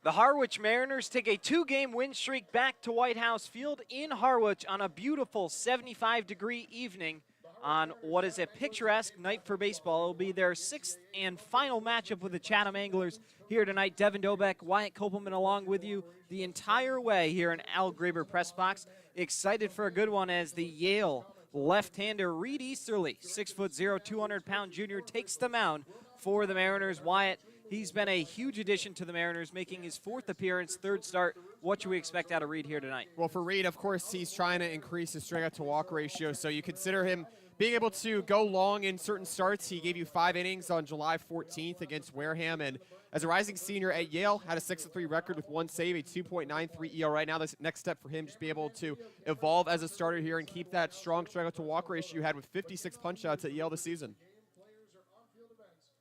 The Harwich Mariners take a 2-game win streak back to White House Field in Harwich on a beautiful 75-degree evening on what is a picturesque night for baseball. It will be their 6th and final matchup with the Chatham Anglers here tonight. Devin Dobek, Wyatt Kopelman along with you the entire way here in Al Graber Press Box. Excited for a good one as the Yale left-hander Reed Easterly, 6'0", 200-pound junior, takes the mound for the Mariners. Wyatt, he's been a huge addition to the Mariners, making his 4th appearance, 3rd start. What should we expect out of Reed here tonight? Well, for Reed, of course, he's trying to increase his strikeout-to-walk ratio, so you consider him being able to go long in certain starts. He gave you 5 innings on July 14th against Wareham, and as a rising senior at Yale, had a 6-3 record with 1 save, a 2.93 ERA. Right now, the next step for him, just be able to evolve as a starter here and keep that strong strikeout-to-walk ratio you had with 56 punch-outs at Yale this season.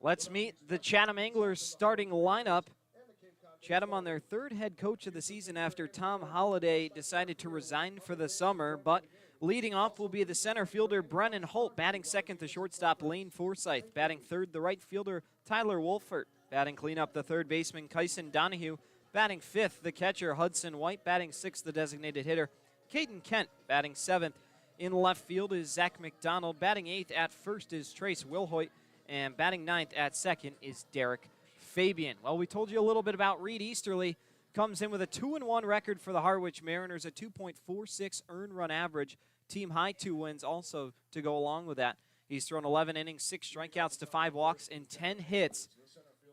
Let's meet the Chatham Anglers starting lineup. Chatham on their 3rd head coach of the season after Tom Holliday decided to resign for the summer, but leading off will be the center fielder Brennan Holt, batting 2nd the shortstop Lane Forsythe, batting 3rd the right fielder Tyler Wolfert, batting cleanup the 3rd baseman Kyson Donahue, batting 5th the catcher Hudson White, batting 6th the designated hitter Caden Kent, batting 7th in left field is Zach McDonald, batting 8th at first is Trace Wilhoit, and batting 9th at 2nd is Derek Fabian. Well, we told you a little bit about Reed Easterly. Comes in with a 2-1 record for the Harwich Mariners, a 2.46 earned run average. Team high 2 wins also to go along with that. He's thrown 11 innings, 6 strikeouts to 5 walks, and 10 hits.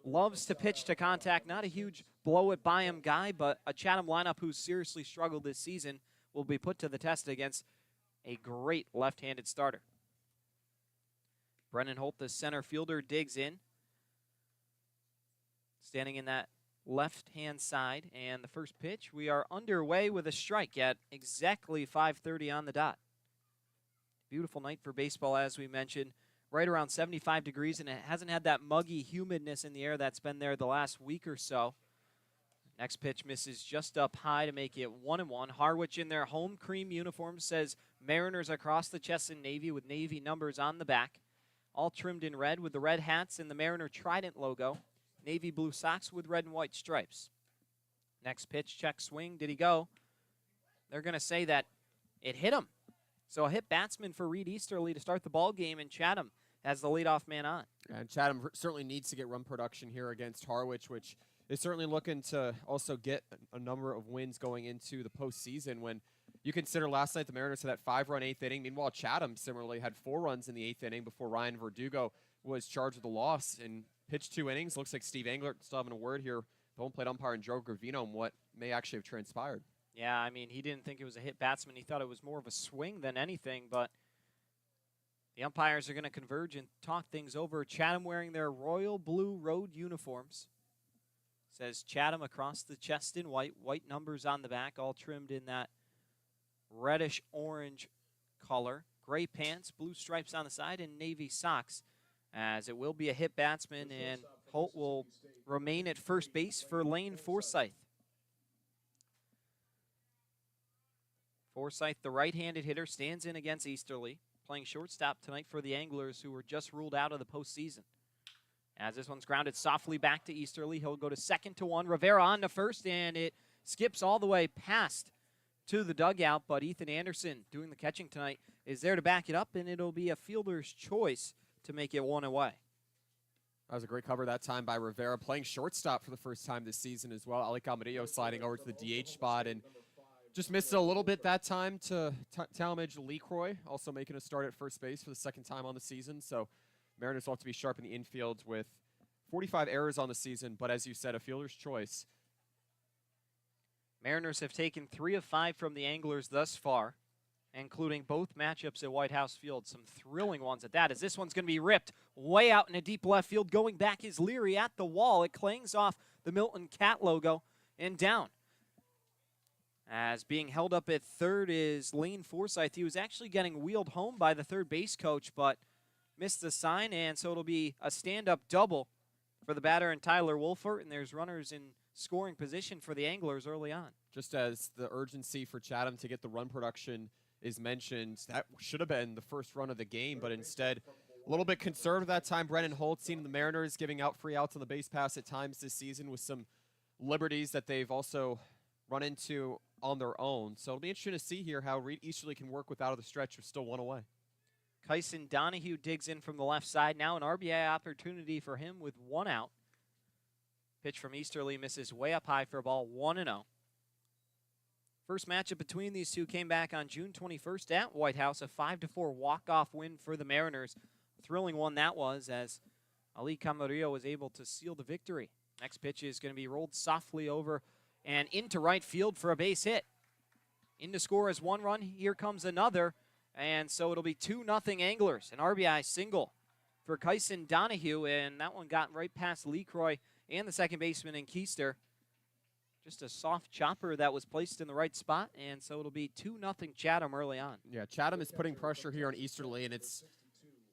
Loves to pitch to contact. Not a huge blow-it-by-him guy, but a Chatham lineup who's seriously struggled this season will be put to the test against a great left-handed starter. Brennan Holt, the center fielder, digs in. Standing in that left-hand side, and the first pitch, we are underway with a strike at exactly 5:30 on the dot. Beautiful night for baseball, as we mentioned. Right around 75 degrees, and it hasn't had that muggy humidness in the air that's been there the last week or so. Next pitch misses just up high to make it 1-1. Harwich in their home cream uniform says Mariners across the chest in navy with navy numbers on the back. All trimmed in red with the red hats and the Mariner Trident logo. Navy blue socks with red and white stripes. Next pitch, check swing. Did he go? They're going to say that it hit him. So a hit batsman for Reed Easterly to start the ball game, and Chatham has the leadoff man on. And Chatham certainly needs to get run production here against Harwich, which is certainly looking to also get a number of wins going into the postseason. When you consider last night the Mariners had that 5-run 8th inning. Meanwhile, Chatham similarly had 4 runs in the 8th inning before Ryan Verdugo was charged with the loss and pitched 2 innings. Looks like Steve Angler still having a word here, the home plate umpire, and Joe Gravino, on what may actually have transpired. Yeah, I mean, he didn't think it was a hit batsman. He thought it was more of a swing than anything, but the umpires are going to converge and talk things over. Chatham wearing their royal blue road uniforms. Says Chatham across the chest in white. White numbers on the back, all trimmed in that reddish-orange color. Gray pants, blue stripes on the side, and navy socks. As it will be a hit batsman, and Holt will remain at first base for Lane Forsythe. Forsythe, the right-handed hitter, stands in against Easterly, playing shortstop tonight for the Anglers, who were just ruled out of the postseason. As this one's grounded softly back to Easterly, he'll go to 2nd to 1. Rivera on to first, and it skips all the way past to the dugout, but Ethan Anderson, doing the catching tonight, is there to back it up, and it'll be a fielder's choice to make it 1 away. That was a great cover that time by Rivera, playing shortstop for the first time this season as well. Alec Almadillo sliding over to the DH spot, and just missed it a little bit that time to Talmadge Lecroy, also making a start at first base for the 2nd time on the season. So Mariners will have to be sharp in the infield with 45 errors on the season, but as you said, a fielder's choice. Mariners have taken 3 of 5 from the Anglers thus far, including both matchups at White House Field. Some thrilling ones at that, as this one's going to be ripped way out in a deep left field. Going back is Leary at the wall. It clangs off the Milton Cat logo and down. As being held up at 3rd is Lane Forsythe. He was actually getting wheeled home by the 3rd base coach, but missed the sign, and so it'll be a stand-up double for the batter and Tyler Wolfert, and there's runners in scoring position for the Anglers early on. Just as the urgency for Chatham to get the run production is mentioned, that should have been the first run of the game, but instead a little bit conservative that time. Brennan Holt, seen the Mariners giving out free outs on the base pass at times this season with some liberties that they've also run into on their own. So it'll be interesting to see here how Reed Easterly can work with out of the stretch with still one away. Kyson Donahue digs in from the left side. Now an RBI opportunity for him with one out. Pitch from Easterly misses way up high for a ball, 1-0. First matchup between these two came back on June 21st at White House, a 5-4 walk-off win for the Mariners. A thrilling one that was, as Ali Camarillo was able to seal the victory. Next pitch is going to be rolled softly over and into right field for a base hit. In to score is one run. Here comes another. And so it'll be 2-0 Anglers. An RBI single for Kyson Donahue, and that one got right past LeCroy and the second baseman in Keister. Just a soft chopper that was placed in the right spot, and so it'll be 2-0 Chatham early on. Yeah, Chatham is putting pressure here on Easterly, and it's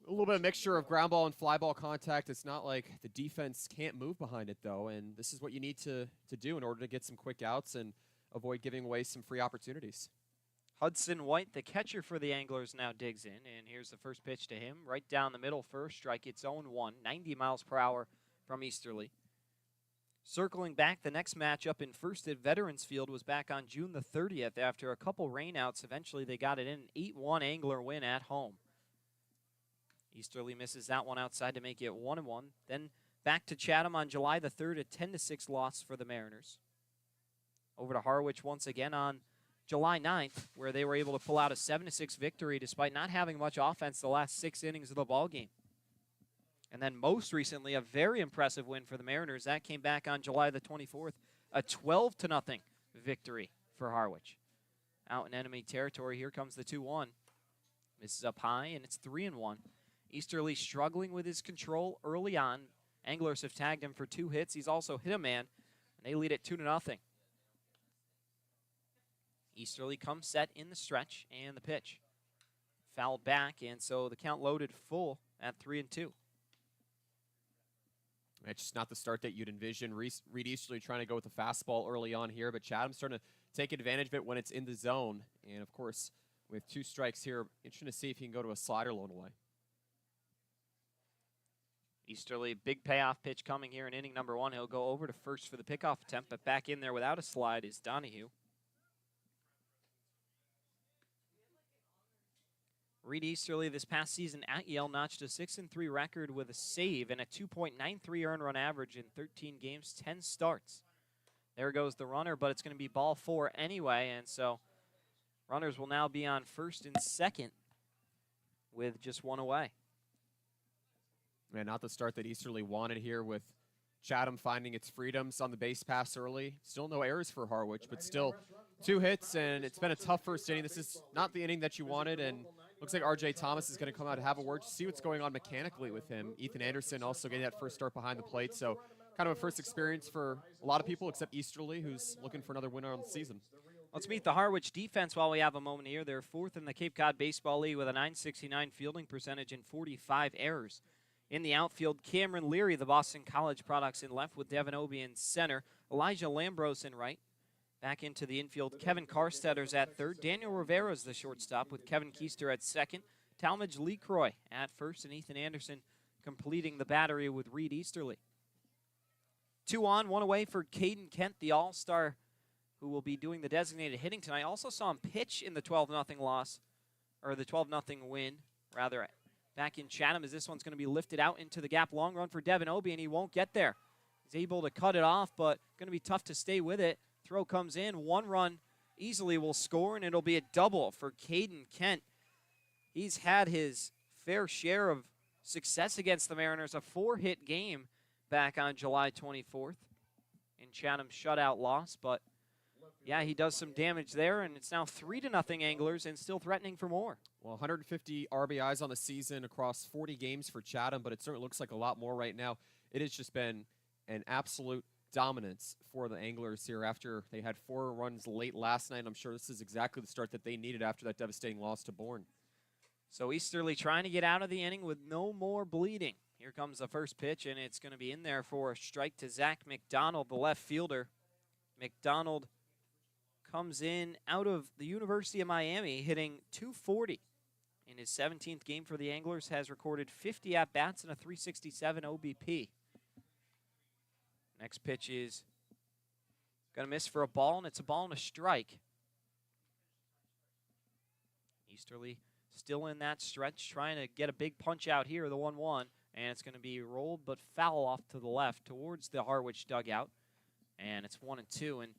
a little bit of mixture of ground ball and fly ball contact. It's not like the defense can't move behind it, though, and this is what you need to do in order to get some quick outs and avoid giving away some free opportunities. Hudson White, the catcher for the Anglers, now digs in, and here's the first pitch to him. Right down the middle, first strike, it's 0-1, 90 miles per hour from Easterly. Circling back, the next matchup in first at Veterans Field was back on June the 30th. After a couple rainouts, eventually they got it in, an 8-1 Angler win at home. Easterly misses that one outside to make it 1-1. Then back to Chatham on July the 3rd, a 10-6 loss for the Mariners. Over to Harwich once again on July 9th, where they were able to pull out a 7-6 victory despite not having much offense the last 6 innings of the ballgame. And then most recently, a very impressive win for the Mariners. That came back on July the 24th, a 12-0 victory for Harwich. Out in enemy territory, here comes the 2-1. Misses up high, and it's 3-1. Easterly struggling with his control early on. Anglers have tagged him for 2 hits. He's also hit a man, and they lead it 2-0. Easterly comes set in the stretch, and the pitch fouled back, and so the count loaded full at 3-2. It's just not the start that you'd envision. Reed Easterly trying to go with the fastball early on here, but Chatham's starting to take advantage of it when it's in the zone. And, of course, with 2 strikes here, interesting to see if he can go to a slider lone away. Easterly, big payoff pitch coming here in inning number 1. He'll go over to first for the pickoff attempt, but back in there without a slide is Donahue. Reed Easterly this past season at Yale notched a 6-3 record with a save and a 2.93 earned run average in 13 games, 10 starts. There goes the runner, but it's going to be ball 4 anyway, and so runners will now be on first and second with just 1 away. Man, not the start that Easterly wanted here, with Chatham finding its freedoms on the base pass early. Still no errors for Harwich, but still 2 hits, and it's been a tough first inning. This is not the inning that you wanted, and looks like R.J. Thomas is going to come out to have a word to see what's going on mechanically with him. Ethan Anderson also getting that first start behind the plate, so kind of a first experience for a lot of people except Easterly, who's looking for another winner on the season. Let's meet the Harwich defense while we have a moment here. They're 4th in the Cape Cod Baseball League with a .969 fielding percentage and 45 errors. In the outfield, Cameron Leary, the Boston College products, in left with Devin Obie in center. Elijah Lambros in right. Back into the infield, Kevin Karstetter's at third. Daniel Rivera's the shortstop with Kevin Keister at second. Talmadge LeCroy at first, and Ethan Anderson completing the battery with Reed Easterly. 2 on, 1 away for Caden Kent, the all-star who will be doing the designated hitting tonight. Also saw him pitch in the 12-0 loss, or the 12-0 win, rather, back in Chatham, as this one's going to be lifted out into the gap. Long run for Devin Obie, and he won't get there. He's able to cut it off, but going to be tough to stay with it. Throw comes in, 1 run easily will score, and it'll be a double for Caden Kent. He's had his fair share of success against the Mariners, a 4-hit game back on July 24th in Chatham's shutout loss, but yeah, he does some damage there, and it's now 3-0 Anglers and still threatening for more. Well, 150 RBIs on the season across 40 games for Chatham, but it certainly looks like a lot more right now. It has just been an absolute dominance for the Anglers here after they had 4 runs late last night. I'm sure this is exactly the start that they needed after that devastating loss to Bourne. So Easterly trying to get out of the inning with no more bleeding. Here comes the first pitch, and it's going to be in there for a strike to Zach McDonald, the left fielder. McDonald comes in out of the University of Miami, hitting .240. In his 17th game for the Anglers, has recorded 50 at-bats and a .367 OBP. Next pitch is Going to miss for a ball, and it's a ball and a strike. Easterly still in that stretch, trying to get a big punch out here, the 1-1. And it's going to be rolled but foul off to the left towards the Harwich dugout. And it's 1-2. And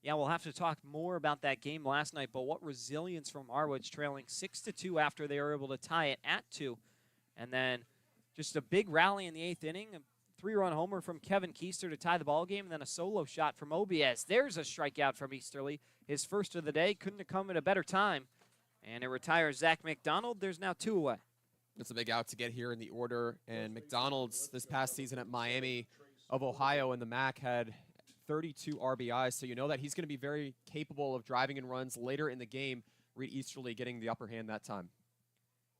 yeah, we'll have to talk more about that game last night, but what resilience from Harwich, trailing 6-2 after they were able to tie it at 2. And then just a big rally in the 8th inning, a 3-run homer from Kevin Keister to tie the ball game, and then a solo shot from Obiez. There's a strikeout from Easterly. His first of the day, couldn't have come at a better time. And it retires Zach McDonald. There's now 2 away. It's a big out to get here in the order, and McDonald's this past season at Miami of Ohio in the MAC had 32 RBIs, so you know that he's going to be very capable of driving in runs later in the game. Reed Easterly getting the upper hand that time.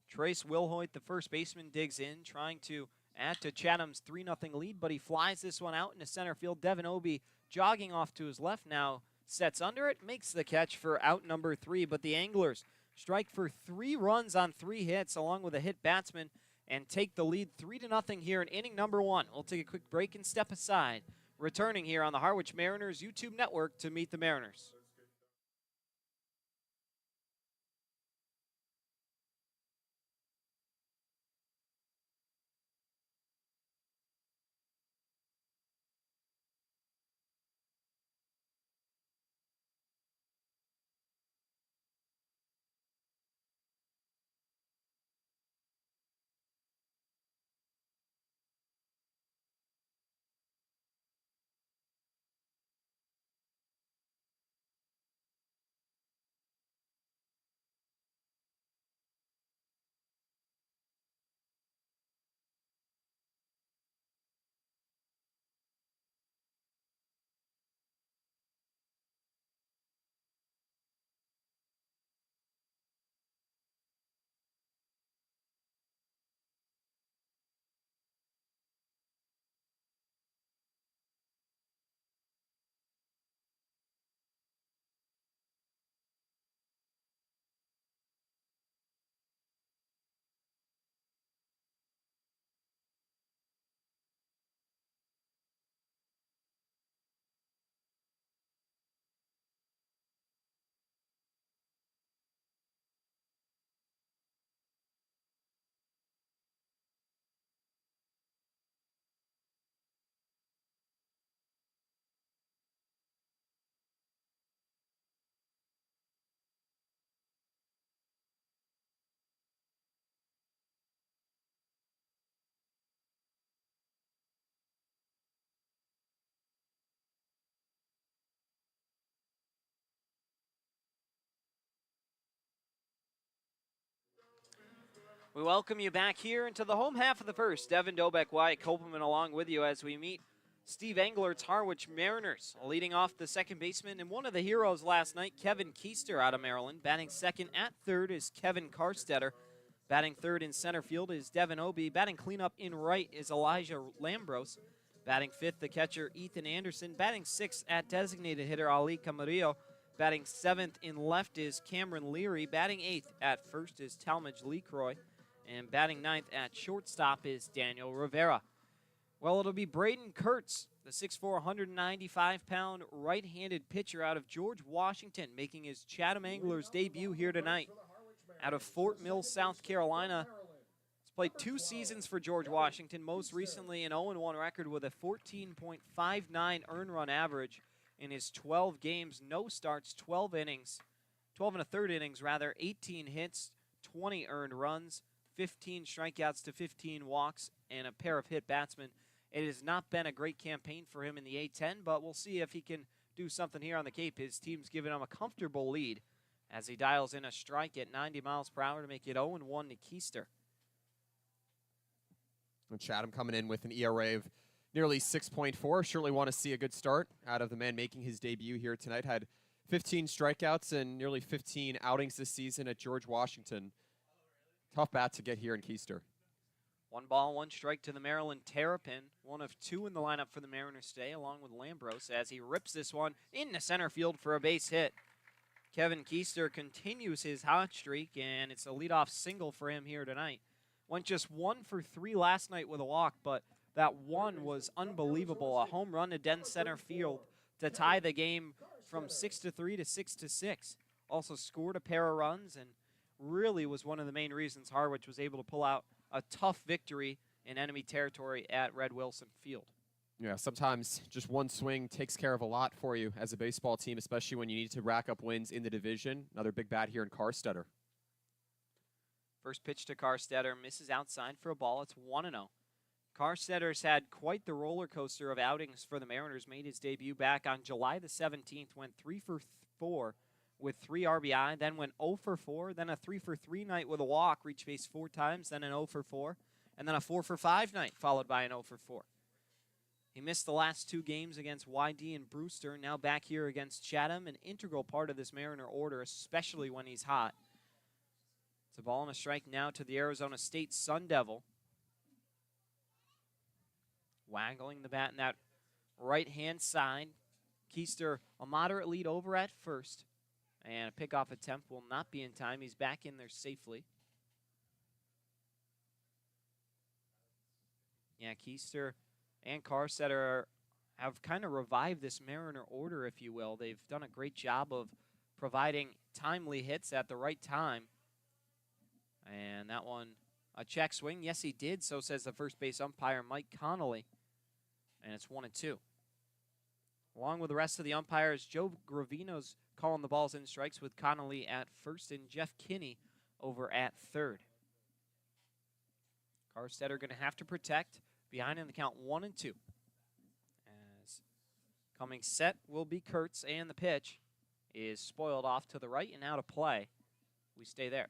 Trace Wilhoit, the first baseman, digs in, trying to add to Chatham's 3-0 lead, but he flies this one out into center field. Devin Obie jogging off to his left now, sets under it, makes the catch for out number 3, but the Anglers strike for 3 runs on 3 hits along with a hit batsman and take the lead 3-0 here in inning number 1. We'll take a quick break and step aside. Returning here on the Harwich Mariners YouTube network to Meet the Mariners. We welcome you back here into the home half of the first. Devin Dobeck, Wyatt Kopelman along with you as we meet Steve Englert's Harwich Mariners. Leading off the second baseman and one of the heroes last night, Kevin Keister out of Maryland. Batting second at third is Kevin Karstetter. Batting third in center field is Devin Obie. Batting cleanup in right is Elijah Lambros. Batting fifth, the catcher Ethan Anderson. Batting sixth at designated hitter Ali Camarillo. Batting seventh in left is Cameron Leary. Batting eighth at first is Talmadge Lecroy. And batting ninth at shortstop is Daniel Rivera. Well, it'll be Braden Kurtz, the 6'4", 195-pound right-handed pitcher out of George Washington, making his Chatham Anglers debut here tonight. Out of Fort Mill, South Carolina. He's played 2 seasons for George Washington, most recently an 0-1 record with a 14.59 earned run average in his 12 games. No starts, 12 innings, 12 and a third innings, rather, 18 hits, 20 earned runs, 15 strikeouts to 15 walks, and a pair of hit batsmen. It has not been a great campaign for him in the A-10, but we'll see if he can do something here on the Cape. His team's giving him a comfortable lead as he dials in a strike at 90 miles per hour to make it 0-1 to Keister. And Chatham coming in with an ERA of nearly 6.4. Surely want to see a good start out of the man making his debut here tonight. Had 15 strikeouts and nearly 15 outings this season at George Washington. Tough bat to get here in Keister. 1 ball, 1 strike to the Maryland Terrapin. 1 of 2 in the lineup for the Mariners today, along with Lambros, as he rips this one into center field for a base hit. Kevin Keister continues his hot streak, and it's a leadoff single for him here tonight. Went just 1 for 3 last night with a walk, but that one was unbelievable. A home run to dead center field to tie the game from 6-3 to 6-6. Also scored a pair of runs and really was one of the main reasons Harwich was able to pull out a tough victory in enemy territory at Red Wilson Field. Yeah, sometimes just one swing takes care of a lot for you as a baseball team, especially when you need to rack up wins in the division. Another big bat here in Carstetter. First pitch to Carstetter, misses outside for a ball. It's 1-0. Carstetter's had quite the roller coaster of outings for the Mariners. Made his debut back on July the 17th, went 3 for 4 with 3 RBI, then went 0 for 4, then a 3 for 3 night with a walk, reached base 4 times, then an 0 for 4, and then a 4 for 5 night followed by an 0 for 4. He missed the last 2 games against YD and Brewster, now back here against Chatham, an integral part of this Mariner order, especially when he's hot. It's a ball and a strike now to the Arizona State Sun Devil. Waggling the bat in that right-hand side. Keister, a moderate lead over at first. And a pickoff attempt will not be in time. He's back in there safely. Yeah, Keister and Carstetter have kind of revived this Mariner order, if you will. They've done a great job of providing timely hits at the right time. And that one, a check swing. Yes, he did. So says the first base umpire, Mike Connolly. And it's 1-2. Along with the rest of the umpires, Joe Gravino's calling the balls and strikes with Connolly at first and Jeff Kinney over at third. Carstetter going to have to protect. Behind in the count 1-2. As coming set will be Kurtz, and the pitch is spoiled off to the right and out of play. We stay there.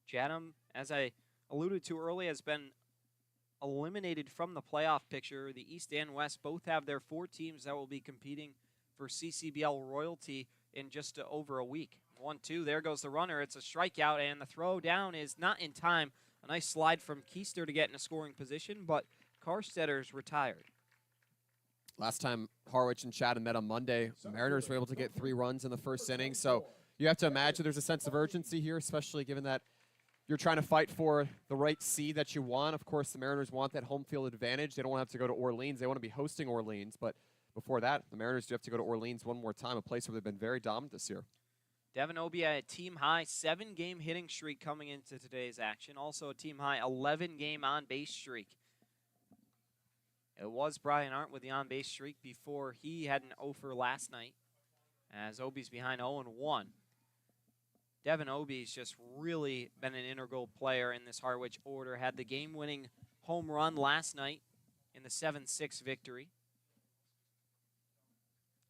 Chatham, as I alluded to early, has been eliminated from the playoff picture. The East and West both have their 4 teams that will be competing for CCBL royalty in just over a week. 1-2, there goes the runner. It's a strikeout, and the throw down is not in time. A nice slide from Keister to get in a scoring position, but Carstetter's retired. Last time Harwich and Chatham met on Monday, the Mariners were able to get 3 runs in the first inning. So you have to imagine there's a sense of urgency here, especially given that you're trying to fight for the right seed that you want. Of course, the Mariners want that home field advantage. They don't have to go to Orleans. They want to be hosting Orleans. But before that, the Mariners do have to go to Orleans one more time, a place where they've been very dominant this year. Devin Obie had a team-high 7-game hitting streak coming into today's action. Also a team-high 11-game on-base streak. It was Brian Arndt with the on-base streak before he had an 0 for last night, as Obie's behind 0-1. Devin Obie's just really been an integral player in this Harwich order. Had the game-winning home run last night in the 7-6 victory.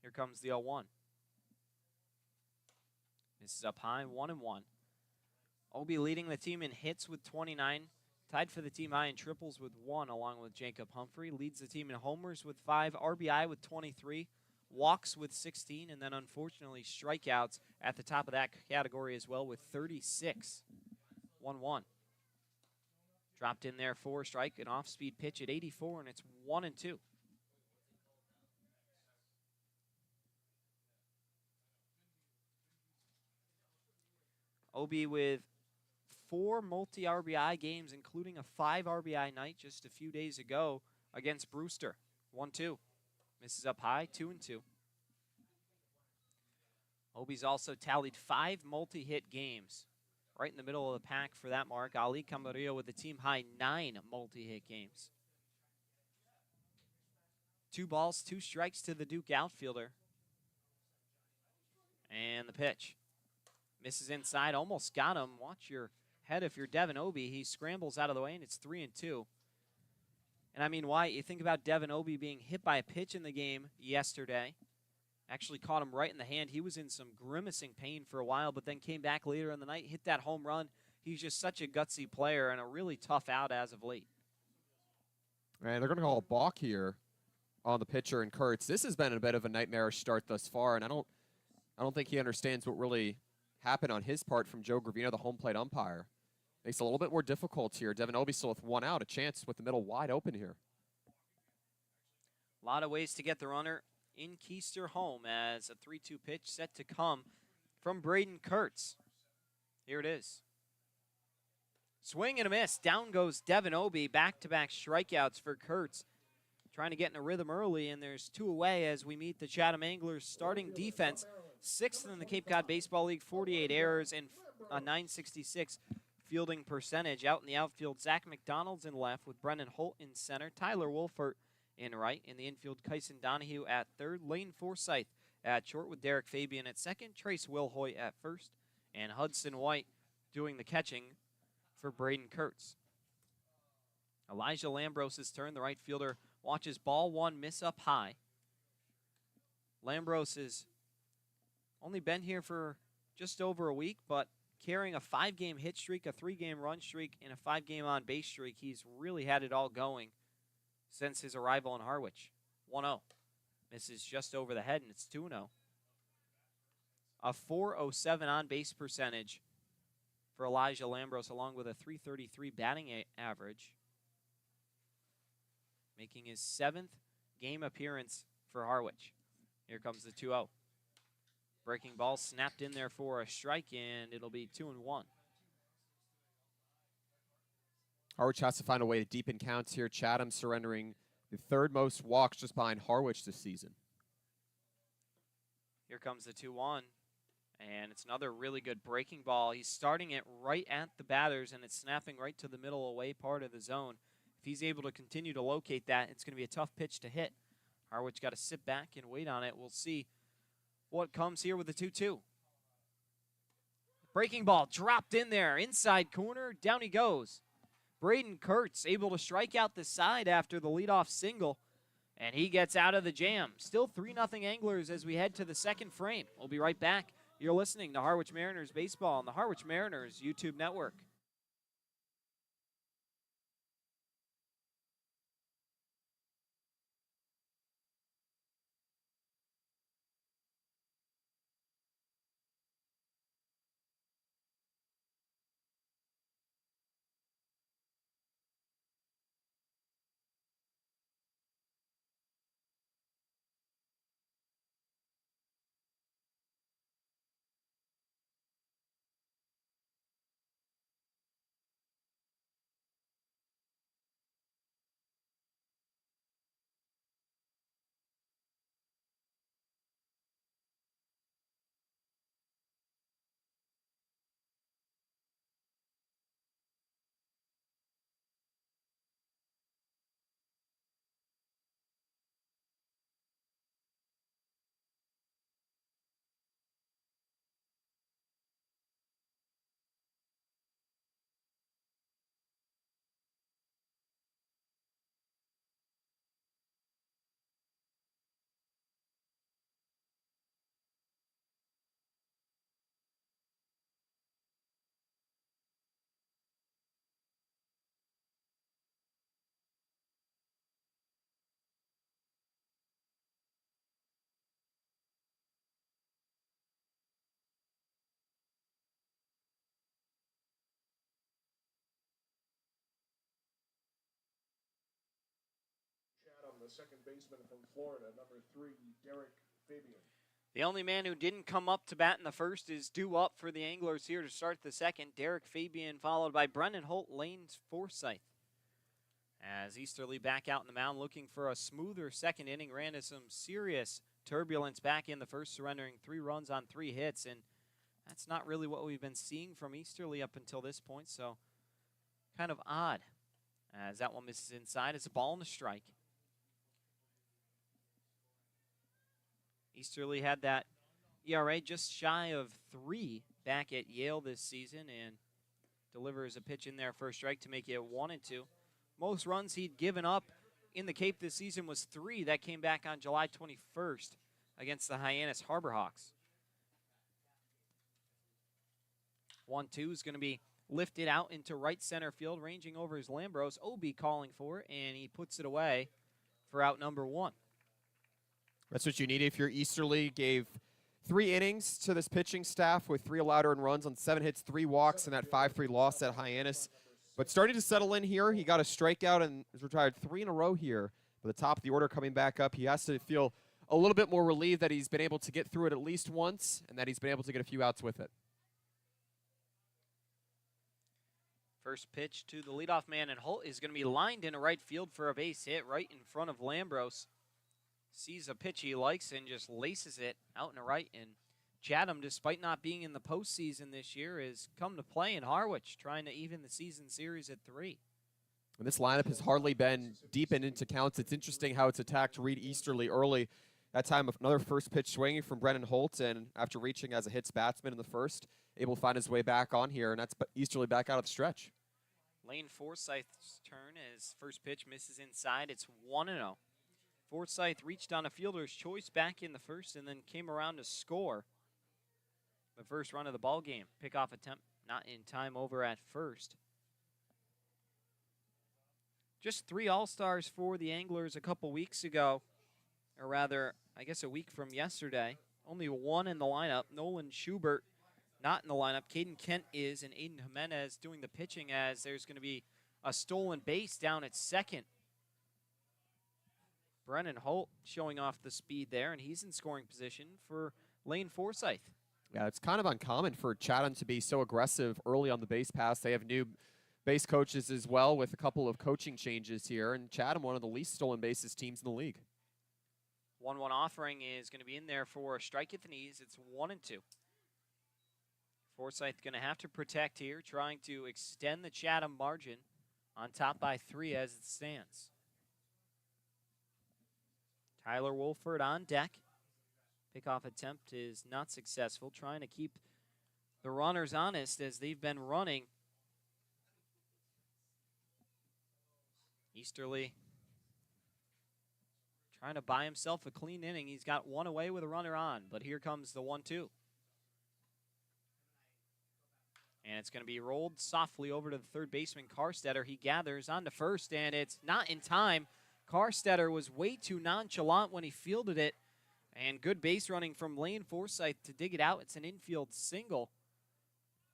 Here comes the 0-1. This is up high, 1-1. Obie leading the team in hits with 29. Tied for the team high in triples with 1, along with Jacob Humphrey. Leads the team in homers with 5, RBI with 23, walks with 16, and then unfortunately strikeouts at the top of that category as well with 36. 1-1. Dropped in there for a strike, an off-speed pitch at 84, and it's 1-2. Obie with 4 multi-RBI games, including a 5 RBI night just a few days ago against Brewster. 1-2. Misses up high, 2-2. Obie's also tallied 5 multi-hit games. Right in the middle of the pack for that mark. Ali Camarillo with the team high 9 multi-hit games. 2 balls, 2 strikes to the Duke outfielder. And the pitch. Misses inside, almost got him. Watch your head if you're Devin Obie. He scrambles out of the way, and it's 3-2. And I mean, Wyatt, you think about Devin Obie being hit by a pitch in the game yesterday. Actually caught him right in the hand. He was in some grimacing pain for a while, but then came back later in the night, hit that home run. He's just such a gutsy player and a really tough out as of late. And they're going to call a balk here on the pitcher and Kurtz. This has been a bit of a nightmarish start thus far, and I don't think he understands what really happened on his part from Joe Gravino, the home plate umpire. Makes it a little bit more difficult here. Devin Obie still with 1 out, a chance with the middle wide open here. A lot of ways to get the runner in Keister home as a 3-2 pitch set to come from Braden Kurtz. Here it is. Swing and a miss. Down goes Devin Obie. Back-to-back strikeouts for Kurtz. Trying to get in a rhythm early, and there's 2 away as we meet the Chatham Anglers starting defense. 6th in the Cape Cod Baseball League, 48 errors and a .966 fielding percentage. Out in the outfield, Zach McDonald's in left with Brennan Holt in center, Tyler Wolfert in right. In the infield, Kyson Donahue at third, Lane Forsythe at short with Derek Fabian at second, Trace Wilhoit at first, and Hudson White doing the catching for Braden Kurtz. Elijah Lambros' turn. The right fielder watches ball one miss up high. Lambros has only been here for just over a week, but carrying a 5-game hit streak, a 3-game run streak, and a 5-game on-base streak. He's really had it all going since his arrival in Harwich. 1-0. Misses just over the head, and it's 2-0. A .407 on-base percentage for Elijah Lambros, along with a .333 batting average, making his 7th game appearance for Harwich. Here comes the 2-0. Breaking ball snapped in there for a strike, and it'll be 2-1. Harwich has to find a way to deepen counts here. Chatham surrendering the 3rd most walks just behind Harwich this season. Here comes the 2-1, and it's another really good breaking ball. He's starting it right at the batters, and it's snapping right to the middle away part of the zone. If he's able to continue to locate that, it's going to be a tough pitch to hit. Harwich got to sit back and wait on it. We'll see what comes here with the 2-2. Breaking ball dropped in there, inside corner, down he goes. Braden Kurtz able to strike out the side after the leadoff single, and he gets out of the jam. Still 3-0 Anglers as we head to the 2nd frame. We'll be right back. You're listening to Harwich Mariners Baseball on the Harwich Mariners YouTube network. The second baseman from Florida, number 3, Derek Fabian. The only man who didn't come up to bat in the first is due up for the Anglers here to start the second. Derek Fabian, followed by Brennan Holt, Lane Forsythe. As Easterly back out in the mound looking for a smoother second inning, ran into some serious turbulence back in the first, surrendering 3 runs on 3 hits, and that's not really what we've been seeing from Easterly up until this point, so kind of odd. As that one misses inside, it's a ball and a strike. Easterly had that ERA just shy of 3 back at Yale this season, and delivers a pitch in there for a strike to make it 1-2. Most runs he'd given up in the Cape this season was 3. That came back on July 21st against the Hyannis Harbor Hawks. 1-2 is going to be lifted out into right center field, ranging over his Lambros. Obie calling for it, and he puts it away for out number 1. That's what you need if you're Easterly. Gave 3 innings to this pitching staff with 3 allowed earned runs on 7 hits, 3 walks, and that 5-3 loss at Hyannis. But starting to settle in here. He got a strikeout and is retired 3 in a row here. But the top of the order coming back up, he has to feel a little bit more relieved that he's been able to get through it at least once and that he's been able to get a few outs with it. First pitch to the leadoff man, and Holt is going to be lined into right field for a base hit right in front of Lambros. Sees a pitch he likes and just laces it out and right. And Chatham, despite not being in the postseason this year, has come to play in Harwich, trying to even the season series at 3. And this lineup has hardly been deepened into counts. It's interesting how it's attacked Reed Easterly early. That time, another first pitch swinging from Brennan Holt, and after reaching as a hits batsman in the first, able to find his way back on here, and that's Easterly back out of the stretch. Lane Forsyth's turn as first pitch misses inside. It's 1-0. Forsyth reached on a fielder's choice back in the first and then came around to score the first run of the ball game. Pickoff attempt not in time over at first. Just 3 All-Stars for the Anglers a couple weeks ago, or rather, I guess a week from yesterday. Only 1 in the lineup. Nolan Schubert not in the lineup. Caden Kent is, and Aiden Jimenez doing the pitching as there's going to be a stolen base down at second. Brennan Holt showing off the speed there, and he's in scoring position for Lane Forsyth. Yeah, it's kind of uncommon for Chatham to be so aggressive early on the base pass. They have new base coaches as well with a couple of coaching changes here, and Chatham, one of the least stolen bases teams in the league. 1-1 offering is going to be in there for a strike at the knees. It's 1-2. Forsyth going to have to protect here, trying to extend the Chatham margin on top by 3 as it stands. Tyler Wolford on deck. Pickoff attempt is not successful, trying to keep the runners honest as they've been running. Easterly trying to buy himself a clean inning. He's got 1 away with a runner on, but here comes the 1-2. And it's going to be rolled softly over to the third baseman, Carstetter. He gathers onto first, and it's not in time. Carstetter was way too nonchalant when he fielded it. And good base running from Lane Forsyth to dig it out. It's an infield single.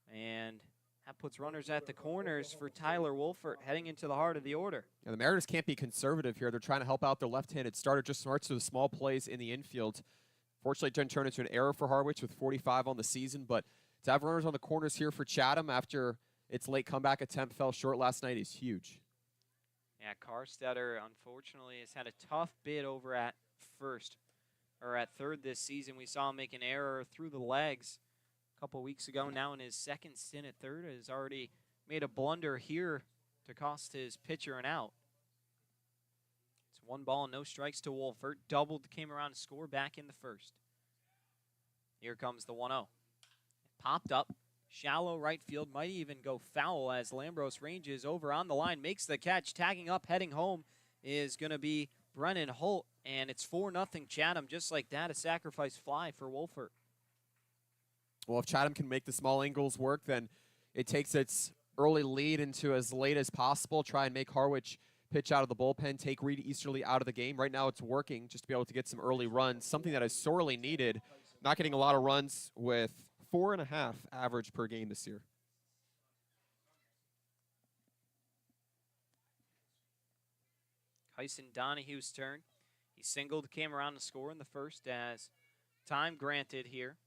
And that puts runners at the corners for Tyler Wolfert heading into the heart of the order. Yeah, the Mariners can't be conservative here. They're trying to help out their left-handed starter. Just starts with the small plays in the infield. Fortunately, it didn't turn into an error for Harwich with 45 on the season, but to have runners on the corners here for Chatham after its late comeback attempt fell short last night is huge. Yeah, Carstetter, unfortunately, has had a tough bid over at third this season. We saw him make an error through the legs a couple weeks ago. Now in his second stint at third, has already made a blunder here to cost his pitcher an out. It's 1 ball and no strikes to Wolfert. Doubled, came around to score back in the first. Here comes the 1-0. Popped up, shallow right field, might even go foul as Lambros ranges over on the line, makes the catch, tagging up, heading home is going to be Brennan Holt, and it's 4-0 Chatham, just like that, a sacrifice fly for Wolfert. Well, if Chatham can make the small angles work, then it takes its early lead into as late as possible, try and make Harwich pitch out of the bullpen, take Reed Easterly out of the game. Right now it's working just to be able to get some early runs, something that is sorely needed. Not getting a lot of runs with 4.5 average per game this year. Kyson Donahue's turn. He singled, came around to score in the first as time granted here.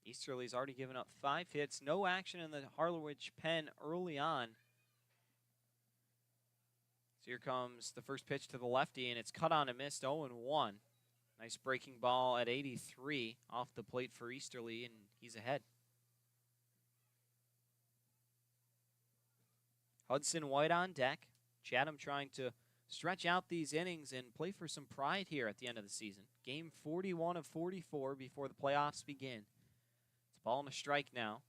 Easterly's already given up 5 hits. No action in the Harwich pen early on. So here comes the first pitch to the lefty, and it's cut on and missed 0-1. Nice breaking ball at 83 off the plate for Easterly, and he's ahead. Hudson White on deck. Chatham trying to stretch out these innings and play for some pride here at the end of the season. Game 41 of 44 before the playoffs begin. It's ball and a strike now.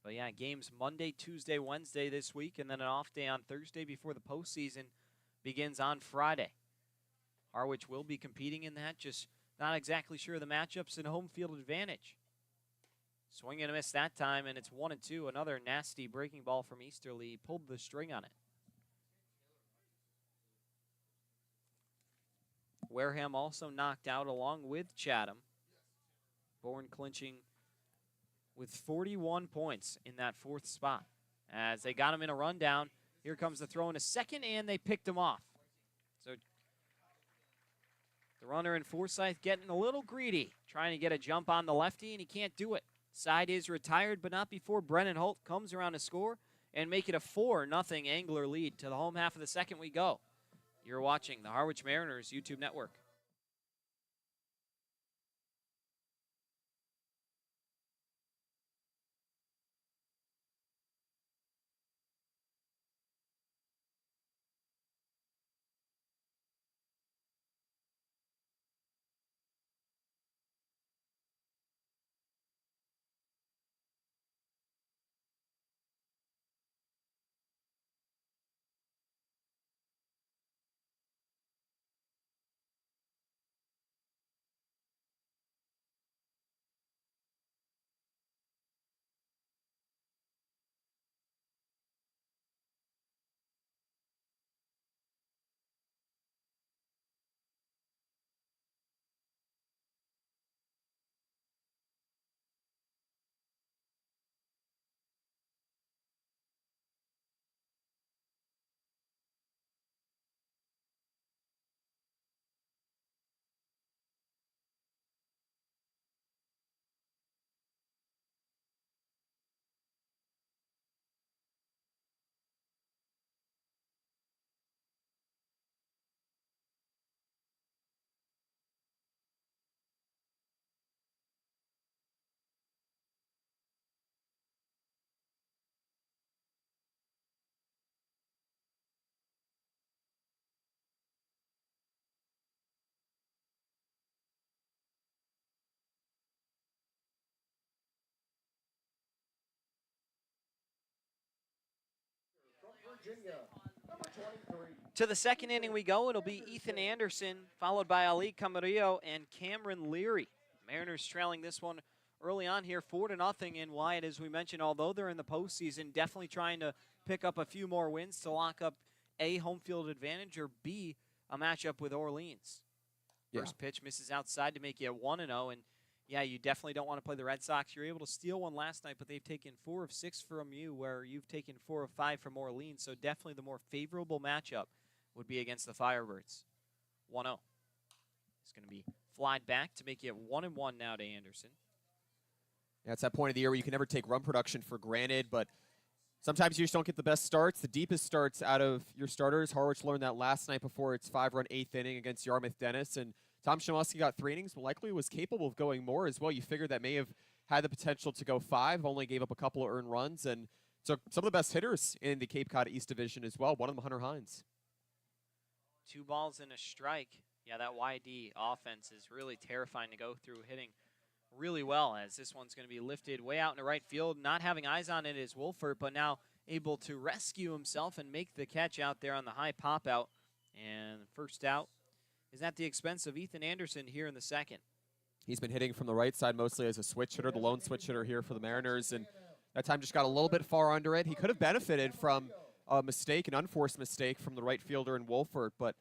But yeah, games Monday, Tuesday, Wednesday this week, and then an off day on Thursday before the postseason begins on Friday. Harwich will be competing in that, just not exactly sure of the matchups and home field advantage. Swing and a miss that time, and it's 1-2. Another nasty breaking ball from Easterly. Pulled the string on it. Wareham also knocked out along with Chatham. Bourne clinching with 41 points in that 4th spot. As they got him in a rundown, here comes the throw in a second, and they picked him off. So the runner in Forsyth getting a little greedy, trying to get a jump on the lefty, and he can't do it. Side is retired, but not before Brennan Holt comes around to score and make it a 4-0 Angler lead. To the home half of the second we go. You're watching the Harwich Mariners YouTube network. From Virginia, number 23. To the second inning we go. It'll be Ethan Anderson, followed by Ali Camarillo and Cameron Leary. Mariners trailing this one early on here, 4-0 in Wyatt, as we mentioned. Although they're in the postseason, definitely trying to pick up a few more wins to lock up A, home field advantage, or B, a matchup with Orleans. First pitch misses outside to make you 1-0, and yeah, you definitely don't want to play the Red Sox. You're able to steal one last night, but they've taken 4 of 6 from you, where you've taken 4 of 5 from Orleans. So definitely the more favorable matchup would be against the Firebirds. 1-0. It's going to be flied back to make it 1-1 now to Anderson. Yeah, it's that point of the year where you can never take run production for granted, but sometimes you just don't get the best starts, the deepest starts out of your starters. Harwich learned that last night before its 5-run 8th inning against Yarmouth Dennis, and Tom Szymanski got 3 innings, but likely was capable of going more as well. You figured that may have had the potential to go 5, only gave up a couple of earned runs, and so some of the best hitters in the Cape Cod East Division as well. One of them, Hunter Hines. 2 balls and a strike. Yeah, that YD offense is really terrifying to go through, hitting really well, as this one's going to be lifted way out in the right field. Not having eyes on it is Wolfert, but now able to rescue himself and make the catch out there on the high pop out. And first out is at the expense of Ethan Anderson here in the second. He's been hitting from the right side mostly as a switch hitter, the lone switch hitter here for the Mariners, and that time just got a little bit far under it. He could have benefited from a mistake, an unforced mistake from the right fielder in Wolfert, but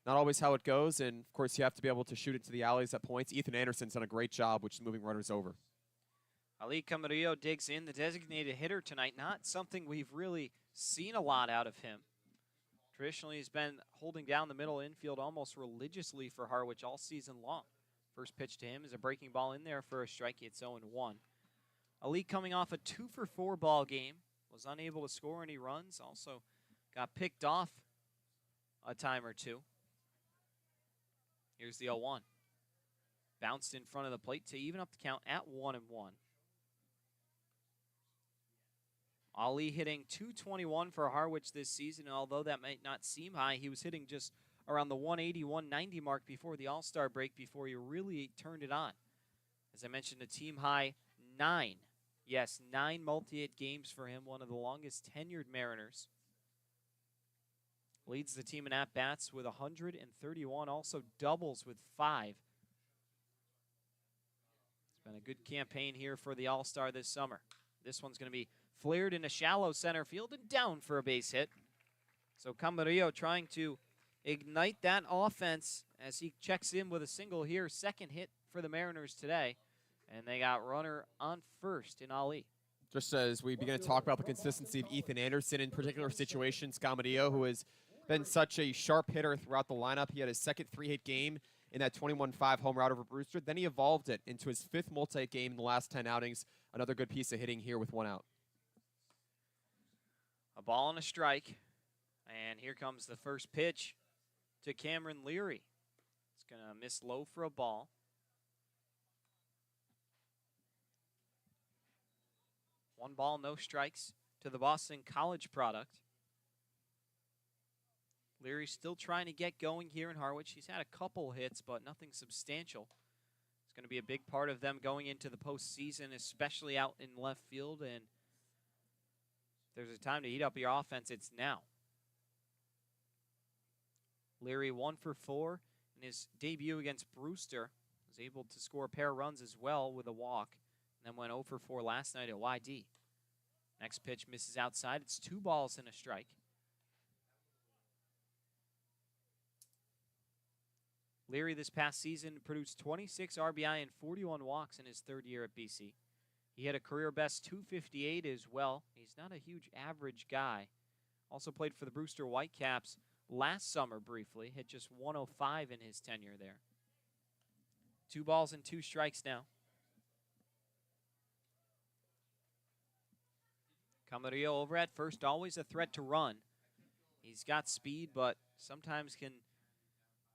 not always how it goes, and of course you have to be able to shoot it to the alleys at points. Ethan Anderson's done a great job, which is moving runners over. Ali Camarillo digs in, the designated hitter tonight. Not something we've really seen a lot out of him. Traditionally, he's been holding down the middle infield almost religiously for Harwich all season long. First pitch to him is a breaking ball in there for a strike. It's 0-1. Ali coming off a 2-for-4 ball game. Was unable to score any runs. Also got picked off a time or two. Here's the 0-1. Bounced in front of the plate to even up the count at 1-1. Ali hitting .221 for Harwich this season, and although that might not seem high, he was hitting just around the 180, 190 mark before the All-Star break, before he really turned it on. As I mentioned, a team high 9. Yes, 9 multi-hit games for him, one of the longest tenured Mariners. Leads the team in at-bats with 131, also doubles with 5. It's been a good campaign here for the All-Star this summer. This one's going to be flared in a shallow center field and down for a base hit. So Camarillo trying to ignite that offense as he checks in with a single here. Second hit for the Mariners today. And they got runner on first in Ali. Just as we begin to talk about the consistency of Ethan Anderson in particular situations, Camarillo, who has been such a sharp hitter throughout the lineup. He had his second 3-hit game in that 21-5 home route over Brewster. Then he evolved it into his 5th multi-game in the last 10 outings. Another good piece of hitting here with 1 out. A ball and a strike. And here comes the first pitch to Cameron Leary. It's going to miss low for a ball. One ball, no strikes to the Boston College product. Leary's still trying to get going here in Harwich. He's had a couple hits, but nothing substantial. It's going to be a big part of them going into the postseason, especially out in left field. And if there's a time to heat up your offense, it's now. Leary 1 for 4 in his debut against Brewster. Was able to score a pair of runs as well with a walk. And then went 0 for 4 last night at YD. Next pitch misses outside. It's 2 balls and a strike. Leary this past season produced 26 RBI and 41 walks in his 3rd year at BC. He had a career best 258 as well. He's not a huge average guy. Also played for the Brewster Whitecaps last summer briefly. Hit just 105 in his tenure there. 2 balls and 2 strikes now. Camarillo over at first, always a threat to run. He's got speed, but sometimes can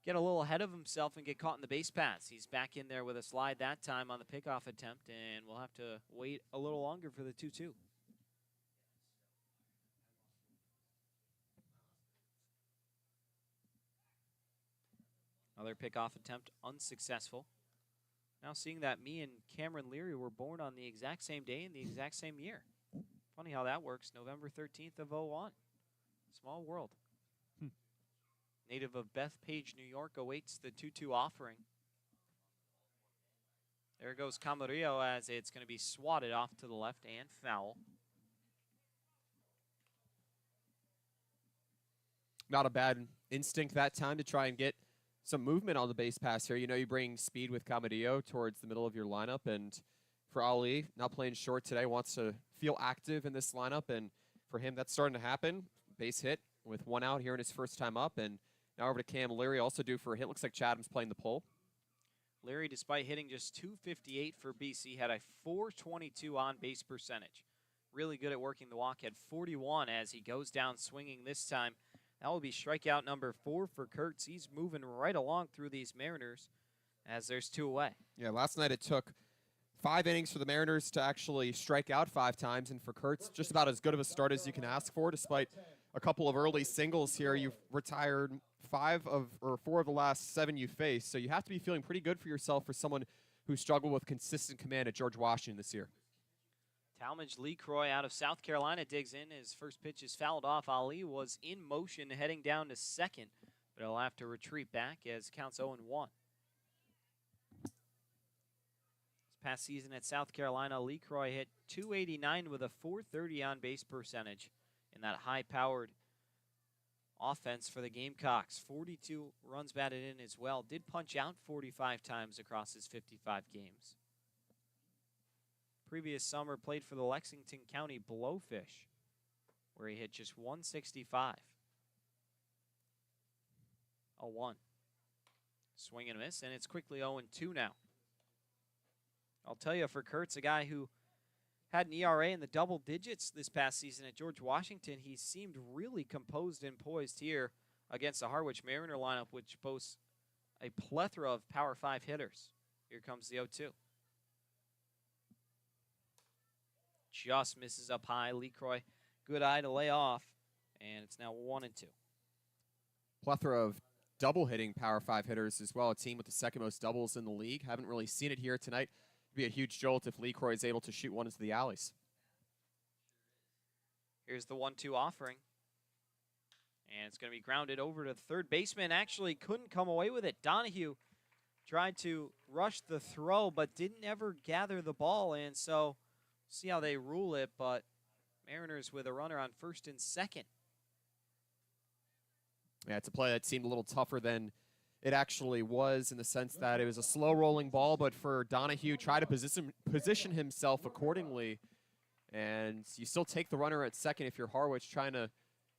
get a little ahead of himself and get caught in the base paths. He's back in there with a slide that time on the pickoff attempt, and we'll have to wait a little longer for the 2-2. Another pickoff attempt unsuccessful. Now seeing that me and Cameron Leary were born on the exact same day in the exact same year. Funny how that works. November 13th of 01. Small world. Native of Bethpage, New York, awaits the 2-2 offering. There goes Camarillo as it's going to be swatted off to the left and foul. Not a bad instinct that time to try and get some movement on the base pass here. You know, you bring speed with Camarillo towards the middle of your lineup, and for Ali, not playing short today, wants to feel active in this lineup, and for him, that's starting to happen. Base hit with 1 out here in his first time up, and now over to Cam Leary, also due for a hit. Looks like Chatham's playing the pull. Leary, despite hitting just 258 for BC, had a 422 on-base percentage. Really good at working the walk, had 41 as he goes down swinging this time. That will be strikeout number 4 for Kurtz. He's moving right along through these Mariners as there's 2 away. Yeah, last night it took 5 innings for the Mariners to actually strike out 5 times, and for Kurtz, just about as good of a start as you can ask for, despite a couple of early singles here. You've retired 4 of the last 7 you faced, so you have to be feeling pretty good for yourself for someone who struggled with consistent command at George Washington this year. Talmadge Lecroy out of South Carolina digs in. His first pitch is fouled off. Ali was in motion heading down to second, but he'll have to retreat back as counts 0-1. This past season at South Carolina, Lecroy hit 289 with a 430 on-base percentage in that high-powered offense for the Gamecocks. 42 runs batted in as well. Did punch out 45 times across his 55 games. Previous summer played for the Lexington County Blowfish, where he hit just 165. 0-1. Swing and a miss, and it's quickly 0-2 now. I'll tell you, for Kurtz, a guy who had an ERA in the double digits this past season at George Washington, he seemed really composed and poised here against the Harwich Mariner lineup, which boasts a plethora of Power 5 hitters. Here comes the 0-2. Just misses up high. Lecroy, good eye to lay off, and it's now 1-2. Plethora of double hitting Power 5 hitters as well. A team with the second most doubles in the league. Haven't really seen it here tonight. It'd be a huge jolt if Lecroy is able to shoot one into the alleys. Here's the 1-2 offering. And it's going to be grounded over to the third baseman. Actually couldn't come away with it. Donahue tried to rush the throw, but didn't ever gather the ball. And so see how they rule it, but Mariners with a runner on first and second. Yeah, it's a play that seemed a little tougher than it actually was, in the sense that it was a slow rolling ball, but for Donahue, try to position himself accordingly. And you still take the runner at second if you're Harwich, trying to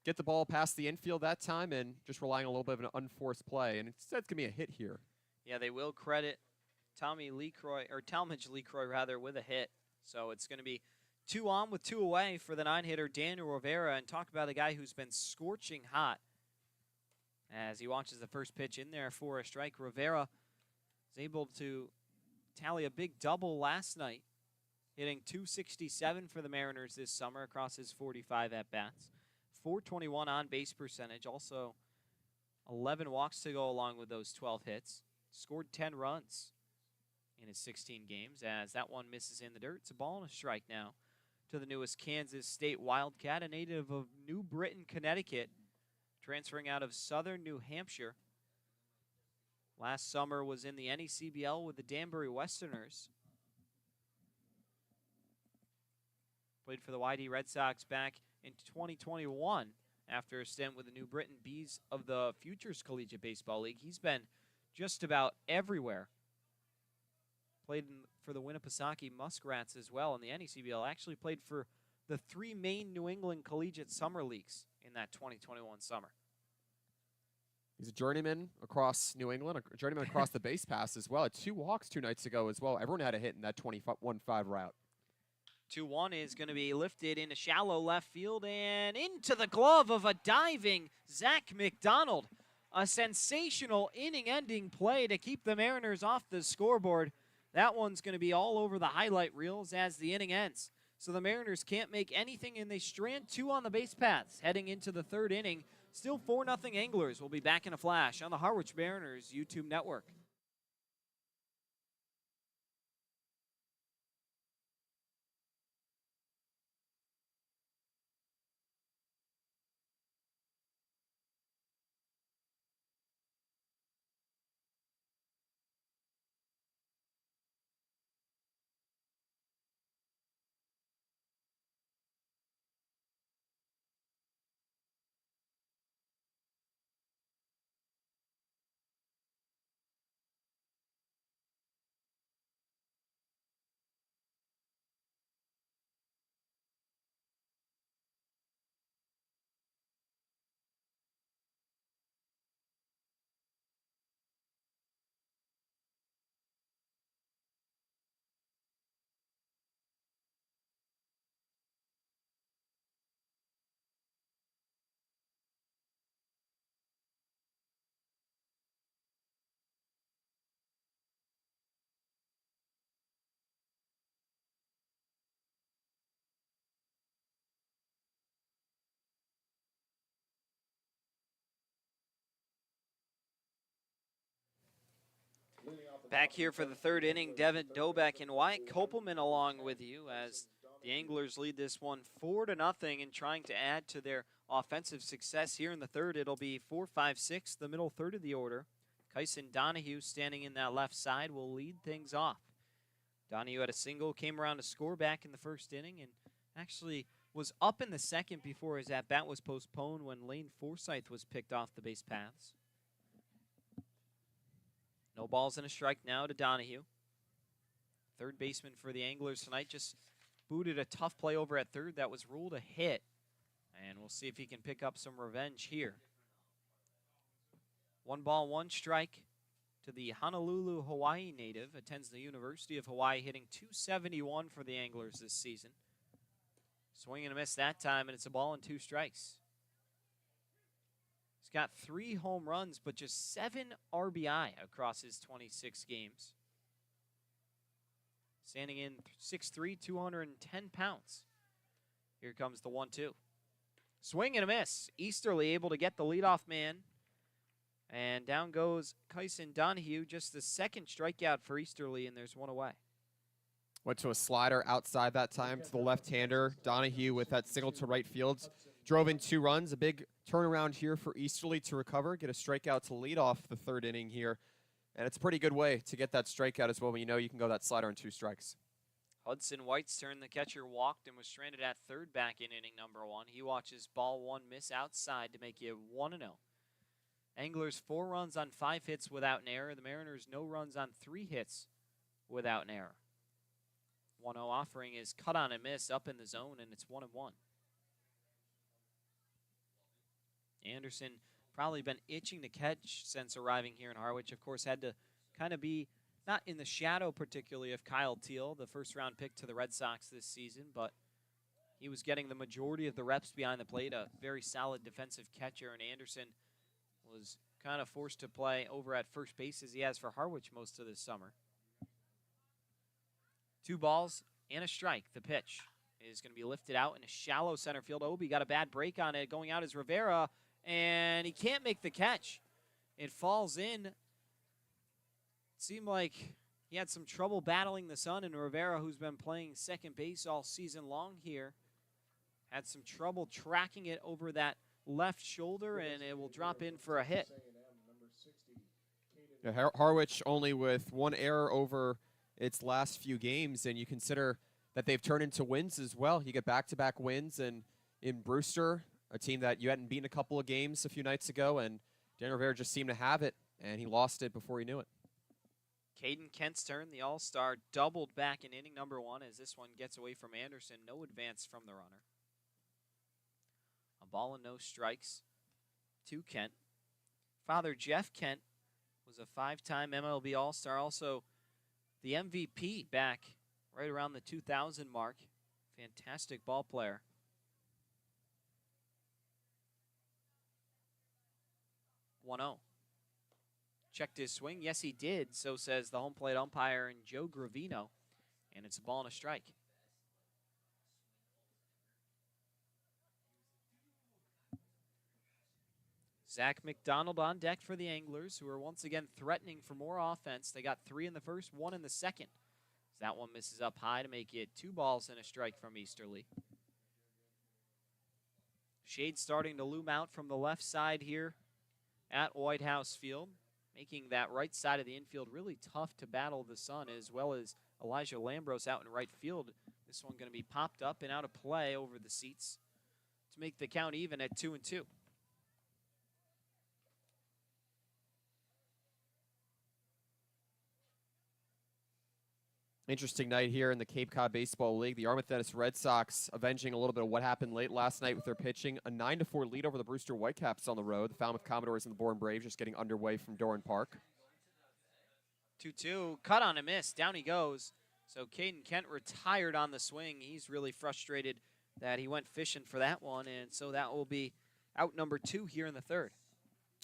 get the ball past the infield that time and just relying on a little bit of an unforced play. And instead, it's going to be a hit here. Yeah, they will credit Talmadge Lecroy rather, with a hit. So it's going to be 2 on with 2 away for the 9-hitter Daniel Rivera. And talk about a guy who's been scorching hot as he watches the first pitch in there for a strike. Rivera is able to tally a big double last night, hitting .267 for the Mariners this summer across his 45 at-bats. .421 on-base percentage, also 11 walks to go along with those 12 hits. Scored 10 runs in his 16 games, as that one misses in the dirt. It's a ball and a strike now to the newest Kansas State Wildcat, a native of New Britain, Connecticut, transferring out of southern New Hampshire. Last summer was in the NECBL with the Danbury Westerners. Played for the YD Red Sox back in 2021 after a stint with the New Britain Bees of the Futures Collegiate Baseball League. He's been just about everywhere. Played for the Winnipesaukee Muskrats as well in the NECBL. Actually played for the 3 main New England Collegiate Summer Leagues in that 2021 summer. He's a journeyman across New England, a journeyman across the base pass as well. 2 walks 2 nights ago as well. Everyone had a hit in that 21-5 route. 2-1 is going to be lifted into shallow left field and into the glove of a diving Zach McDonald. A sensational inning-ending play to keep the Mariners off the scoreboard. That one's going to be all over the highlight reels as the inning ends. So the Mariners can't make anything, and they strand 2 on the base paths heading into the 3rd inning. Still 4-0 Anglers. We'll be back in a flash on the Harwich Mariners YouTube network. Back here for the 3rd inning, Devin Dobeck and Wyatt Kopelman along with you as the Anglers lead this one 4-0 and trying to add to their offensive success here in the 3rd. It'll be 4-5-6, the middle third of the order. Kyson Donahue standing in that left side will lead things off. Donahue had a single, came around to score back in the 1st inning, and actually was up in the 2nd before his at-bat was postponed when Lane Forsythe was picked off the base paths. No balls and a strike now to Donahue. 3rd baseman for the Anglers tonight just booted a tough play over at 3rd that was ruled a hit. And we'll see if he can pick up some revenge here. 1 ball, 1 strike to the Honolulu, Hawaii native. Attends the University of Hawaii, hitting .271 for the Anglers this season. Swing and a miss that time, and it's a ball and 2 strikes. He's got 3 home runs, but just 7 RBI across his 26 games. Standing in 6'3", 210 pounds. Here comes the 1-2. Swing and a miss. Easterly able to get the leadoff man. And down goes Kyson Donahue. Just the 2nd strikeout for Easterly, and there's 1 away. Went to a slider outside that time to the left-hander. Donahue with that single to right field. Drove in 2 runs. A big turnaround here for Easterly to recover. Get a strikeout to lead off the 3rd inning here. And it's a pretty good way to get that strikeout as well when you know you can go that slider in 2 strikes. Hudson White's turn. The catcher walked and was stranded at 3rd back in inning number 1. He watches ball 1 miss outside to make you 1-0. Anglers 4 runs on 5 hits without an error. The Mariners no runs on 3 hits without an error. 1-0 offering is cut on and miss up in the zone, and it's 1-1. Anderson probably been itching to catch since arriving here in Harwich. Of course, had to kind of be not in the shadow particularly of Kyle Teal, the first-round pick to the Red Sox this season, but he was getting the majority of the reps behind the plate, a very solid defensive catcher, and Anderson was kind of forced to play over at first base as he has for Harwich most of this summer. 2 balls and a strike. The pitch is going to be lifted out in a shallow center field. Obi got a bad break on it. Going out is Rivera, and he can't make the catch. It falls in. It seemed like he had some trouble battling the sun, and Rivera, who's been playing second base all season long here, had some trouble tracking it over that left shoulder, and it will drop in for a hit. Yeah, Harwich only with 1 error over its last few games, and you consider that they've turned into wins as well. You get back-to-back wins, and in Brewster, a team that you hadn't beaten a couple of games a few nights ago, and Dan Rivera just seemed to have it, and he lost it before he knew it. Caden Kent's turn. The All-Star doubled back in inning number 1 as this one gets away from Anderson. No advance from the runner. A ball and no strikes to Kent. Father Jeff Kent was a 5-time MLB All-Star, also the MVP back right around the 2000 mark. Fantastic ball player. 1-0. Checked his swing. Yes, he did. So says the home plate umpire and Joe Gravino. And it's a ball and a strike. Zach McDonald on deck for the Anglers, who are once again threatening for more offense. They got 3 in the first, 1 in the second. That one misses up high to make it 2 balls and a strike from Easterly. Shade starting to loom out from the left side here at White House Field, making that right side of the infield really tough to battle the sun, as well as Elijah Lambros out in right field. This one going to be popped up and out of play over the seats to make the count even at 2-2. Interesting night here in the Cape Cod Baseball League. The Armathenius Red Sox avenging a little bit of what happened late last night with their pitching. A 9-4 lead over the Brewster Whitecaps on the road. The Falmouth Commodores and the Bourne Braves just getting underway from Doran Park. 2-2, cut on a miss. Down he goes. So Caden Kent retired on the swing. He's really frustrated that he went fishing for that one, and so that will be out number 2 here in the third.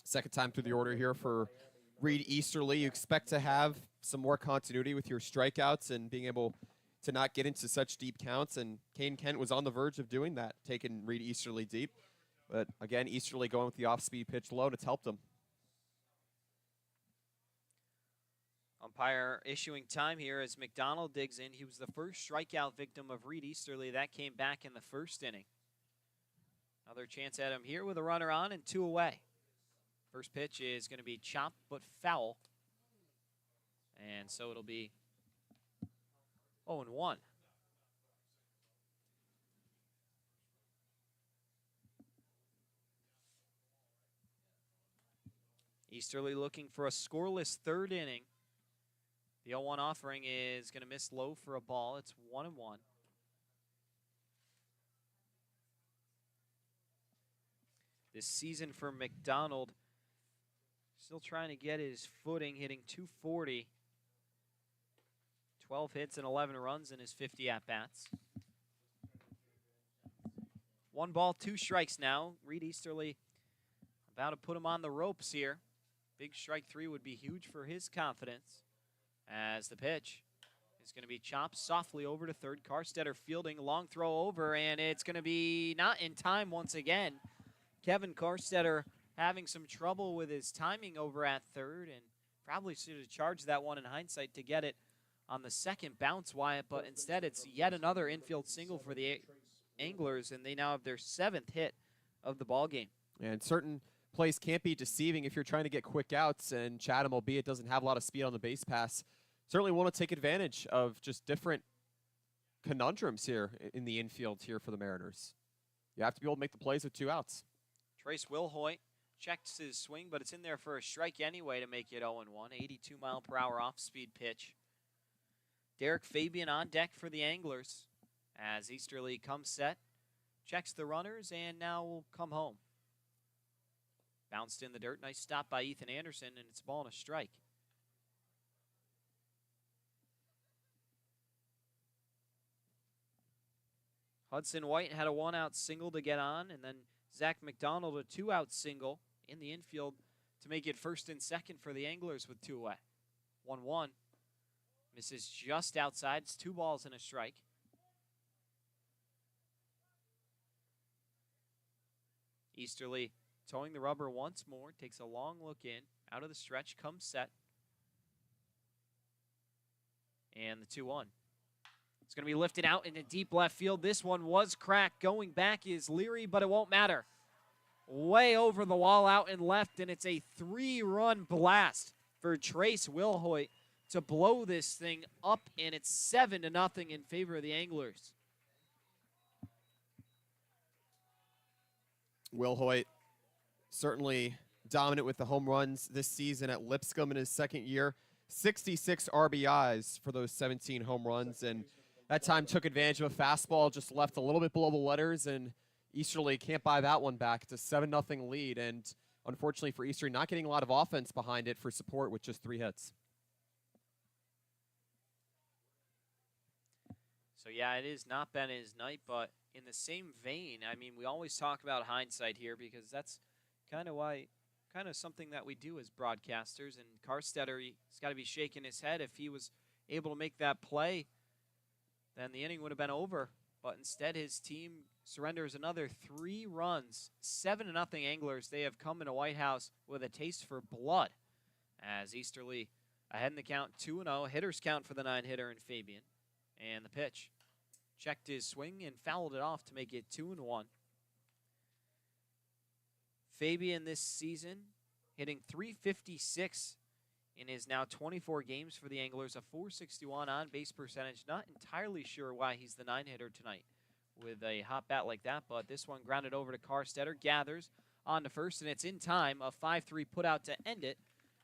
Second time through the order here for Reed Easterly. You expect to have some more continuity with your strikeouts and being able to not get into such deep counts, and Caden Kent was on the verge of doing that, taking Reed Easterly deep. But again, Easterly going with the off-speed pitch low, and it's helped him. Umpire issuing time here as McDonald digs in. He was the first strikeout victim of Reed Easterly. That came back in the first inning. Another chance at him here with a runner on and 2 away. First pitch is going to be chopped but foul. And so it'll be 0-1. Easterly looking for a scoreless third inning. The 0-1 offering is going to miss low for a ball. It's 1-1. This season for McDonald, still trying to get his footing, hitting .240. 12 hits and 11 runs in his 50 at-bats. 1 ball, 2 strikes now. Reed Easterly about to put him on the ropes here. Big strike 3 would be huge for his confidence, as the pitch is going to be chopped softly over to third. Carstetter fielding, long throw over, and it's going to be not in time once again. Kevin Carstetter having some trouble with his timing over at third, and probably should have charged that one in hindsight to get it on the second bounce, Wyatt, but instead it's yet another infield single for the Anglers, and they now have their 7th hit of the ball game. And certain plays can't be deceiving if you're trying to get quick outs, and Chatham, albeit doesn't have a lot of speed on the base pass, certainly want to take advantage of just different conundrums here in the infield here for the Mariners. You have to be able to make the plays with 2 outs. Trace Wilhoit checks his swing, but it's in there for a strike anyway to make it 0-1. 82-mile-per-hour off-speed pitch. Derek Fabian on deck for the Anglers as Easterly comes set, checks the runners, and now will come home. Bounced in the dirt. Nice stop by Ethan Anderson, and it's a ball and a strike. Hudson White had a 1-out single to get on, and then Zach McDonald a 2-out single in the infield to make it first and second for the Anglers with 2 away. 1-1. Misses just outside. It's 2 balls and a strike. Easterly towing the rubber once more. Takes a long look in. Out of the stretch. Comes set. And the 2-1. It's going to be lifted out into deep left field. This one was cracked. Going back is Leary, but it won't matter. Way over the wall out and left, and it's a 3-run blast for Trace Wilhoit to blow this thing up, and it's 7-0 in favor of the Anglers. Wilhoit certainly dominant with the home runs this season at Lipscomb in his second year. 66 RBIs for those 17 home runs, and that time took advantage of a fastball, just left a little bit below the letters, and Easterly can't buy that one back. It's a 7-0 lead, and unfortunately for Easterly, not getting a lot of offense behind it for support with just 3 hits. So, yeah, it has not been his night, but in the same vein, I mean, we always talk about hindsight here because that's kind of something that we do as broadcasters, and Carstetter, he's got to be shaking his head. If he was able to make that play, then the inning would have been over. But instead, his team surrenders another 3 runs. 7-0 Anglers. They have come into White House with a taste for blood as Easterly ahead in the count 2-0. Hitters count for the 9-hitter in Fabian. And the pitch. Checked his swing and fouled it off to make it 2-1. Fabian this season hitting .356 in his now 24 games for the Anglers, a .461 on-base percentage. Not entirely sure why he's the 9-hitter tonight with a hot bat like that, but this one grounded over to Carstetter, gathers on to first, and it's in time. A 5-3 put out to end it,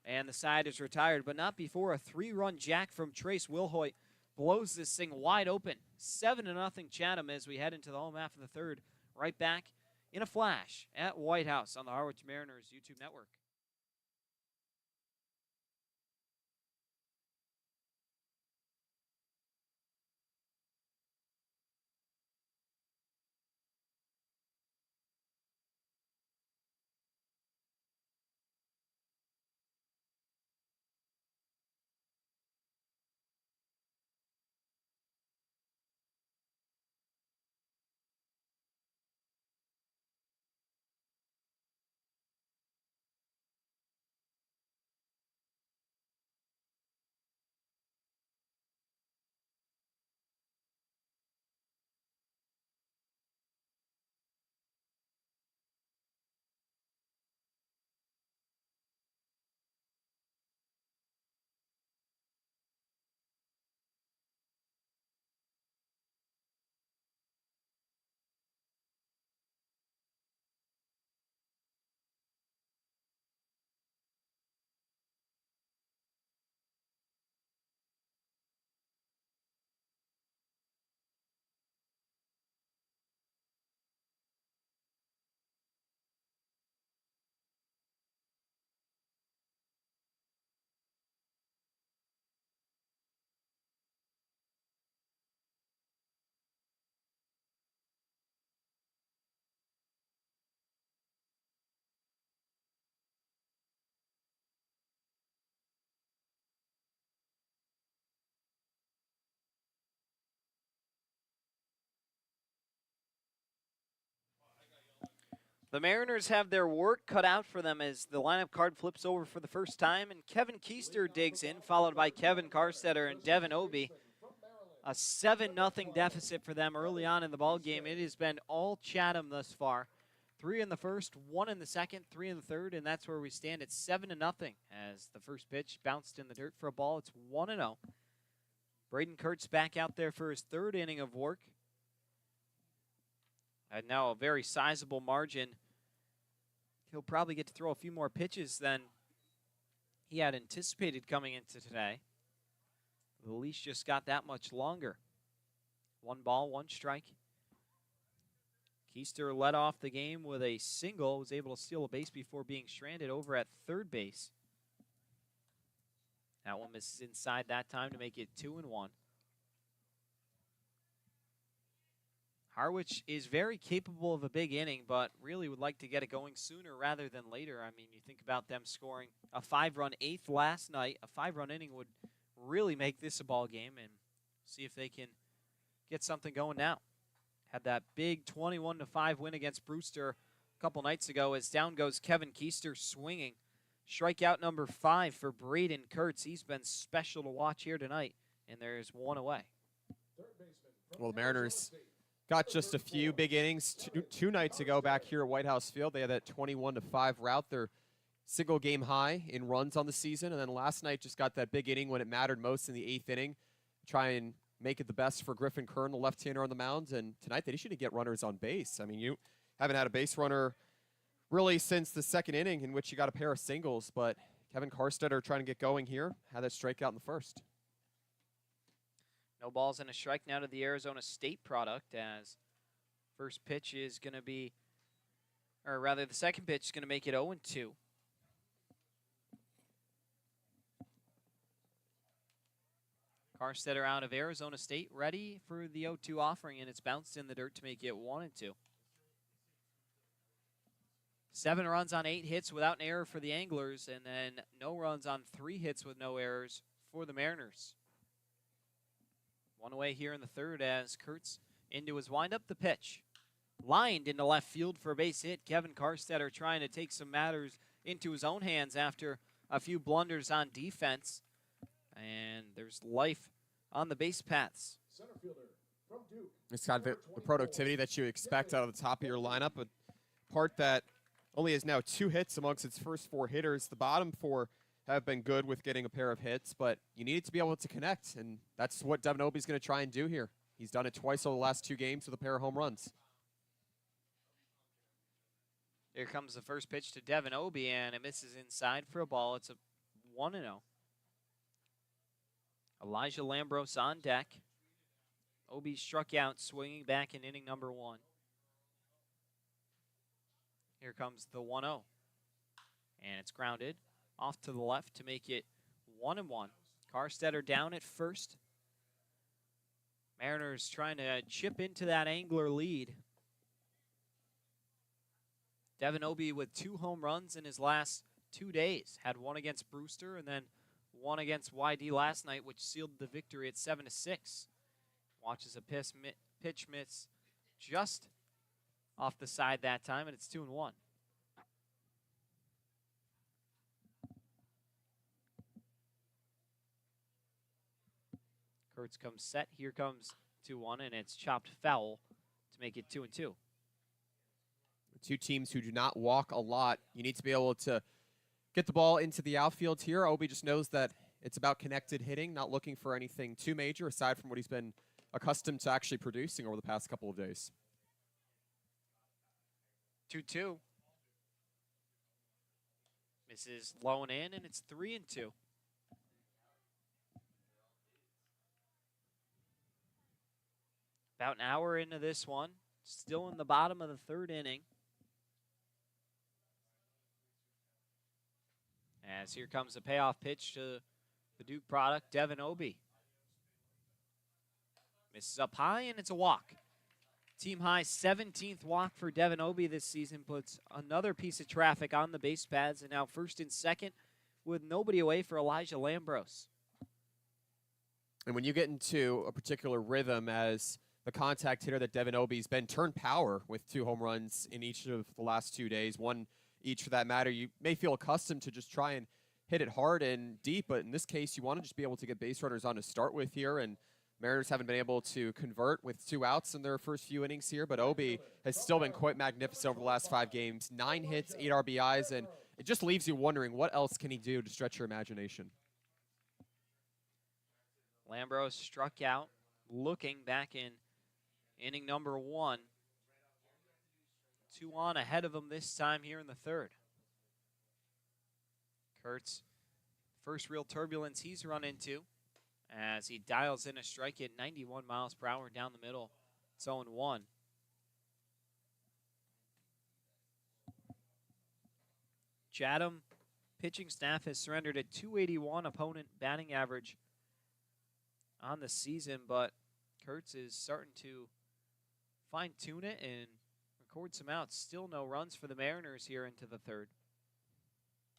and the side is retired, but not before a 3-run jack from Trace Wilhoit blows this thing wide open. 7-0 Chatham as we head into the home half of the third. Right back in a flash at White House on the Harwich Mariners YouTube network. The Mariners have their work cut out for them as the lineup card flips over for the first time, and Kevin Keister digs in, followed by Kevin Carstetter and Devin Obie. A 7-0 deficit for them early on in the ballgame. It has been all Chatham thus far. 3 in the first, 1 in the second, 3 in the third, and that's where we stand at 7-0 as the first pitch bounced in the dirt for a ball. It's 1-0. Braden Kurtz back out there for his third inning of work. And now a very sizable margin. He'll probably get to throw a few more pitches than he had anticipated coming into today. The leash just got that much longer. 1 ball, 1 strike. Keister led off the game with a single, was able to steal a base before being stranded over at third base. That one misses inside that time to make it 2-1. Harwich is very capable of a big inning, but really would like to get it going sooner rather than later. I mean, you think about them scoring a 5-run eighth last night. A 5-run inning would really make this a ball game, and see if they can get something going now. Had that big 21-5 win against Brewster a couple nights ago as down goes Kevin Keister swinging. Strikeout number 5 for Braden Kurtz. He's been special to watch here tonight, and there's one away. Well, the Mariners got just a few big innings two nights ago back here at White House Field. They had that 21-5 rout, their single game high in runs on the season. And then last night just got that big inning when it mattered most in the 8th inning. Try and make it the best for Griffin Kern, the left-hander on the mound. And tonight they should get runners on base. I mean, you haven't had a base runner really since the 2nd inning in which you got a pair of singles. But Kevin Karstetter trying to get going here. Had that strikeout in the 1st. No balls and a strike now to the Arizona State product as first pitch is going to be, or rather the second pitch is going to make it 0-2. Karstetter out of Arizona State, ready for the 0-2 offering, and it's bounced in the dirt to make it 1-2. 7 runs on 8 hits without an error for the Anglers, and then no runs on 3 hits with no errors for the Mariners. One away here in the 3rd as Kurtz into his windup. The pitch lined into left field for a base hit. Kevin Karstetter trying to take some matters into his own hands after a few blunders on defense. And there's life on the base paths. Center fielder from Duke. It's got the productivity that you expect out of the top of your lineup. A part that only has now 2 hits amongst its first 4 hitters. The bottom 4 have been good with getting a pair of hits, but you need to be able to connect, and that's what Devin Obie's going to try and do here. He's done it twice over the last 2 games with a pair of home runs. Here comes the first pitch to Devin Obie, and it misses inside for a ball. It's a 1-0. Elijah Lambros on deck. Obie struck out, swinging back in inning number 1. Here comes the 1-0. And it's grounded off to the left to make it 1-1. Karstetter down at first. Mariners trying to chip into that Angler lead. Devin Obie with 2 home runs in his last 2 days. Had one against Brewster and then one against YD last night, which sealed the victory at 7-6. Watches a pitch miss just off the side that time, and it's 2-1. Kurtz comes set. Here comes 2-1, and it's chopped foul to make it 2-2. 2 teams who do not walk a lot. You need to be able to get the ball into the outfield here. Obie just knows that it's about connected hitting, not looking for anything too major aside from what he's been accustomed to actually producing over the past couple of days. 2-2. Misses low and in, and it's 3-2. About an hour into this one, still in the bottom of the 3rd inning. As here comes the payoff pitch to the Duke product, Devin Obie. Misses up high, and it's a walk. Team high 17th walk for Devin Obie this season puts another piece of traffic on the base paths, and now first and second with nobody away for Elijah Lambros. And when you get into a particular rhythm as the contact hitter that Devin Obie's been, turned power with 2 home runs in each of the last 2 days, 1 each for that matter, you may feel accustomed to just try and hit it hard and deep, but in this case, you want to just be able to get base runners on to start with here, and Mariners haven't been able to convert with 2 outs in their first few innings here, but Obie has still been quite magnificent over the last 5 games. 9 hits, 8 RBIs, and it just leaves you wondering what else can he do to stretch your imagination. Lambros struck out, looking back in inning number 1. 2 on ahead of him this time here in the 3rd. Kurtz, first real turbulence he's run into as he dials in a strike at 91 miles per hour down the middle. It's 0-1. Chatham pitching staff has surrendered a .281 opponent batting average on the season, but Kurtz is starting to fine-tune it and record some outs. Still no runs for the Mariners here into the third.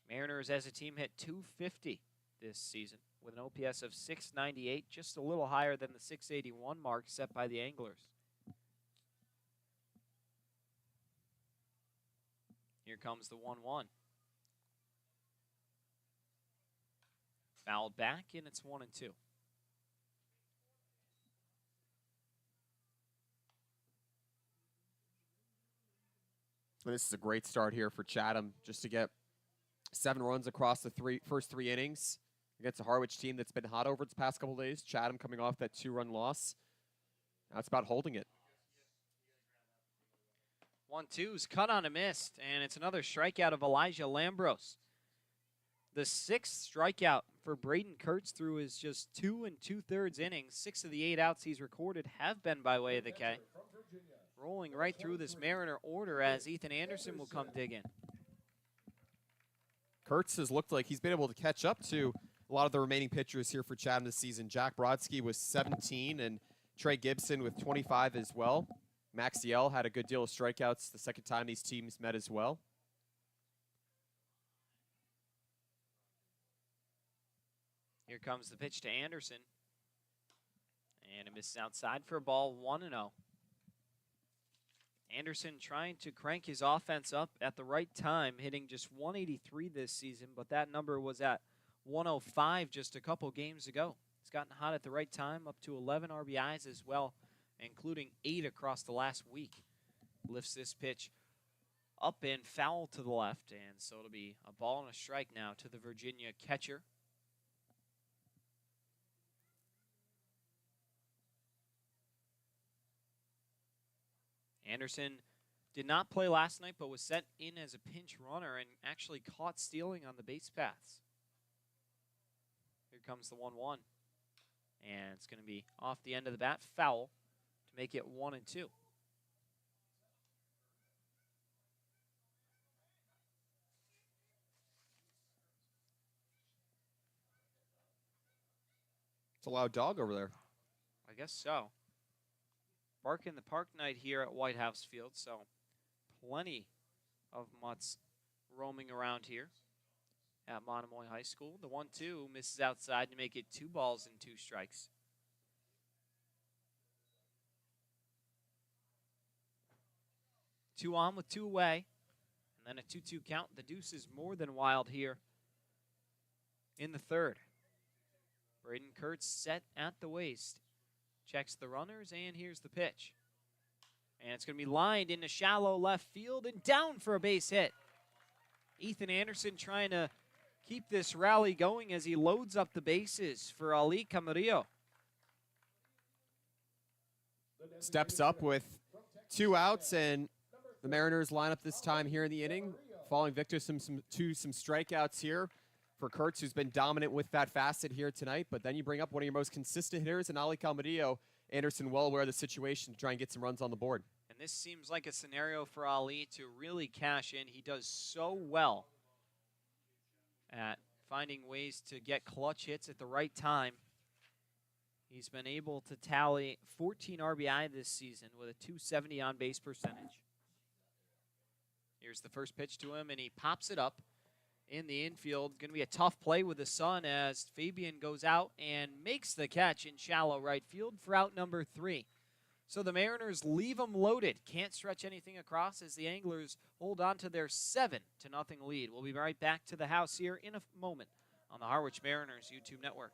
Mariners as a team hit .250 this season with an OPS of .698, just a little higher than the .681 mark set by the Anglers. Here comes the 1-1. Fouled back, and it's 1-2. This is a great start here for Chatham, just to get 7 runs across the first three innings against a Harwich team that's been hot over the past couple days. Chatham coming off that 2-run loss. Now it's about holding it. 1-2's cut on a miss, and it's another strikeout of Elijah Lambros. The 6th strikeout for Braden Kurtz through his just 2 2/3 innings. 6 of the 8 outs he's recorded have been by way of the K. Rolling right through this Mariner order as Ethan Anderson will come dig in. Kurtz has looked like he's been able to catch up to a lot of the remaining pitchers here for Chatham this season. Jack Brodsky was 17 and Trey Gibson with 25 as well. Maxiel had a good deal of strikeouts the second time these teams met as well. Here comes the pitch to Anderson. And it misses outside for a ball, 1-0. Anderson trying to crank his offense up at the right time, hitting just .183 this season, but that number was at .105 just a couple games ago. He's gotten hot at the right time, up to 11 RBIs as well, including 8 across the last week. Lifts this pitch up and foul to the left, and so it'll be a ball and a strike now to the Virginia catcher. Anderson did not play last night, but was sent in as a pinch runner and actually caught stealing on the base paths. Here comes the 1-1. And it's going to be off the end of the bat, foul, to make it 1-2. It's a loud dog over there. I guess so. Bark in the Park night here at White House Field, so plenty of mutts roaming around here at Monomoy High School. The 1-2 misses outside to make it 2 balls and 2 strikes. Two on with 2 away, and then a 2-2 count. The deuce is more than wild here in the third. Braden Kurtz set at the waist. Checks the runners, and here's the pitch. And it's going to be lined into shallow left field and down for a base hit. Ethan Anderson trying to keep this rally going as he loads up the bases for Ali Camarillo. Steps up with 2 outs, and the Mariners line up this time here in the inning, falling victim to some strikeouts here for Kurtz, who's been dominant with that facet here tonight. But then you bring up one of your most consistent hitters in Ali Calmadillo. Anderson well aware of the situation to try and get some runs on the board. And this seems like a scenario for Ali to really cash in. He does so well at finding ways to get clutch hits at the right time. He's been able to tally 14 RBI this season with a .270 on-base percentage. Here's the first pitch to him, and he pops it up in the infield. Going to be a tough play with the sun as Fabian goes out and makes the catch in shallow right field for out number 3. So the Mariners leave them loaded. Can't stretch anything across as the Anglers hold on to their 7-0 lead. We'll be right back to the house here in a moment on the Harwich Mariners YouTube network.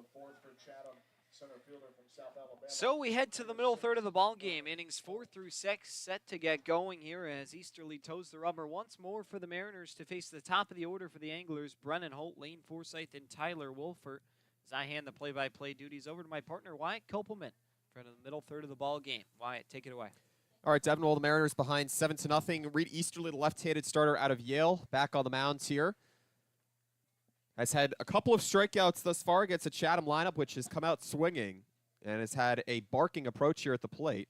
the fourth for Chatham, center fielder from South Alabama. So we head to the middle third of the ball game. Innings 4 through 6 set to get going here as Easterly toes the rubber once more for the Mariners to face the top of the order for the Anglers, Brennan Holt, Lane Forsythe, and Tyler Wolfert. As I hand the play-by-play duties over to my partner, Wyatt Kopelman, for the middle third of the ball game. Wyatt, take it away. All right, Devin, well, the Mariners behind 7-0. Reed Easterly, the left-handed starter out of Yale, back on the mound here. Has had a couple of strikeouts thus far against a Chatham lineup, which has come out swinging and has had a barking approach here at the plate.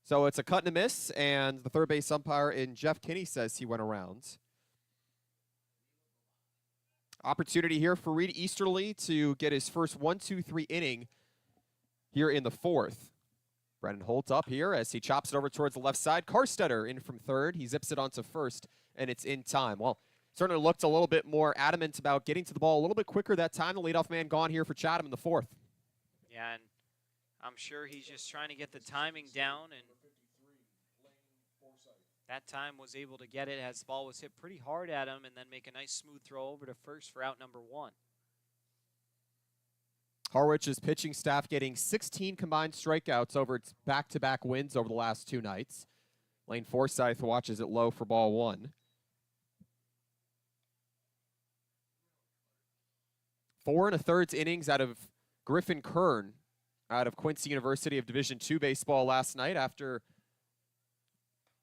So it's a cut and a miss, and the third base umpire in Jeff Kinney says he went around. Opportunity here for Reed Easterly to get his first 1-2-3 inning here in the fourth. Brennan Holt up here as he chops it over towards the left side. Karstetter in from third. He zips it onto first, and it's in time. Well, certainly looked a little bit more adamant about getting to the ball a little bit quicker that time. The leadoff man gone here for Chatham in the fourth. Yeah, and I'm sure he's just trying to get the timing down, and that time was able to get it as the ball was hit pretty hard at him and then make a nice smooth throw over to first for out number 1. Harwich's pitching staff getting 16 combined strikeouts over its back-to-back wins over the last 2 nights. Lane Forsythe watches it low for ball 1. 4 1/3 innings out of Griffin Kern out of Quincy University of Division II baseball last night after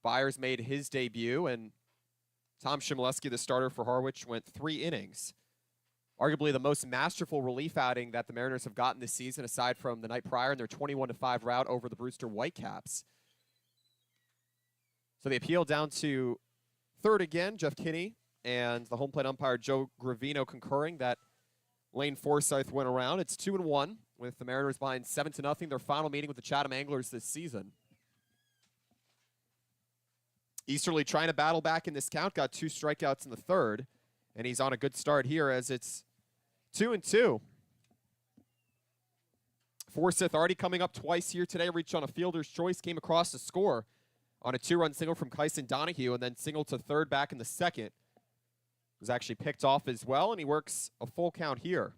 Byers made his debut, and Tom Shimoleski, the starter for Harwich, went 3 innings. Arguably the most masterful relief outing that the Mariners have gotten this season, aside from the night prior in their 21-5 rout over the Brewster Whitecaps. So they appeal down to third again, Jeff Kinney, and the home plate umpire Joe Gravino concurring that Lane Forsythe went around. It's 2-1 with the Mariners behind 7-0, their final meeting with the Chatham Anglers this season. Easterly trying to battle back in this count, got 2 strikeouts in the third, and he's on a good start here as it's 2-2. Forsythe already coming up twice here today, reached on a fielder's choice, came across to score on a 2-run single from Kyson Donahue, and then single to third back in the second. Was actually picked off as well, and he works a full count here.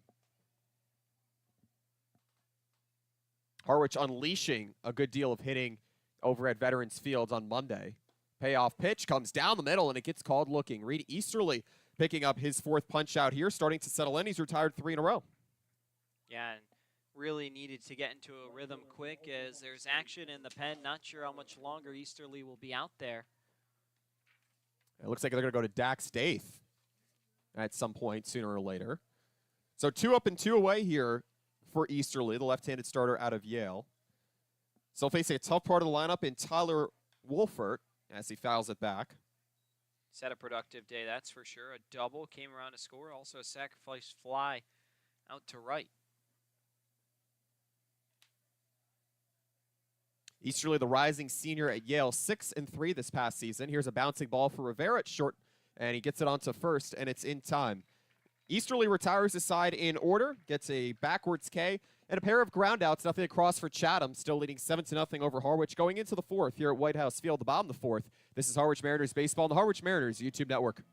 Harwich unleashing a good deal of hitting over at Veterans Field on Monday. Payoff pitch comes down the middle, and it gets called looking. Reed Easterly picking up his 4th punch out here, starting to settle in. He's retired 3 in a row. Yeah, and really needed to get into a rhythm quick as there's action in the pen. Not sure how much longer Easterly will be out there. It looks like they're going to go to Dax Daith at some point sooner or later. So 2 up and 2 away here for Easterly, the left-handed starter out of Yale. So facing a tough part of the lineup in Tyler Wolfert as he fouls it back. Set a productive day, that's for sure. A double came around to score. Also a sacrifice fly out to right. Easterly, the rising senior at Yale, 6-3 this past season. Here's a bouncing ball for Rivera at short, and he gets it onto first, and it's in time. Easterly retires his side in order, gets a backwards K, and a pair of groundouts, nothing across for Chatham, still leading 7-0 over Harwich going into the fourth here at White House Field, the bottom of the fourth. This is Harwich Mariners baseball on the Harwich Mariners YouTube network.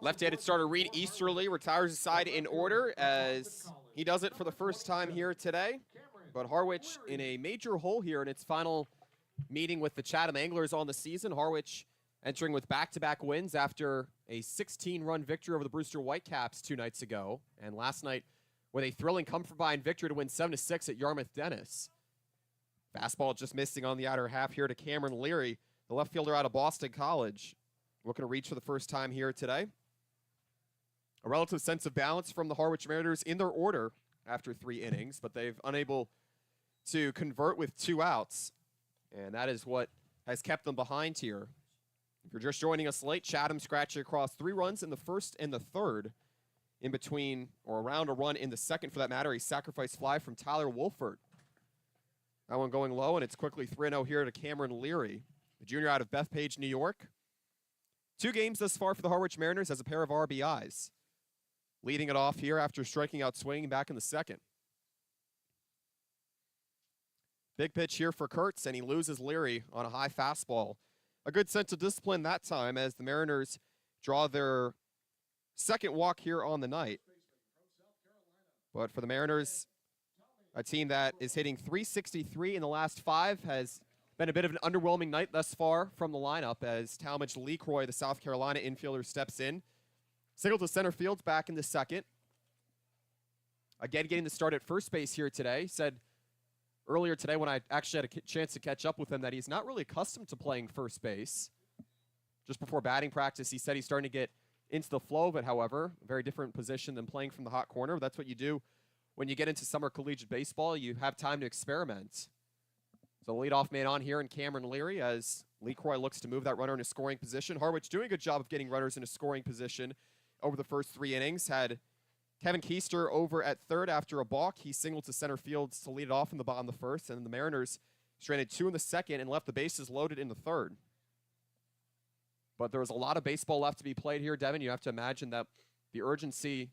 Left-handed starter Reed Easterly retires his side in order as he does it for the first time here today. But Harwich in a major hole here in its final meeting with the Chatham Anglers on the season. Harwich entering with back-to-back wins after a 16-run victory over the Brewster Whitecaps 2 nights ago. And last night with a thrilling come-from-behind victory to win 7-6 at Yarmouth Dennis. Fastball just missing on the outer half here to Cameron Leary, the left fielder out of Boston College. Looking to reach for the first time here today. A relative sense of balance from the Harwich Mariners in their order after 3 innings, but they've unable to convert with 2 outs. And that is what has kept them behind here. If you're just joining us late, Chatham scratching across 3 runs in the first and the third. In between, or around a run in the second for that matter, a sacrifice fly from Tyler Wolford. That one going low, and it's quickly 3-0 here to Cameron Leary, the junior out of Bethpage, New York. 2 games thus far for the Harwich Mariners as a pair of RBIs. Leading it off here after striking out swinging back in the second. Big pitch here for Kurtz, and he loses Leary on a high fastball. A good sense of discipline that time as the Mariners draw their second walk here on the night. But for the Mariners, a team that is hitting .363 in the last 5 has been a bit of an underwhelming night thus far from the lineup as Talmadge Lecroy, the South Carolina infielder, steps in. Signal to center field back in the second. Again, getting the start at first base here today. Said earlier today when I actually had a chance to catch up with him that he's not really accustomed to playing first base. Just before batting practice, he said he's starting to get into the flow of it, however. A very different position than playing from the hot corner. That's what you do when you get into summer collegiate baseball. You have time to experiment. So the leadoff man on here in Cameron Leary as Lecroy looks to move that runner in a scoring position. Harwich doing a good job of getting runners in a scoring position over the first 3 innings. Had Kevin Keister over at third after a balk. He singled to center field to lead it off in the bottom of the first, and the Mariners stranded 2 in the second and left the bases loaded in the third. But there was a lot of baseball left to be played here, Devin. You have to imagine that the urgency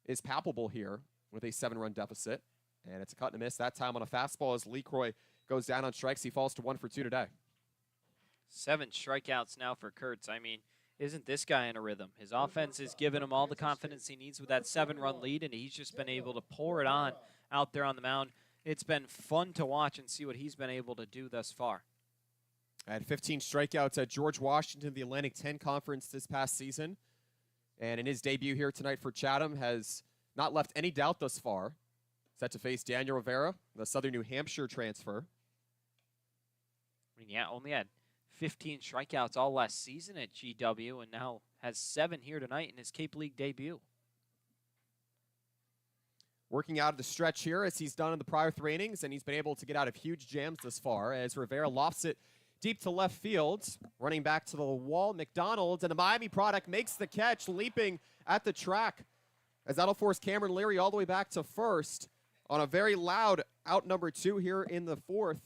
is palpable here with a 7-run deficit. And it's a cut and a miss that time on a fastball as Lecroy goes down on strikes. He falls to 1 for 2 today. 7 strikeouts now for Kurtz. I mean, isn't this guy in a rhythm? His offense is giving him all the confidence he needs with that 7-run lead, and he's just been able to pour it on out there on the mound. It's been fun to watch and see what he's been able to do thus far. Had 15 strikeouts at George Washington, the Atlantic 10 Conference this past season. And in his debut here tonight for Chatham, has not left any doubt thus far. Set to face Daniel Rivera, the Southern New Hampshire transfer. I mean, yeah, only had 15 strikeouts all last season at GW, and now has 7 here tonight in his Cape League debut. Working out of the stretch here as he's done in the prior 3 innings, and he's been able to get out of huge jams thus far as Rivera lofts it deep to left field. Running back to the wall, McDonald, and the Miami product makes the catch, leaping at the track as that'll force Cameron Leary all the way back to first on a very loud out number 2 here in the 4th.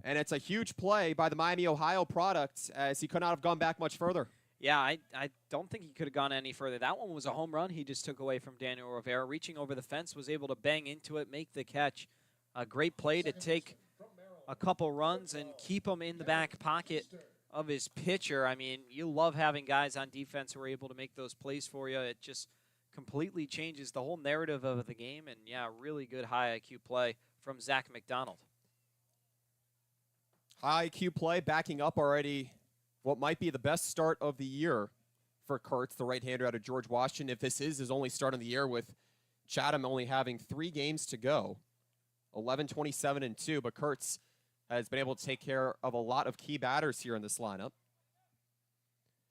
And it's a huge play by the Miami, Ohio product as he could not have gone back much further. Yeah, I don't think he could have gone any further. That one was a home run he just took away from Daniel Rivera. Reaching over the fence, was able to bang into it, make the catch. A great play to take a couple runs and keep him in the back pocket of his pitcher. I mean, you love having guys on defense who are able to make those plays for you. It just completely changes the whole narrative of the game. And, yeah, really good high IQ play from Zach McDonald. High IQ play backing up already what might be the best start of the year for Kurtz, the right-hander out of George Washington, if this is his only start of the year with Chatham only having 3 games to go. 11-27-2, but Kurtz has been able to take care of a lot of key batters here in this lineup.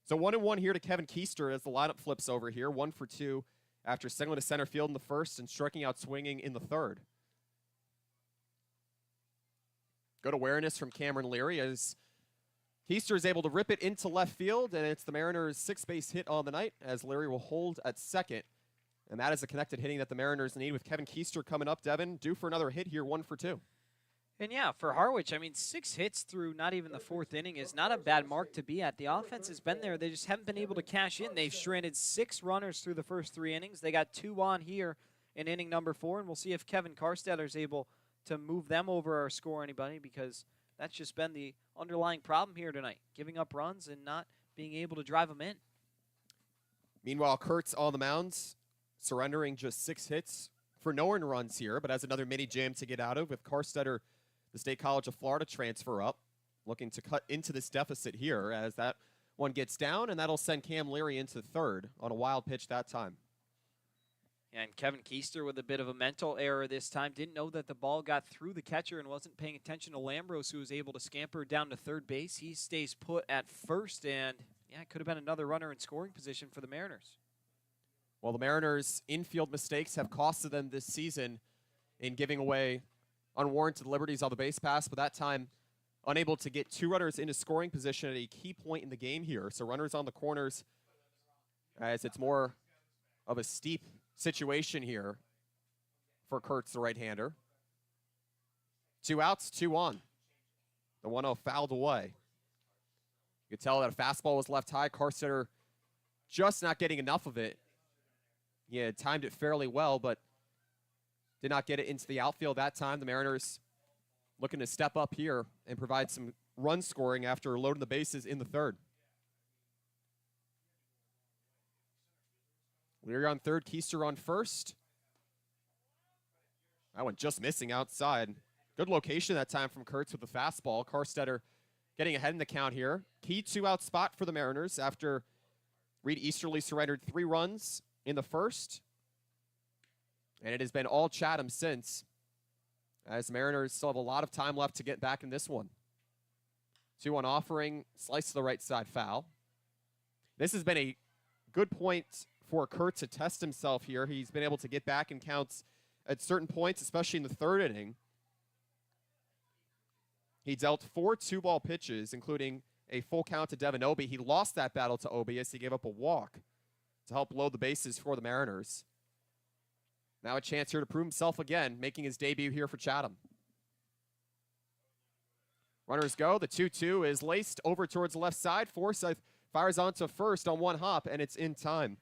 So 1-1 here to Kevin Keister as the lineup flips over here. 1 for 2 after singling to center field in the first and striking out swinging in the third. Good awareness from Cameron Leary as Keister is able to rip it into left field, and it's the Mariners' 6th base hit on the night as Leary will hold at second. And that is the connected hitting that the Mariners need with Kevin Keister coming up, Devin. Due for another hit here, 1 for 2. And, yeah, for Harwich, I mean, 6 hits through not even the 4th inning is not a bad mark to be at. The offense has been there. They just haven't been able to cash in. They've stranded 6 runners through the first 3 innings. They got 2 on here in inning number 4, and we'll see if Kevin Karstetter is able to move them over or score anybody, because that's just been the underlying problem here tonight, giving up runs and not being able to drive them in. Meanwhile, Kurtz on the mound, surrendering just 6 hits for no earned runs here, but has another mini jam to get out of with Carstetter, the State College of Florida transfer up, looking to cut into this deficit here as that one gets down, and that'll send Cam Leary into third on a wild pitch that time. And Kevin Keister with a bit of a mental error this time. Didn't know that the ball got through the catcher and wasn't paying attention to Lambros, who was able to scamper down to third base. He stays put at first, and yeah, it could have been another runner in scoring position for the Mariners. Well, the Mariners' infield mistakes have costed them this season in giving away unwarranted liberties on the base pass, but that time unable to get 2 runners into scoring position at a key point in the game here. So runners on the corners as it's more of a steep situation here for Kurtz, the right-hander. 2 outs, 2 on. The 1-0 fouled away. You could tell that a fastball was left high. Carstetter just not getting enough of it. He had timed it fairly well, but did not get it into the outfield that time. The Mariners looking to step up here and provide some run scoring after loading the bases in the third. Leary on third, Keister on first. That one just missing outside. Good location that time from Kurtz with the fastball. Carstetter getting ahead in the count here. Key 2-out spot for the Mariners after Reed Easterly surrendered 3 runs in the first. And it has been all Chatham since, as the Mariners still have a lot of time left to get back in this one. 2-1 offering, slice to the right side, foul. This has been a good point for Kurtz to test himself here. He's been able to get back in counts at certain points, especially in the third inning. He dealt 4 2-ball pitches, including a full count to Devin Obie. He lost that battle to Obie as he gave up a walk to help load the bases for the Mariners. Now a chance here to prove himself again, making his debut here for Chatham. Runners go. The 2-2 is laced over towards the left side. Forsythe fires onto first on one hop, and it's in time.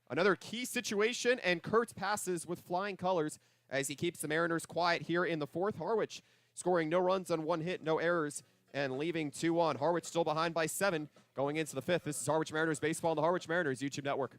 Another key situation, and Kurtz passes with flying colors as he keeps the Mariners quiet here in the fourth. Harwich scoring no runs on 1 hit, no errors, and leaving 2-1. Harwich still behind by 7 going into the 5th. This is Harwich Mariners Baseball on the Harwich Mariners YouTube network.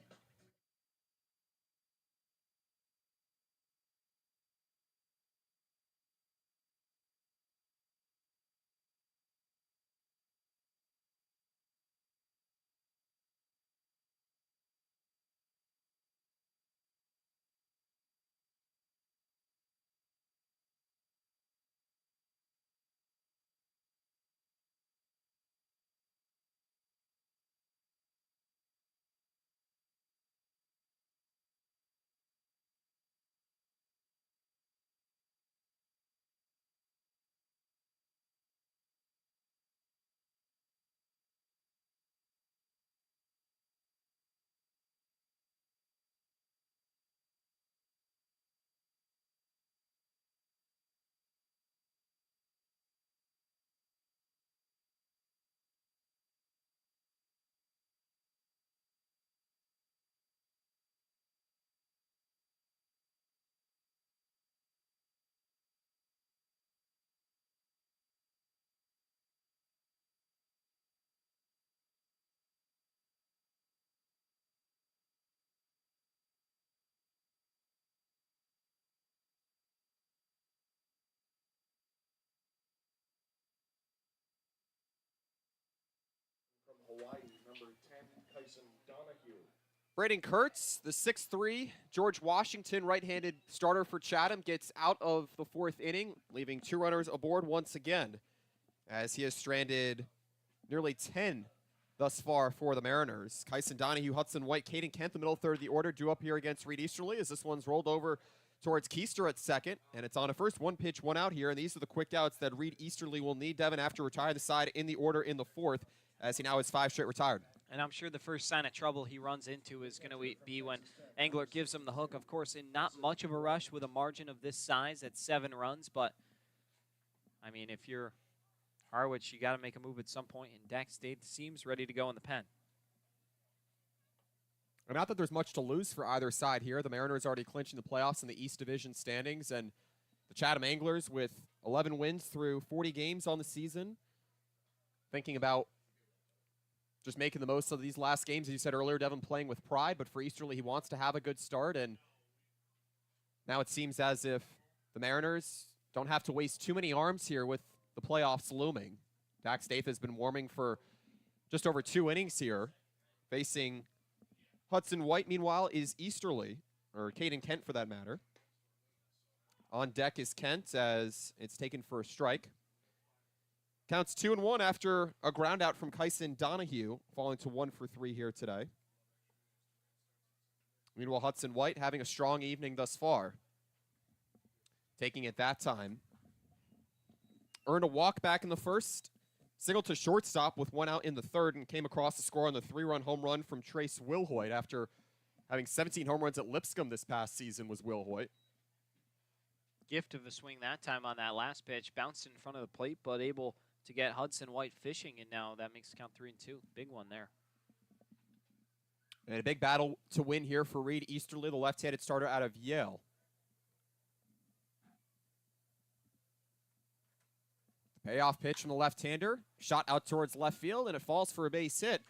From Hawaii, number 10, Kyson Donahue. Braden Kurtz, the 6'3", George Washington right-handed starter for Chatham, gets out of the 4th inning, leaving 2 runners aboard once again, as he has stranded nearly 10 thus far for the Mariners. Kyson Donahue, Hudson White, Caden Kent, the middle third of the order, due up here against Reed Easterly as this one's rolled over towards Keister at second, and it's on a first 1 pitch, 1 out here, and these are the quick outs that Reed Easterly will need. Devin after retire the side in the order in the 4th, as he now has 5 straight retired. And I'm sure the first sign of trouble he runs into is going to be when Angler gives him the hook. Of course, in not much of a rush with a margin of this size at 7 runs. But, I mean, if you're Harwich, you got to make a move at some point. And Dak State seems ready to go in the pen. And not that there's much to lose for either side here. The Mariners already clinching the playoffs in the East Division standings. And the Chatham Anglers with 11 wins through 40 games on the season. Thinking about just making the most of these last games. As you said earlier, Devin playing with pride, but for Easterly, he wants to have a good start. And now it seems as if the Mariners don't have to waste too many arms here with the playoffs looming. Dax Daith has been warming for just over 2 innings here. Facing Hudson White, meanwhile, is Easterly, or Caden Kent for that matter. On deck is Kent as it's taken for a strike. Counts 2-1 after a ground out from Kyson Donahue, falling to 1 for 3 here today. Meanwhile, Hudson White having a strong evening thus far. Taking it that time. Earned a walk back in the first. Singled to shortstop with 1 out in the third and came across the score on the 3-run home run from Trace Wilhoit after having 17 home runs at Lipscomb this past season was Wilhoit. Gift of a swing that time on that last pitch. Bounced in front of the plate, but able to get Hudson White fishing, and now that makes it count 3-2. Big one there. And a big battle to win here for Reed Easterly, the left-handed starter out of Yale. Payoff pitch from the left-hander. Shot out towards left field, and it falls for a base hit.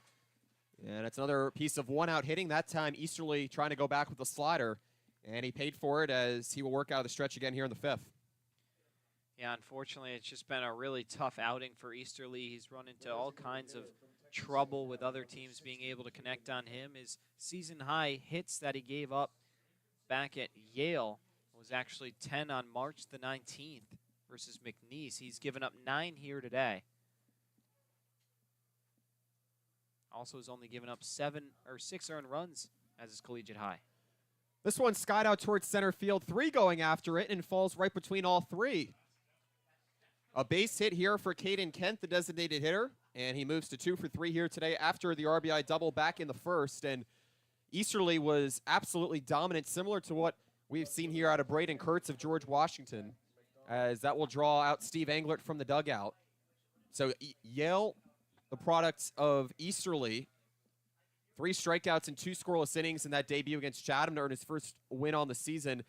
And it's another piece of 1-out hitting. That time, Easterly trying to go back with the slider, and he paid for it as he will work out of the stretch again here in the 5th. Yeah, unfortunately, it's just been a really tough outing for Easterly. He's run into all kinds of trouble with other teams being able to connect on him. His season-high hits that he gave up back at Yale was actually 10 on March the 19th. Versus McNeese. He's given up 9 here today. Also has only given up 6 earned runs as his collegiate high. This one skied out towards center field. 3 going after it and falls right between all 3. A base hit here for Caden Kent, the designated hitter, and he moves to 2 for 3 here today after the RBI double back in the first. And Easterly was absolutely dominant, similar to what we've seen here out of Braden Kurtz of George Washington, as that will draw out Steve Englert from the dugout. So Yale, the product of Easterly, 3 strikeouts and 2 scoreless innings in that debut against Chatham to earn his first win on the season.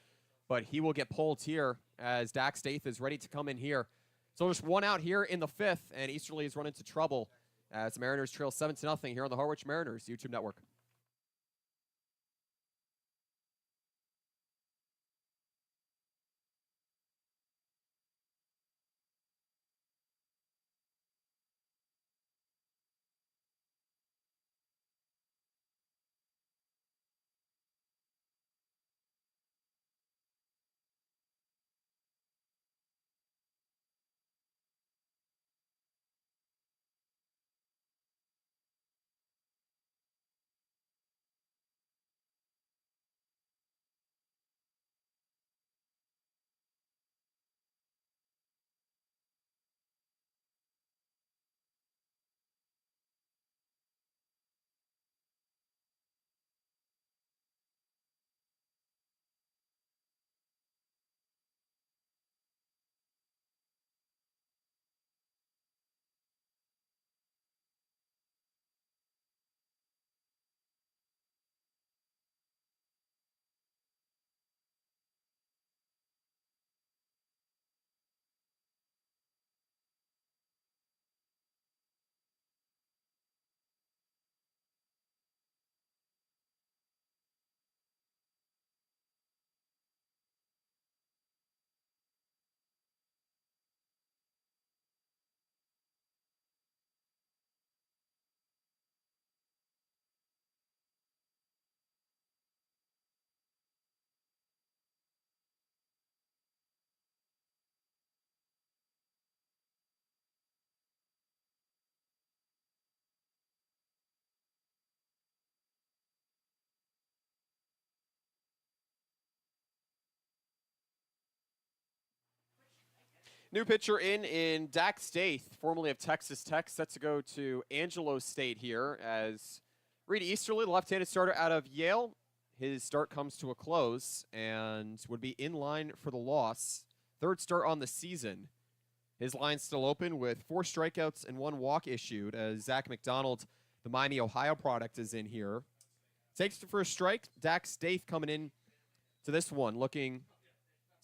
But he will get pulled here as Dax Daith is ready to come in here. So just 1 out here in the 5th, and Easterly has run into trouble as the Mariners trail 7-0 here on the Harwich Mariners YouTube network. New pitcher in Dax Daith, formerly of Texas Tech, set to go to Angelo State here as Reed Easterly, the left-handed starter out of Yale. His start comes to a close and would be in line for the loss. 3rd start on the season. His line still open with 4 strikeouts and 1 walk issued as Zach McDonald, the Miami, Ohio product, is in here. Takes the first strike. Dax Daith coming in to this one, looking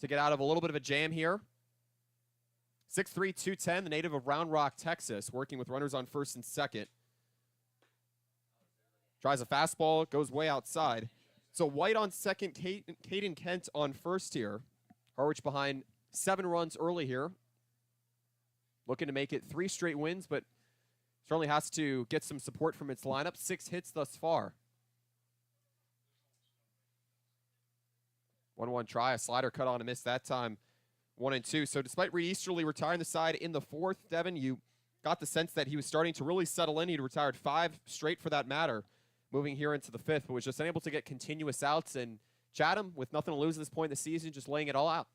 to get out of a little bit of a jam here. 6'3", 210, the native of Round Rock, Texas, working with runners on first and second. Tries a fastball, goes way outside. So White on second, Caden Kent on first here. Harwich behind 7 runs early here. Looking to make it 3 straight wins, but certainly has to get some support from its lineup. 6 hits thus far. 1-1 try, a slider cut on a miss that time. 1-2. So despite Reed Easterly retiring the side in the 4th, Devin, you got the sense that he was starting to really settle in. He'd retired 5 straight for that matter, moving here into the 5th, but was just unable to get continuous outs. And Chatham, with nothing to lose at this point in the season, just laying it all out.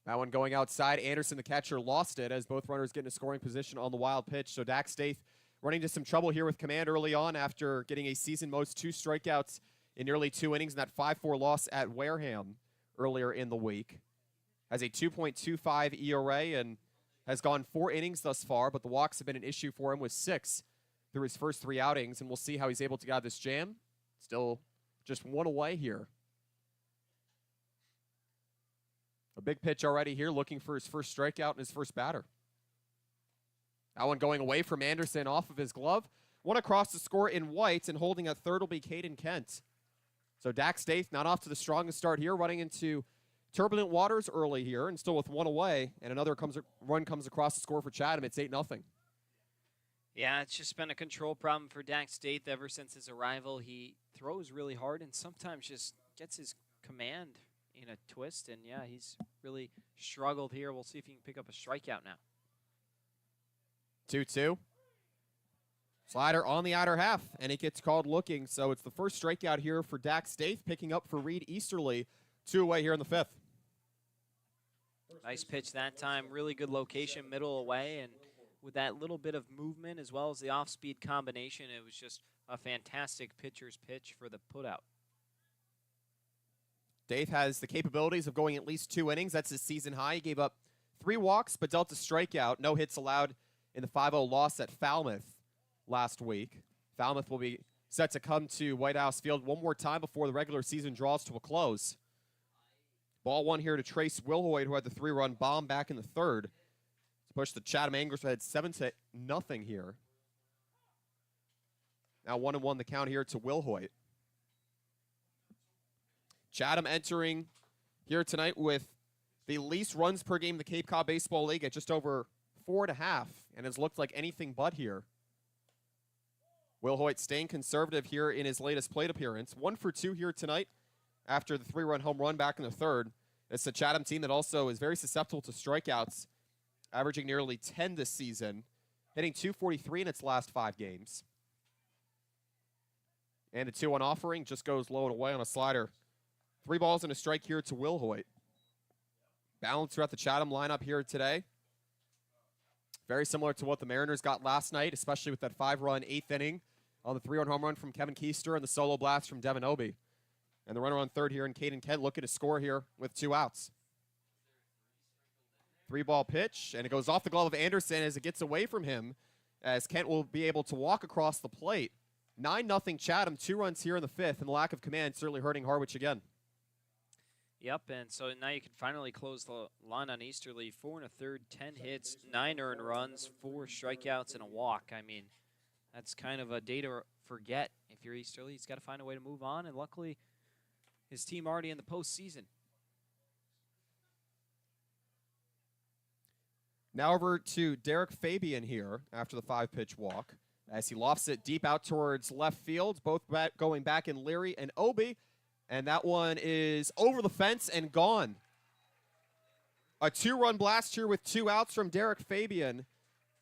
That one going outside. Anderson, the catcher, lost it as both runners get in a scoring position on the wild pitch. So Dak Staith running into some trouble here with command early on after getting a season most 2 strikeouts in nearly 2 innings in that 5-4 loss at Wareham earlier in the week. Has a 2.25 ERA and has gone 4 innings thus far, but the walks have been an issue for him with 6 through his first 3 outings, and we'll see how he's able to get out of this jam. Still just 1 away here. A big pitch already here, looking for his first strikeout and his first batter. That one going away from Anderson off of his glove. 1 across the score in White, and holding at third will be Caden Kent. So Dak Staith not off to the strongest start here, running into turbulent waters early here, and still with 1 away, and another run comes across the score for Chatham. It's 8-0. Yeah, it's just been a control problem for Dak Staith ever since his arrival. He throws really hard and sometimes just gets his command in a twist, and yeah, he's really struggled here. We'll see if he can pick up a strikeout now. 2-2. Slider on the outer half, and it gets called looking, so it's the first strikeout here for Dak Staith, picking up for Reed Easterly. 2 away here in the 5th. Nice pitch that time. Really good location, middle away, and with that little bit of movement as well as the off-speed combination, it was just a fantastic pitcher's pitch for the putout. Dave has the capabilities of going at least 2 innings. That's his season high. He gave up 3 walks, but dealt a strikeout. No hits allowed in the 5-0 loss at Falmouth last week. Falmouth will be set to come to White House Field one more time before the regular season draws to a close. Ball 1 here to Trace Wilhoit, who had the 3-run bomb back in the 3rd. To push the Chatham Anglers ahead 7-0 here. Now 1-1 the count here to Wilhoit. Chatham entering here tonight with the least runs per game in the Cape Cod Baseball League at just over 4.5, and has looked like anything but here. Wilhoit staying conservative here in his latest plate appearance. 1 for 2 here tonight after the 3-run home run back in the 3rd. It's a Chatham team that also is very susceptible to strikeouts, averaging nearly 10 this season, hitting .243 in its last 5 games. And a 2-1 offering just goes low and away on a slider. 3 balls and a strike here to Wilhoit. Balance throughout the Chatham lineup here today. Very similar to what the Mariners got last night, especially with that 5-run 8th inning on the 3-run home run from Kevin Keister and the solo blast from Devin Obie. And the runner on third here in Caden Kent looking to score here with 2 outs. 3-ball pitch, and it goes off the glove of Anderson as it gets away from him, as Kent will be able to walk across the plate. 9-0 Chatham, 2 runs here in the 5th, and the lack of command certainly hurting Harwich again. Yep, and so now you can finally close the line on Easterly. 4 1/3, 10 hits, 9 earned runs, 4 strikeouts, and a walk. I mean, that's kind of a day to forget. If you're Easterly, he's got to find a way to move on, and luckily his team already in the postseason. Now over to Derek Fabian here after the 5-pitch walk, as he lofts it deep out towards left field, both going back in Leary and Obie. And that one is over the fence and gone. A 2-run blast here with 2 outs from Derek Fabian,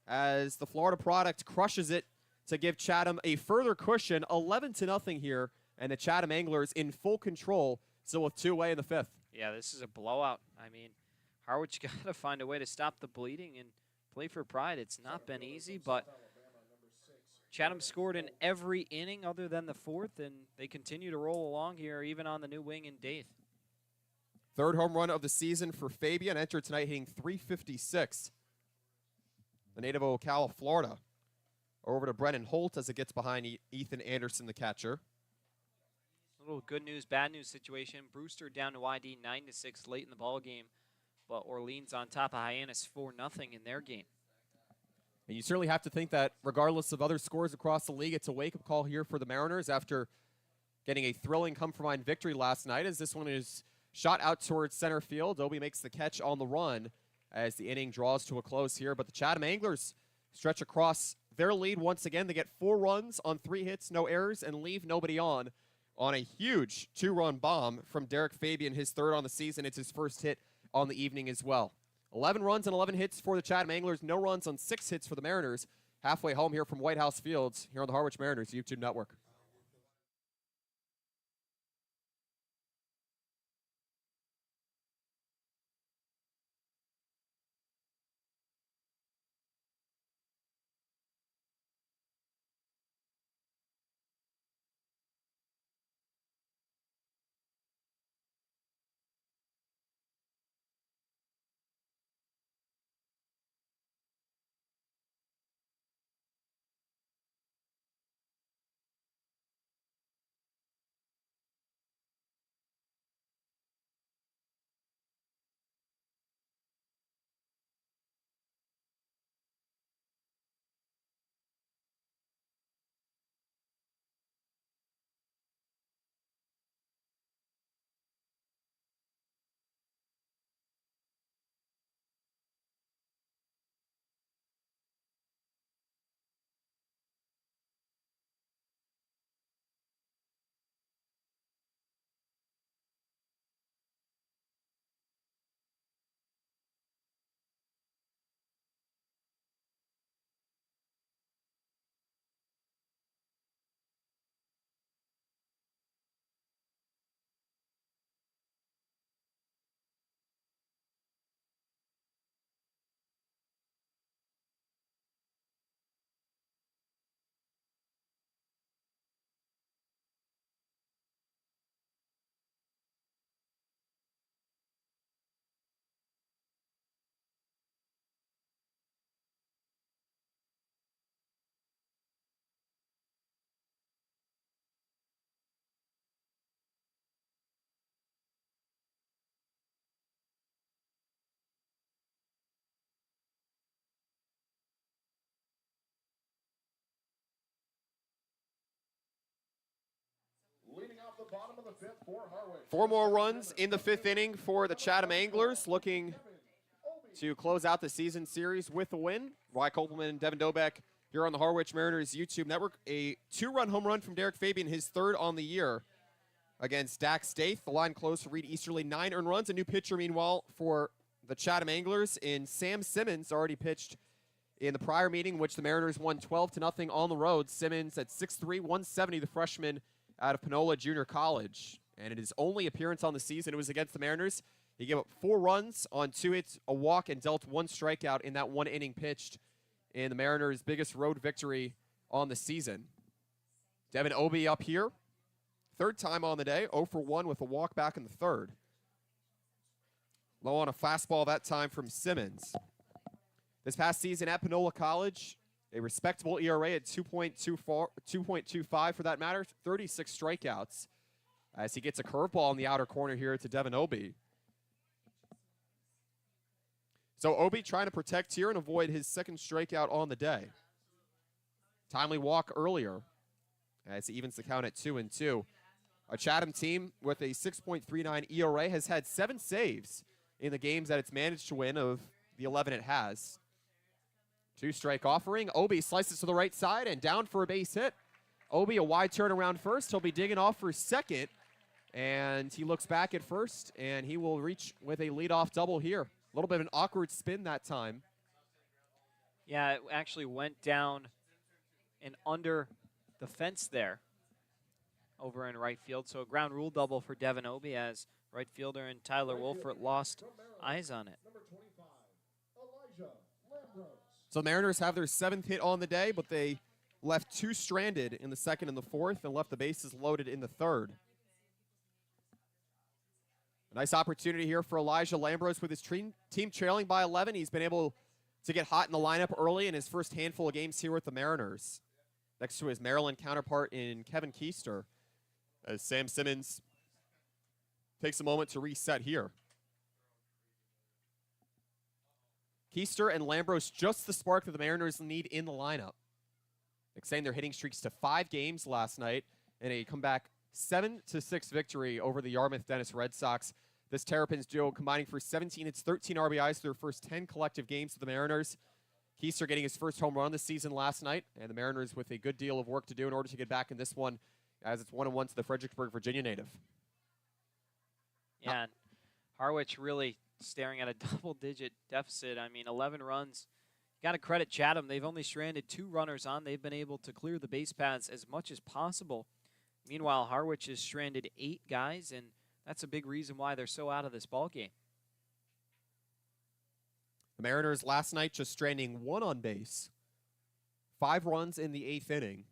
as the Florida product crushes it to give Chatham a further cushion. 11-0 here, and the Chatham Anglers in full control, still with 2 away in the 5th. Yeah, this is a blowout. I mean, Harwich got to find a way to stop the bleeding and play for pride. It's not been easy, but Chatham scored in every inning other than the 4th, and they continue to roll along here, even on the new wing in Dave. 3rd home run of the season for Fabian, entered tonight hitting .356. The native of Ocala, Florida. Over to Brennan Holt as it gets behind Ethan Anderson, the catcher. A little good news, bad news situation. Brewster down to YD 9-6 late in the ball game. but Orleans on top of Hyannis 4-0 in their game. And you certainly have to think that regardless of other scores across the league, it's a wake-up call here for the Mariners after getting a thrilling come-from-behind victory last night, as this one is shot out towards center field. Obi makes the catch on the run as the inning draws to a close here. But the Chatham Anglers stretch across their lead once again. They get 4 runs on 3 hits, no errors, and leave nobody on a huge 2-run bomb from Derek Fabian, his 3rd on the season. It's his first hit on the evening as well. 11 runs and 11 hits for the Chatham Anglers. No runs on 6 hits for the Mariners. Halfway home here from White House Fields here on the Harwich Mariners YouTube network. Leading off the bottom of the 5th for Harwich. 4 more runs in the 5th inning for the Chatham Anglers, looking to close out the season series with a win. Rye Kopelman and Devin Dobek here on the Harwich Mariners YouTube network. A 2-run home run from Derek Fabian, his 3rd on the year against Dax Staith. The line closed for Reed Easterly, 9 earned runs. A new pitcher, meanwhile, for the Chatham Anglers in Sam Simmons, already pitched in the prior meeting, in which the Mariners won 12-0 on the road. Simmons at 6'3", 170, the freshman out of Panola Junior College. And in his only appearance on the season, it was against the Mariners. He gave up 4 runs on 2 hits, a walk, and dealt 1 strikeout in that 1 inning pitched in the Mariners' biggest road victory on the season. Devin Obi up here. 3rd time on the day, 0 for 1 with a walk back in the 3rd. Low on a fastball that time from Simmons. This past season at Panola College, a respectable ERA at 2.25 for that matter, 36 strikeouts as he gets a curveball in the outer corner here to Devin Obi. So Obi trying to protect here and avoid his 2nd strikeout on the day. Timely walk earlier as he evens the count at 2-2. A Chatham team with a 6.39 ERA has had 7 saves in the games that it's managed to win of the 11 it has. 2-strike offering. Obi slices to the right side and down for a base hit. Obi, a wide turn around first. He'll be digging off for 2nd. And he looks back at first, and he will reach with a leadoff double here. A little bit of an awkward spin that time. Yeah, it actually went down and under the fence there over in right field. So a ground rule double for Devin Obi as right fielder and Tyler Wolfert lost eyes on it. Number 25, Elijah Lambros. So the Mariners have their 7th hit on the day, but they left 2 stranded in the 2nd and the 4th and left the bases loaded in the 3rd. A nice opportunity here for Elijah Lambros with his team trailing by 11. He's been able to get hot in the lineup early in his first handful of games here with the Mariners, next to his Maryland counterpart in Kevin Keister, as Sam Simmons takes a moment to reset here. Keister and Lambros just the spark that the Mariners need in the lineup. Extending their hitting streaks to 5 games last night in a comeback 7-6 victory over the Yarmouth Dennis Red Sox. This Terrapins duo combining for 17 hits, 13 RBIs through their first 10 collective games to the Mariners. Keister getting his first home run this season last night, and the Mariners with a good deal of work to do in order to get back in this one, as it's 1-1 to the Fredericksburg, Virginia native. Yeah, and Harwich really staring at a double-digit deficit. I mean, 11 runs. Got to credit Chatham. They've only stranded 2 runners on. They've been able to clear the base paths as much as possible. Meanwhile, Harwich has stranded 8 guys, and that's a big reason why they're so out of this ball game. The Mariners last night just stranding 1 on base. 5 runs in the 8th inning.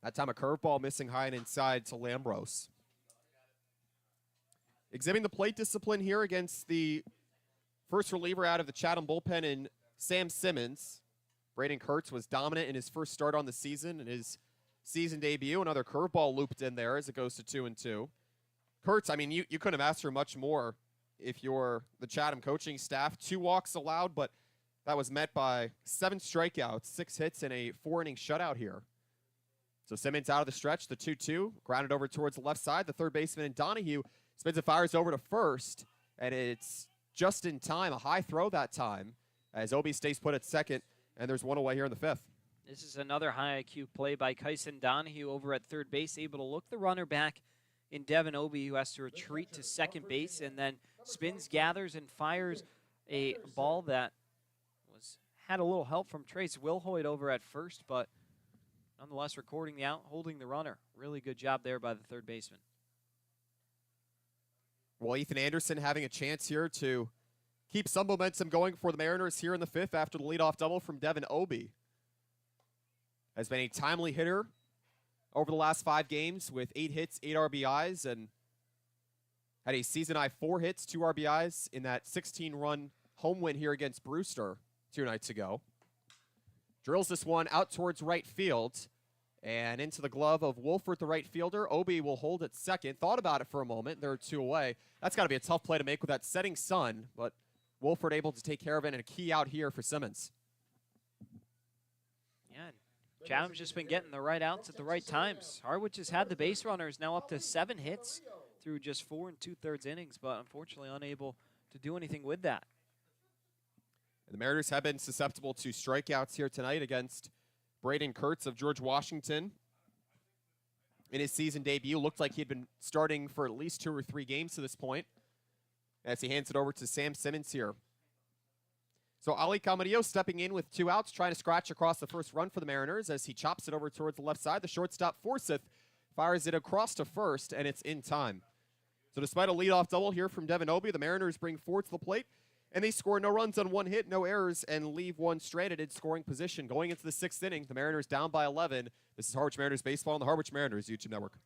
That time a curveball missing high and inside to Lambros. Exhibiting the plate discipline here against the first reliever out of the Chatham bullpen in Sam Simmons. Braden Kurtz was dominant in his first start on the season. In his season debut, another curveball looped in there as it goes to 2-2. Kurtz, I mean, you couldn't have asked for much more if you're the Chatham coaching staff. 2 walks allowed, but that was met by 7 strikeouts, 6 hits, and a 4-inning shutout here. So Simmons out of the stretch, the 2-2, grounded over towards the left side. The third baseman, Donahue, spins and fires over to first, and it's just in time, a high throw that time, as Obi stays put at second, and there's 1 away here in the 5th. This is another high IQ play by Kyson Donahue over at third base, able to look the runner back in Devin Obi, who has to retreat to second base, and then spins, gathers, and fires a ball that had a little help from Trace Wilhoit over at first, but nonetheless recording the out, holding the runner. Really good job there by the third baseman. Well, Ethan Anderson having a chance here to keep some momentum going for the Mariners here in the 5th after the leadoff double from Devin Obi. Has been a timely hitter over the last 5 games with 8 hits, 8 RBIs, and had a season-high 4 hits, 2 RBIs in that 16-run home win here against Brewster 2 nights ago. Drills this one out towards right field and into the glove of Wolford, the right fielder. Obi will hold at second. Thought about it for a moment. There are 2 away. That's got to be a tough play to make with that setting sun, but Wolford able to take care of it, and a key out here for Simmons. Yeah, Chatham's just been getting the right outs at the right times. Harwich has had the base runners now up to 7 hits through just 4 2/3 innings, but unfortunately unable to do anything with that. And the Mariners have been susceptible to strikeouts here tonight against Braden Kurtz of George Washington. In his season debut, looked like he had been starting for at least 2 or 3 games to this point, as he hands it over to Sam Simmons here. So Ali Camarillo stepping in with 2 outs, trying to scratch across the first run for the Mariners as he chops it over towards the left side. The shortstop, Forsyth, fires it across to first, and it's in time. So despite a leadoff double here from Devin Obi, the Mariners bring 4 to the plate, and they score no runs on 1 hit, no errors, and leave 1 stranded in scoring position. Going into the 6th inning, the Mariners down by 11. This is Harwich Mariners Baseball on the Harwich Mariners YouTube network.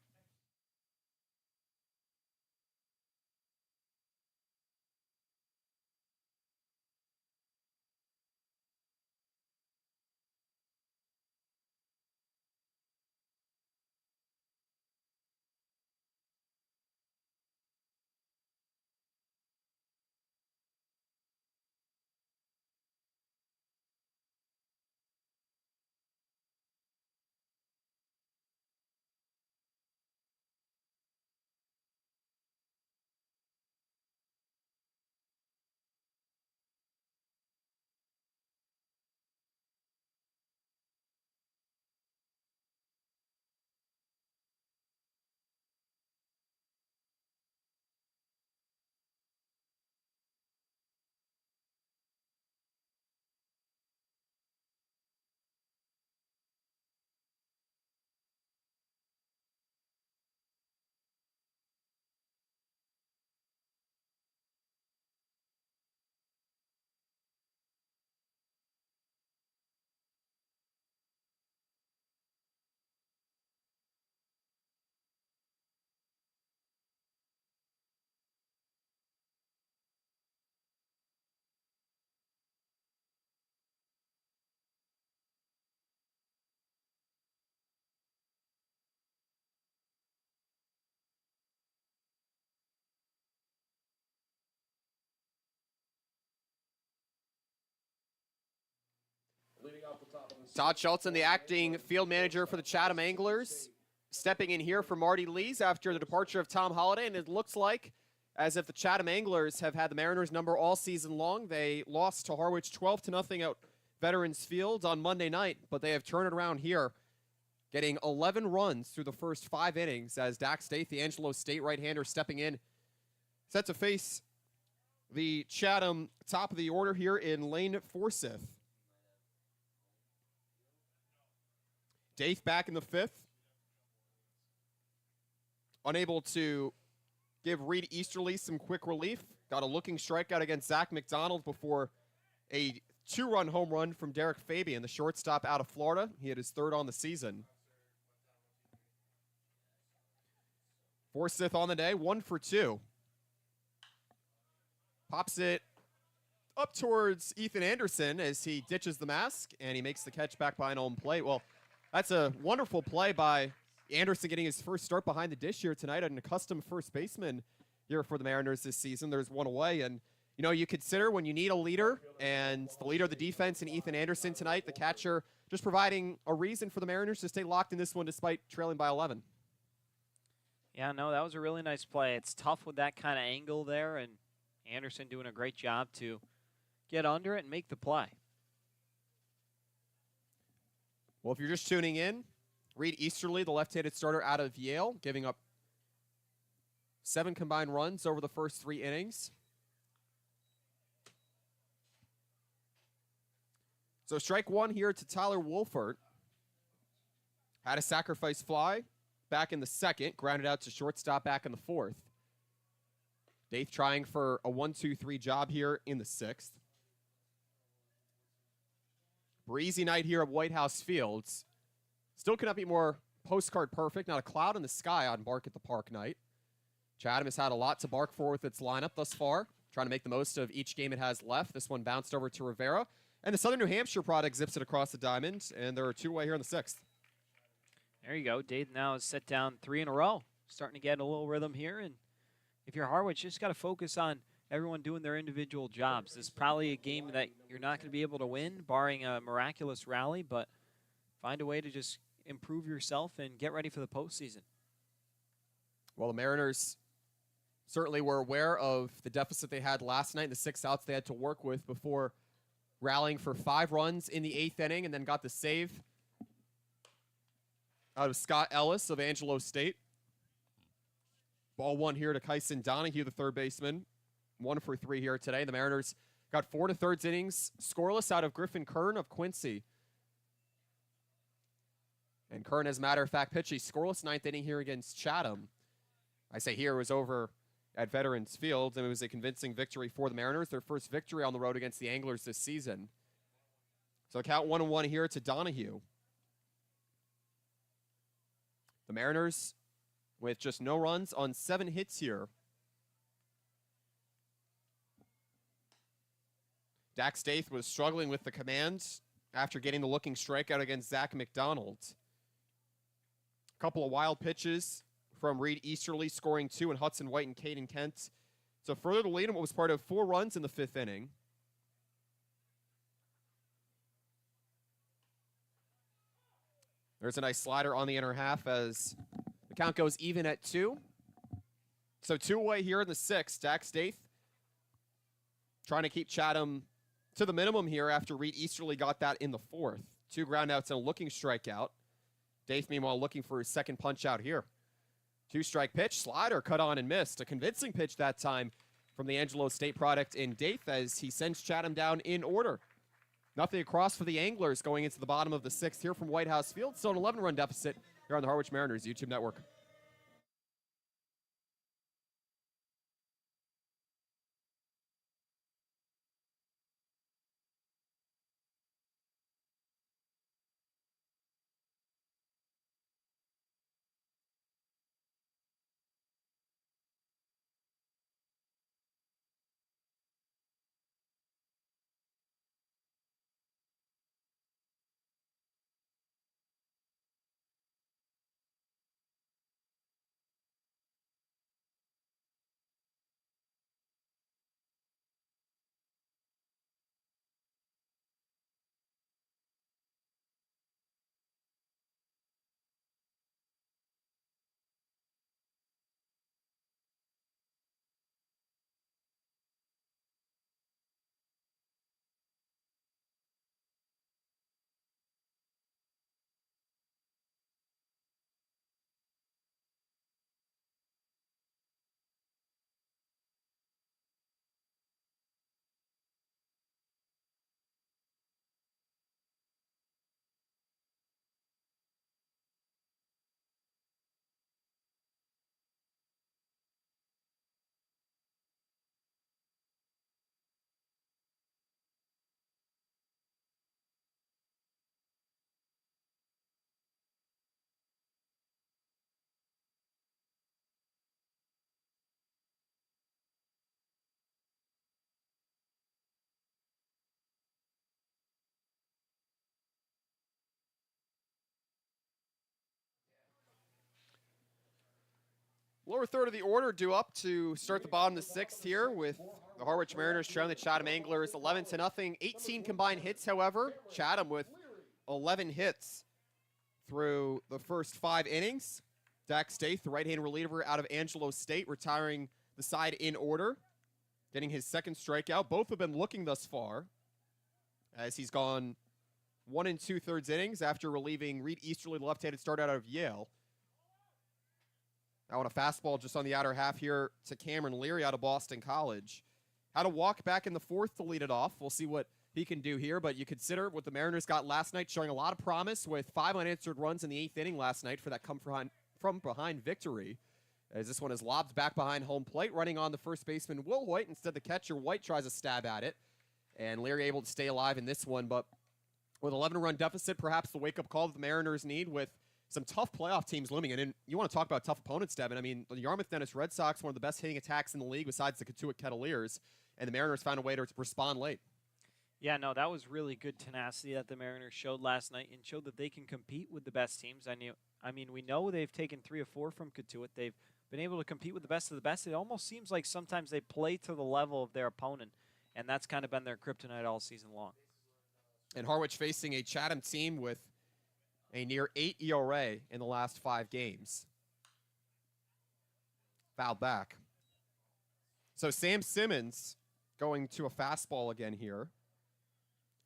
Todd Shelton, the acting field manager for the Chatham Anglers, stepping in here for Marty Lees after the departure of Tom Holliday, and it looks like as if the Chatham Anglers have had the Mariners number all season long. They lost to Harwich 12-0 out Veterans Field on Monday night, but they have turned it around here, getting 11 runs through the first 5 innings as Dax State, the Angelo State right-hander, stepping in, set to face the Chatham top of the order here in Lane Forsyth. Daith back in the 5th. Unable to give Reed Easterly some quick relief. Got a looking strikeout against Zach McDonald before a 2-run home run from Derek Fabian, the shortstop out of Florida. He had his 3rd on the season. Forsyth on the day, 1 for 2. Pops it up towards Ethan Anderson as he ditches the mask, and he makes the catch back behind home plate. Well, that's a wonderful play by Anderson, getting his first start behind the dish here tonight, an accustomed first baseman here for the Mariners this season. There's one away, and you know, you consider when you need a leader, and the leader of the defense in Ethan Anderson tonight, the catcher, just providing a reason for the Mariners to stay locked in this one despite trailing by 11. Yeah, no, that was a really nice play. It's tough with that kind of angle there, and Anderson doing a great job to get under it and make the play. Well, if you're just tuning in, Reed Easterly, the left-handed starter out of Yale, giving up 7 combined runs over the first 3 innings. So strike 1 here to Tyler Wolfert. Had a sacrifice fly back in the 2nd, grounded out to shortstop back in the 4th. Daith trying for a 1-2-3 job here in the 6th. Breezy night here at White House Fields. Still could not be more postcard perfect. Not a cloud in the sky on Bark at the Park night. Chatham has had a lot to bark for with its lineup thus far, trying to make the most of each game it has left. This one bounced over to Rivera. And the Southern New Hampshire product zips it across the diamond, and there are 2 away here in the 6th. There you go. Dade now has set down 3 in a row. Starting to get a little rhythm here, and if you're Harwich, you just got to focus on everyone doing their individual jobs. This is probably a game that you're not going to be able to win, barring a miraculous rally, but find a way to just improve yourself and get ready for the postseason. Well, the Mariners certainly were aware of the deficit they had last night, the 6 outs they had to work with before rallying for 5 runs in the 8th inning, and then got the save out of Scott Ellis of Angelo State. Ball 1 here to Kyson Donahue, the 3rd baseman. 1 for 3 here today. The Mariners got 4 2/3 innings scoreless out of Griffin Kern of Quincy. And Kern, as a matter of fact, pitched a scoreless 9th inning here against Chatham. I say here, it was over at Veterans Field, and it was a convincing victory for the Mariners, their first victory on the road against the Anglers this season. So count 1-1 here to Donahue. The Mariners with just no runs on 7 hits here. Dax Daith was struggling with the command after getting the looking strikeout against Zach McDonald. A couple of wild pitches from Reed Easterly, scoring 2, and Hudson White and Caden Kent to further the lead in what was part of 4 runs in the 5th inning. There's a nice slider on the inner half as the count goes even at 2. So 2 away here in the 6th. Dax Daith trying to keep Chatham to the minimum here after Reed Easterly got that in the 4th. 2 groundouts and a looking strikeout. Daith, meanwhile, looking for his second punch out here. 2-strike pitch, slider cut on and missed. A convincing pitch that time from the Angelo State product in Daith as he sends Chatham down in order. Nothing across for the Anglers going into the bottom of the 6th here from White House Field. Still an 11-run deficit here on the Harwich Mariners YouTube network. Lower third of the order due up to start the bottom of the sixth here with the Harwich Mariners trailing the Chatham Anglers 11-0. 18 combined hits, however. Chatham with 11 hits through the first 5 innings. Dak Staith, the right-hand reliever out of Angelo State, retiring the side in order, getting his second strikeout. Both have been looking thus far as he's gone 1 2/3 innings after relieving Reed Easterly, the left-handed start out of Yale. Now on a fastball just on the outer half here to Cameron Leary out of Boston College. Had a walk back in the fourth to lead it off. We'll see what he can do here, but you consider what the Mariners got last night, showing a lot of promise with 5 unanswered runs in the 8th inning last night for that from behind victory. As this one is lobbed back behind home plate, running on the first baseman Will Hoyt. Instead, the catcher White tries a stab at it, and Leary able to stay alive in this one. But with 11-run deficit, perhaps the wake-up call that the Mariners need with some tough playoff teams looming. And you want to talk about tough opponents, Devin. I mean, the Yarmouth Dennis Red Sox, one of the best hitting attacks in the league besides the Katuitt Kettleers, and the Mariners found a way to respond late. Yeah, no, that was really good tenacity that the Mariners showed last night and showed that they can compete with the best teams. I mean, we know they've taken 3 or 4 from Katuitt. They've been able to compete with the best of the best. It almost seems like sometimes they play to the level of their opponent, and that's kind of been their kryptonite all season long. And Harwich facing a Chatham team with a near 8 ERA in the last 5 games. Fouled back. So Sam Simmons going to a fastball again here.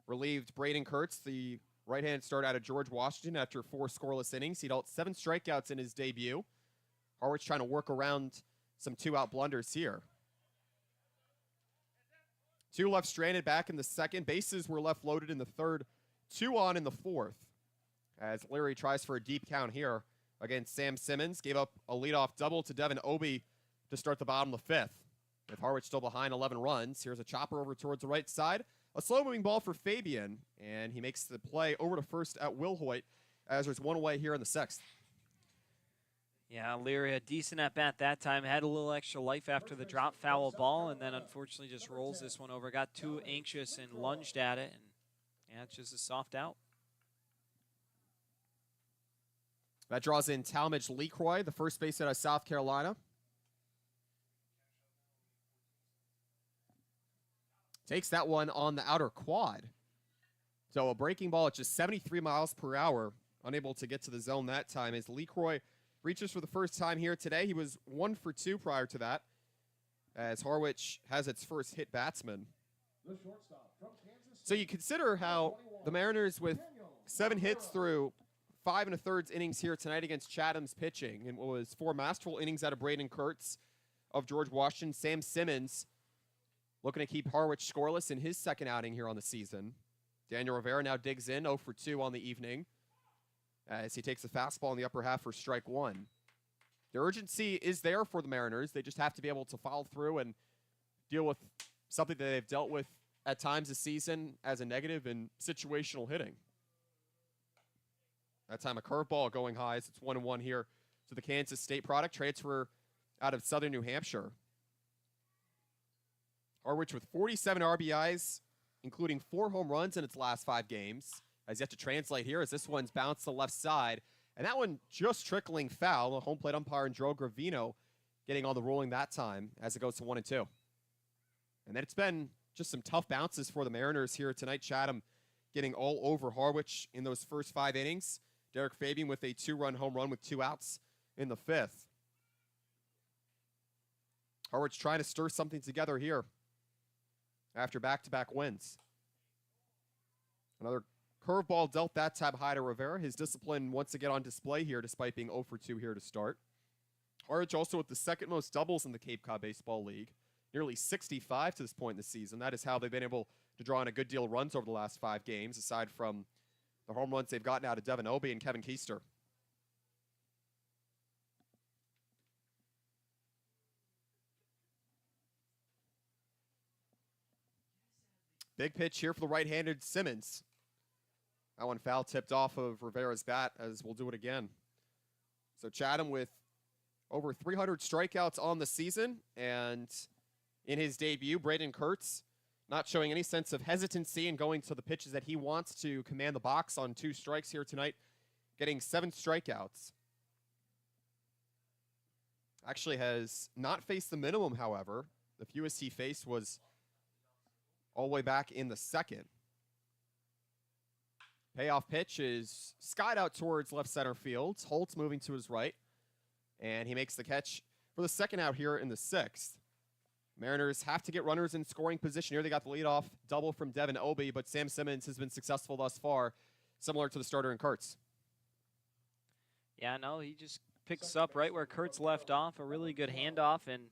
Relieved Braden Kurtz, the right-hand start out of George Washington after 4 scoreless innings. He dealt 7 strikeouts in his debut. Harwich trying to work around some 2-out blunders here. 2 left stranded back in the second. Bases were left loaded in the third. 2 on in the fourth. As Leary tries for a deep count here against Sam Simmons. Gave up a leadoff double to Devin Obie to start the bottom of the 5th. With Harwich still behind 11 runs. Here's a chopper over towards the right side. A slow-moving ball for Fabian. And he makes the play over to first at Will Hoyt as there's 1 away here in the 6th. Yeah, Leary, a decent at-bat that time. Had a little extra life after the drop foul ball, and then unfortunately just rolls this one over. Got too anxious and lunged at it. And yeah, it's just a soft out. That draws in Talmadge LeCroy, the first baseman out of South Carolina. Takes that one on the outer quad. So a breaking ball at just 73 miles per hour. Unable to get to the zone that time as LeCroy reaches for the first time here today. He was 1 for 2 prior to that as Harwich has its first hit batsman. So you consider how the Mariners with 7 hits through 5 1/3 innings here tonight against Chatham's pitching, and what was 4 masterful innings out of Braden Kurtz, of George Washington. Sam Simmons looking to keep Harwich scoreless in his second outing here on the season. Daniel Rivera now digs in 0 for 2 on the evening as he takes a fastball in the upper half for strike 1. The urgency is there for the Mariners. They just have to be able to follow through and deal with something that they've dealt with at times this season as a negative in situational hitting. That time a curveball going high as it's 1-1 here to the Kansas State product. Transfer out of Southern New Hampshire. Harwich with 47 RBIs, including 4 home runs in its last 5 games. Has yet to translate here as this one's bounced to the left side. And that one just trickling foul. The home plate umpire Andro Gravino getting on the ruling that time as it goes to 1-2. And then it's been just some tough bounces for the Mariners here tonight. Chatham getting all over Harwich in those first 5 innings. Derek Fabian with a 2-run home run with 2 outs in the 5th. Harwich trying to stir something together here after back-to-back wins. Another curveball dealt that time high to Rivera. His discipline once again on display here despite being 0 for 2 here to start. Harwich also with the second most doubles in the Cape Cod Baseball League. Nearly 65 to this point in the season. That is how they've been able to draw in a good deal of runs over the last 5 games, aside from the home runs they've gotten out of Devin Obie and Kevin Keister. Big pitch here for the right-handed Simmons. That one foul tipped off of Rivera's bat, as we'll do it again. So Chatham with over 300 strikeouts on the season, and in his debut, Braden Kurtz not showing any sense of hesitancy and going to the pitches that he wants to command the box on 2 strikes here tonight, getting 7 strikeouts. Actually has not faced the minimum, however. The fewest he faced was all the way back in the second. Payoff pitch is skied out towards left center field. Holtz moving to his right, and he makes the catch for the second out here in the sixth. Mariners have to get runners in scoring position here. They got the leadoff double from Devin Obie, but Sam Simmons has been successful thus far, similar to the starter in Kurtz. Yeah, no, he just picks up right where Kurtz left off. A really good handoff, and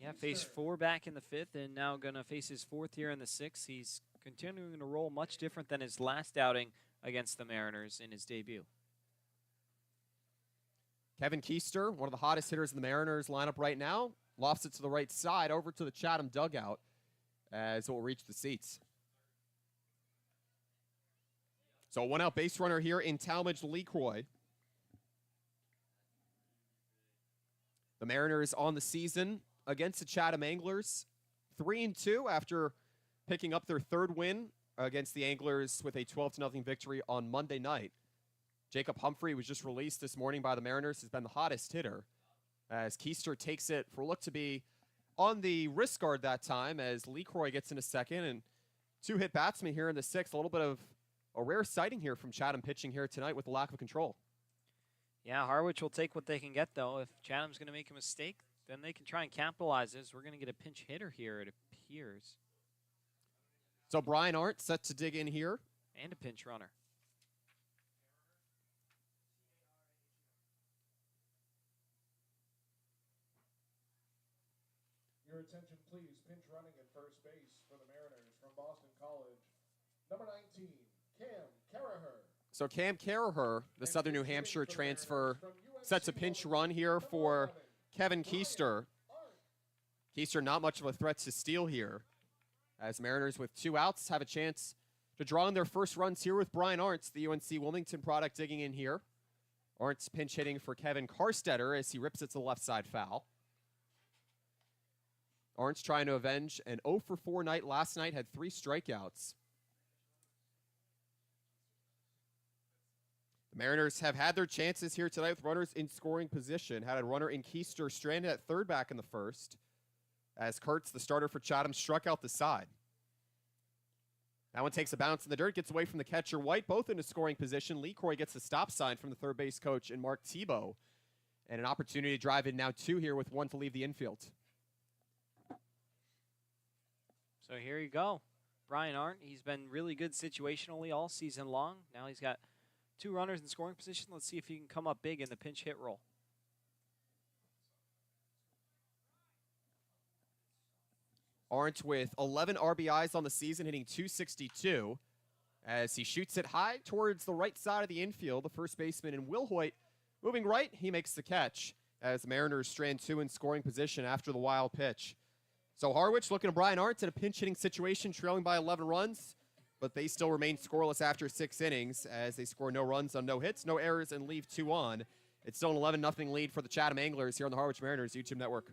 yeah, faced 4 back in the 5th, and now going to face his 4th here in the 6th. He's continuing to roll much different than his last outing against the Mariners in his debut. Kevin Keister, one of the hottest hitters in the Mariners lineup right now, lofts it to the right side over to the Chatham dugout as it will reach the seats. So a 1-out base runner here in Talmadge LeCroy. The Mariners on the season against the Chatham Anglers, 3-2 after picking up their 3rd win against the Anglers with a 12-0 victory on Monday night. Jacob Humphrey was just released this morning by the Mariners, has been the hottest hitter, as Keister takes it for look to be on the wrist guard that time as LeCroy gets into second, and 2-hit batsman here in the 6th. A little bit of a rare sighting here from Chatham pitching here tonight with the lack of control. Yeah, Harwich will take what they can get, though. If Chatham's going to make a mistake, then they can try and capitalize this. We're going to get a pinch hitter here, it appears. So Brian Arndt set to dig in here. And a pinch runner. Your attention, please. Pinch running at first base for the Mariners from Boston College. Number 19, Cam Carraher. So Cam Carraher, the Southern New Hampshire transfer, sets a pinch run here for Kevin Keister. Keister not much of a threat to steal here, as Mariners with 2 outs have a chance to draw in their first runs here with Brian Arndt, the UNC Wilmington product, digging in here. Arndt's pinch hitting for Kevin Karstetter as he rips it to the left side foul. Arndt's trying to avenge an 0-for-4 night last night, had 3 strikeouts. The Mariners have had their chances here tonight with runners in scoring position. Had a runner in Keister stranded at 3rd back in the 1st, as Kurtz, the starter for Chatham, struck out the side. That one takes a bounce in the dirt, gets away from the catcher White, both into scoring position. LeCroy gets the stop sign from the 3rd base coach and Mark Tebow, and an opportunity to drive in now 2 here with 1 to leave the infield. So here you go. Brian Arndt, he's been really good situationally all season long. Now he's got 2 runners in scoring position. Let's see if he can come up big in the pinch hit role. Arndt with 11 RBIs on the season, hitting .262 as he shoots it high towards the right side of the infield. The first baseman in Will Hoyt moving right, he makes the catch as the Mariners strand 2 in scoring position after the wild pitch. So Harwich looking to Brian Arndt in a pinch-hitting situation, trailing by 11 runs, but they still remain scoreless after 6 innings as they score no runs on no hits, no errors, and leave 2 on. It's still an 11-0 lead for the Chatham Anglers here on the Harwich Mariners YouTube network.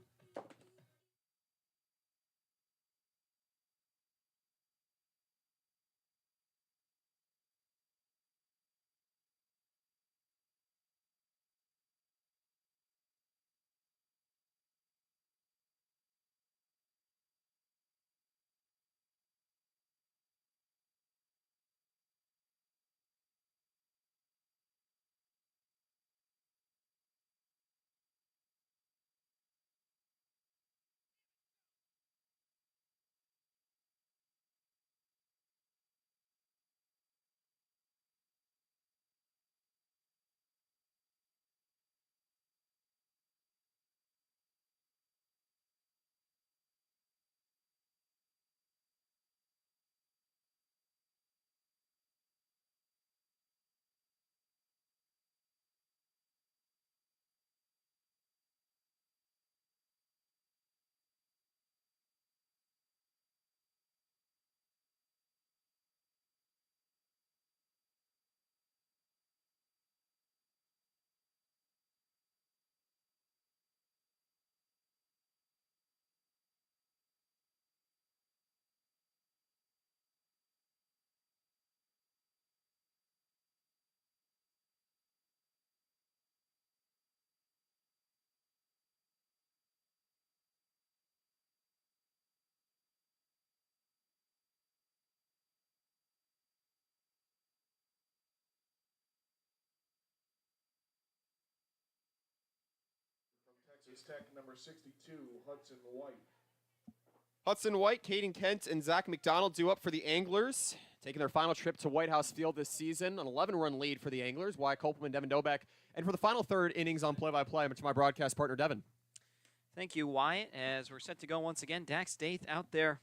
is tech number 62, Hudson White. Hudson White, Caden Kent, and Zach McDonald due up for the Anglers, taking their final trip to White House Field this season. An 11-run lead for the Anglers. Wyatt Copeland, Devin Dobeck. And for the final third innings on play-by-play, to my broadcast partner, Devin. Thank you, Wyatt. As we're set to go once again, Dax Daith out there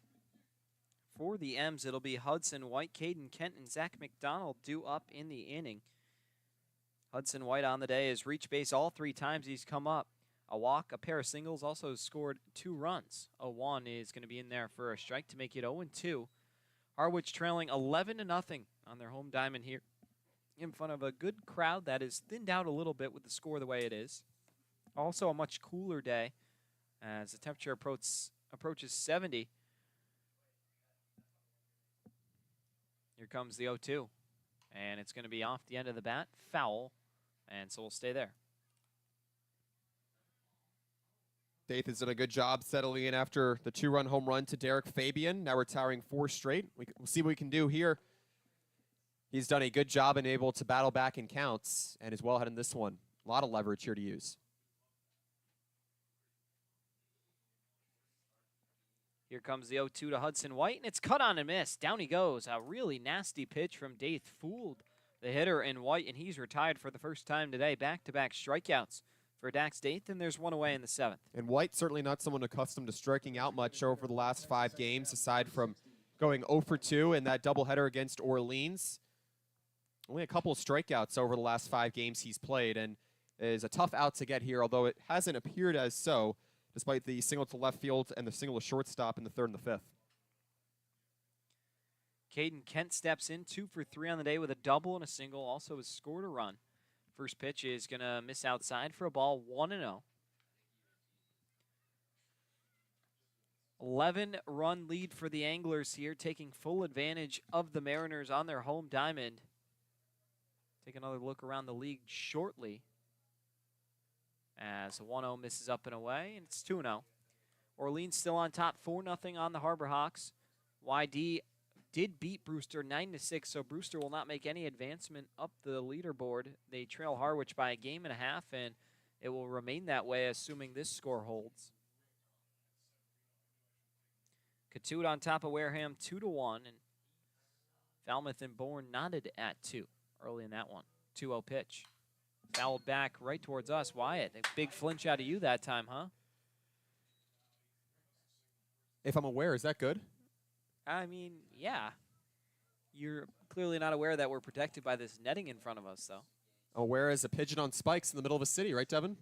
for the M's. It'll be Hudson White, Caden Kent, and Zach McDonald due up in the inning. Hudson White on the day has reached base all 3 times he's come up. A walk, a pair of singles, also scored 2 runs. A 1 is going to be in there for a strike to make it 0-2. Harwich trailing 11-0 on their home diamond here in front of a good crowd that is thinned out a little bit with the score the way it is. Also a much cooler day as the temperature approaches 70. Here comes the 0-2, and it's going to be off the end of the bat, foul, and so we'll stay there. Daith has done a good job settling in after the 2-run home run to Derek Fabian, now retiring 4 straight. We'll see what we can do here. He's done a good job and able to battle back in counts and is well ahead in this one. A lot of leverage here to use. Here comes the 0-2 to Hudson White, and it's cut on and missed. Down he goes. A really nasty pitch from Daith fooled the hitter in White, and he's retired for the first time today. Back-to-back strikeouts for Dax Daith, and there's 1 away in the 7th. And White certainly not someone accustomed to striking out much over the last 5 games, aside from going 0 for 2 in that doubleheader against Orleans. Only a couple of strikeouts over the last 5 games he's played, and is a tough out to get here, although it hasn't appeared as so, despite the single to left field and the single to shortstop in the 3rd and the 5th. Caden Kent steps in 2 for 3 on the day with a double and a single, also has scored a run. First pitch is going to miss outside for a ball, 1-0. 11-run lead for the Anglers here, taking full advantage of the Mariners on their home diamond. Take another look around the league shortly as a 1-0 misses up and away, and it's 2-0. Orleans still on top, 4-0 on the Harbor Hawks. YD did beat Brewster 9-6, so Brewster will not make any advancement up the leaderboard. They trail Harwich by a game and a half, and it will remain that way, assuming this score holds. Katoot on top of Wareham 2-1, and Falmouth and Bourne knotted at 2 early in that one. 2-0 pitch. Fouled back right towards us. Wyatt, a big flinch out of you that time, huh? If I'm aware, is that good? I mean, yeah. You're clearly not aware that we're protected by this netting in front of us, though. Aware as a pigeon on spikes in the middle of a city, right, Devin?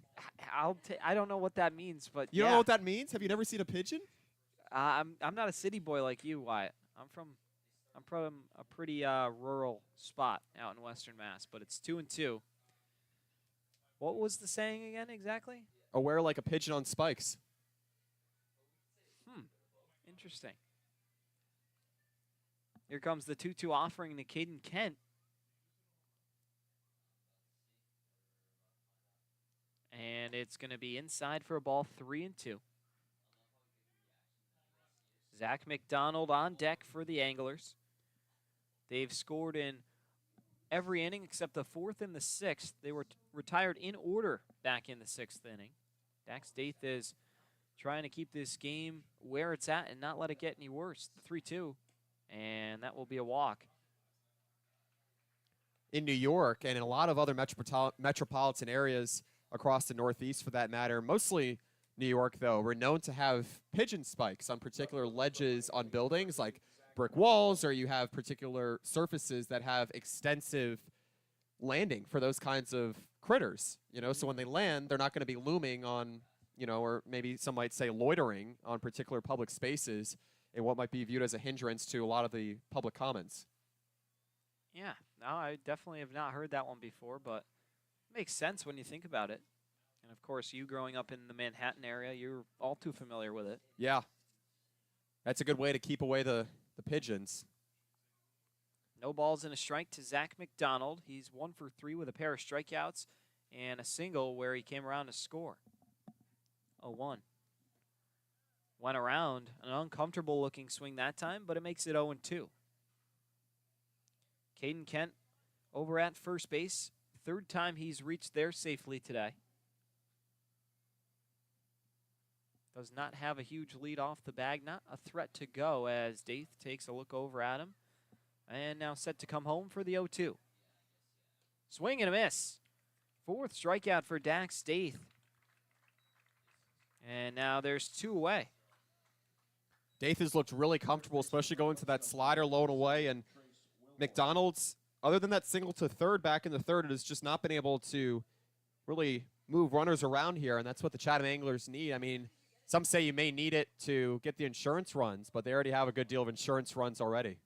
I don't know what that means, but You don't know what that means? Have you never seen a pigeon? I'm not a city boy like you, Wyatt. I'm from a pretty rural spot out in Western Mass, but it's 2-2. What was the saying again exactly? Aware like a pigeon on spikes. Interesting. Here comes the 2-2 offering to Caden Kent. And it's going to be inside for a ball, 3-2. Zach McDonald on deck for the Anglers. They've scored in every inning except the 4th and the 6th. They were retired in order back in the 6th inning. Dax Daith is trying to keep this game where it's at and not let it get any worse. 3-2, and that will be a walk. In New York and in a lot of other metropolitan areas across the Northeast, for that matter, mostly New York, though, we're known to have pigeon spikes on particular ledges on buildings, like brick walls, or you have particular surfaces that have extensive landing for those kinds of critters. You know, so when they land, they're not going to be looming on, you know, or maybe some might say loitering on particular public spaces in what might be viewed as a hindrance to a lot of the public commons. Yeah, no, I definitely have not heard that one before, but it makes sense when you think about it. And, of course, you growing up in the Manhattan area, you're all too familiar with it. Yeah. That's a good way to keep away the pigeons. No balls and a strike to Zach McDonald. He's 1 for 3 with a pair of strikeouts and a single where he came around to score. 0-1. Went around an uncomfortable-looking swing that time, but it makes it 0-2. Caden Kent over at first base. 3rd time he's reached there safely today. does not have a huge lead off the bag, not a threat to go as Daith takes a look over at him. And now set to come home for the 0-2. Swing and a miss. 4th strikeout for Dax Daith. And now there's 2 away. Daith has looked really comfortable, especially going to that slider low and away. And McDonald's, other than that single to third back in the third, has just not been able to really move runners around here. And that's what the Chatham Anglers need. I mean, some say you may need it to get the insurance runs, but they already have a good deal of insurance runs already.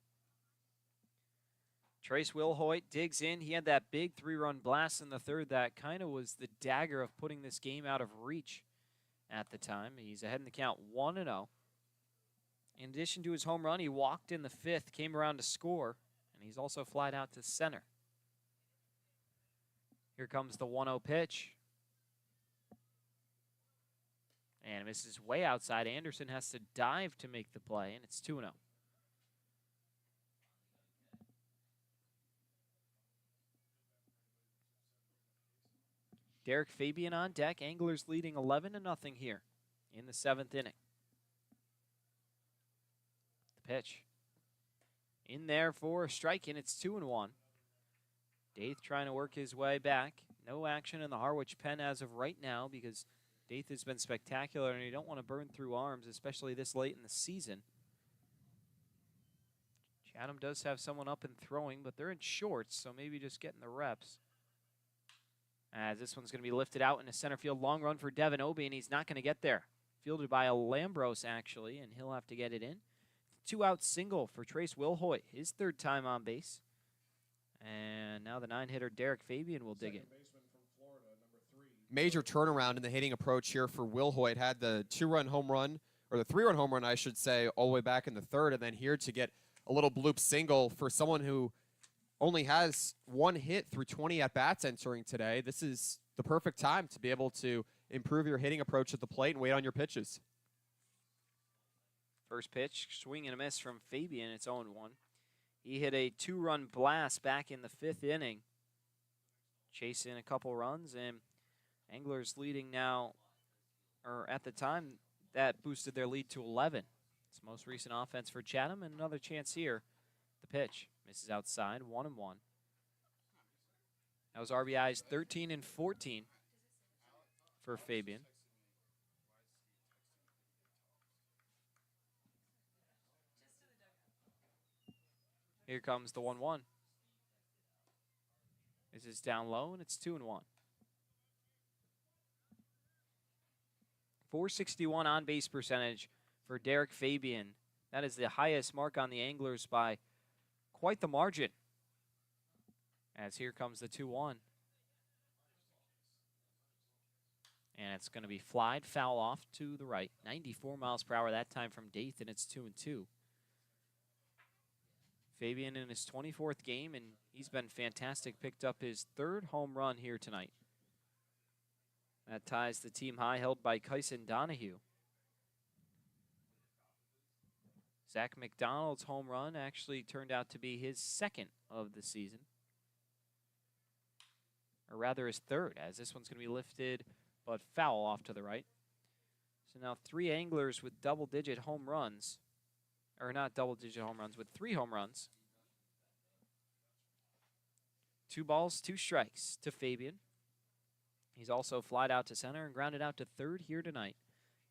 Trace Wilhoit digs in. He had that big 3-run blast in the third that kind of was the dagger of putting this game out of reach at the time. He's ahead in the count 1-0. In addition to his home run, he walked in the 5th, came around to score, and he's also flied out to center. Here comes the 1-0 pitch. And misses way outside. Anderson has to dive to make the play, and it's 2-0. Derek Fabian on deck. Anglers leading 11-0 here in the 7th inning. The pitch. In there for a strike, and it's 2-1. Daith trying to work his way back. No action in the Harwich pen as of right now because Daith has been spectacular, and you don't want to burn through arms, especially this late in the season. Chatham does have someone up and throwing, but they're in shorts, so maybe just getting the reps. As this one's going to be lifted out in a center field long run for Devin Obey, and he's not going to get there. Fielded by Lambros, actually, and he'll have to get it in. 2-out single for Trace Wilhoit, his 3rd time on base. And now the 9-hitter Derek Fabian will dig in. Major turnaround in the hitting approach here for Wilhoit. Had the 2-run home run, or the 3-run home run, I should say, all the way back in the 3rd, and then here to get a little bloop single for someone who only has 1 hit through 20 at-bats entering today. This is the perfect time to be able to improve your hitting approach at the plate and wait on your pitches. First pitch, swing and a miss from Fabian. It's 0-1. He hit a 2-run blast back in the 5th inning. Chasing a couple runs, and Anglers leading now, or at the time, that boosted their lead to 11. It's the most recent offense for Chatham, and another chance here. The pitch misses outside, 1-1. That was RBIs 13 and 14 for Fabian. Here comes the 1-1. This is down low, and it's 2-1. 461 on-base percentage for Derek Fabian. That is the highest mark on the Anglers by quite the margin. As here comes the 2-1. And it's going to be flied foul off to the right. 94 miles per hour that time from Daith, and it's 2-2. Fabian in his 24th game, and he's been fantastic. Picked up his 3rd home run here tonight. That ties the team high held by Kyson Donahue. Zach McDonald's home run actually turned out to be his 2nd of the season. Or rather his 3rd, as this one's going to be lifted but foul off to the right. So now 3 Anglers with double-digit home runs. Or not double-digit home runs, with 3 home runs. 2 balls, 2 strikes to Fabian. He's also flied out to center and grounded out to 3rd here tonight.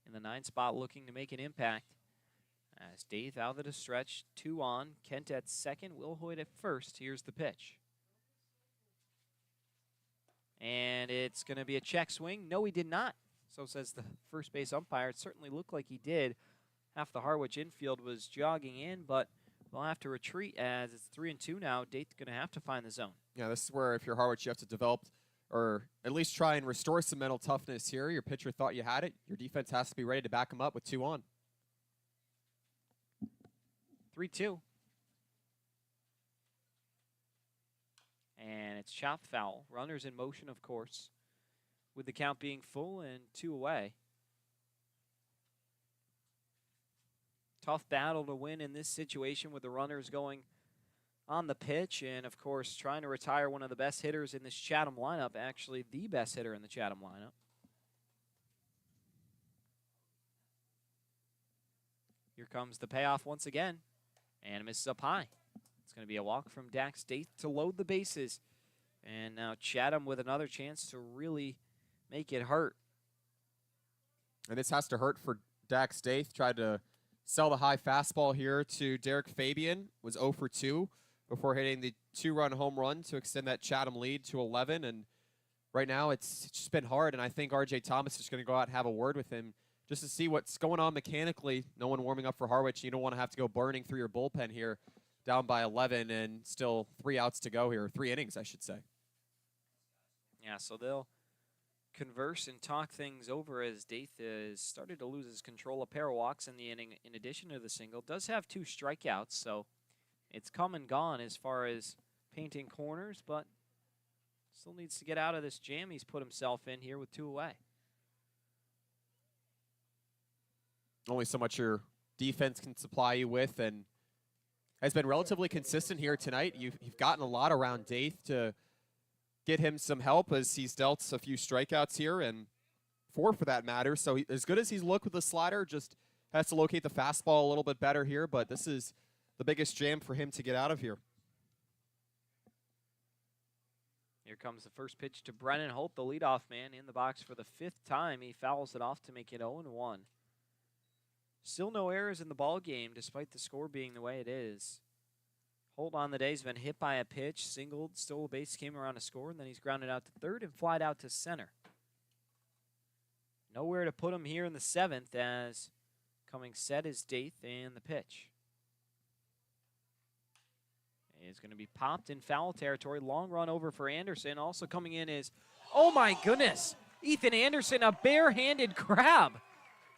In the 9th spot, looking to make an impact. As Daith out of the stretch, 2 on. Kent at 2nd, Wilhoit at 1st. Here's the pitch. And it's going to be a check swing. No, he did not. So says the first base umpire. It certainly looked like he did. Half the Harwich infield was jogging in, but they'll have to retreat as it's 3-2 now. Daith's going to have to find the zone. Yeah, this is where if you're Harwich, you have to develop or at least try and restore some mental toughness here. Your pitcher thought you had it. Your defense has to be ready to back him up with 2 on. 3-2. And it's chopped foul. Runners in motion, of course, with the count being full and 2 away. Tough battle to win in this situation with the runners going on the pitch and, of course, trying to retire one of the best hitters in this Chatham lineup, actually the best hitter in the Chatham lineup. comes the payoff once again, and misses up high. It's going to be a walk from Dax Daith to load the bases. And now Chatham with another chance to really make it hurt. And this has to hurt for Dax Daith. Tried to sell the high fastball here to Derek Fabian. Was 0 for 2 before hitting the 2-run home run to extend that Chatham lead to 11. And right now it's just been hard. And I think R.J. Thomas is going to go out and have a word with him just to see what's going on mechanically. No one warming up for Harwich. You don't want to have to go burning through your bullpen here, down by 11 and still 3 outs to go here. 3 innings, I should say. Yeah, so they'll converse and talk things over as Daith has started to lose his control. A pair of walks in the inning in addition to the single. Does have 2 strikeouts, so it's come and gone as far as painting corners, but still needs to get out of this jam he's put himself in here with 2 away. Only so much your defense can supply you with, and has been relatively consistent here tonight. You've gotten a lot around Daith to get him some help as he's dealt a few strikeouts here, and 4 for that matter. So as good as he's looked with the slider, just has to locate the fastball a little bit better here, but this is the biggest jam for him to get out of here. Here comes the first pitch to Brennan Holt, the leadoff man, in the box for the 5th time. He fouls it off to make it 0-1. Still no errors in the ball game, despite the score being the way it is. Holt on the day has been hit by a pitch, singled, stole a base, came around to score, and then he's grounded out to third and flied out to center. Nowhere to put him here in the 7th, as coming set is Daith and the pitch. It's going to be popped in foul territory. Long run over for Anderson. Also coming in is, oh my goodness, Ethan Anderson, a barehanded grab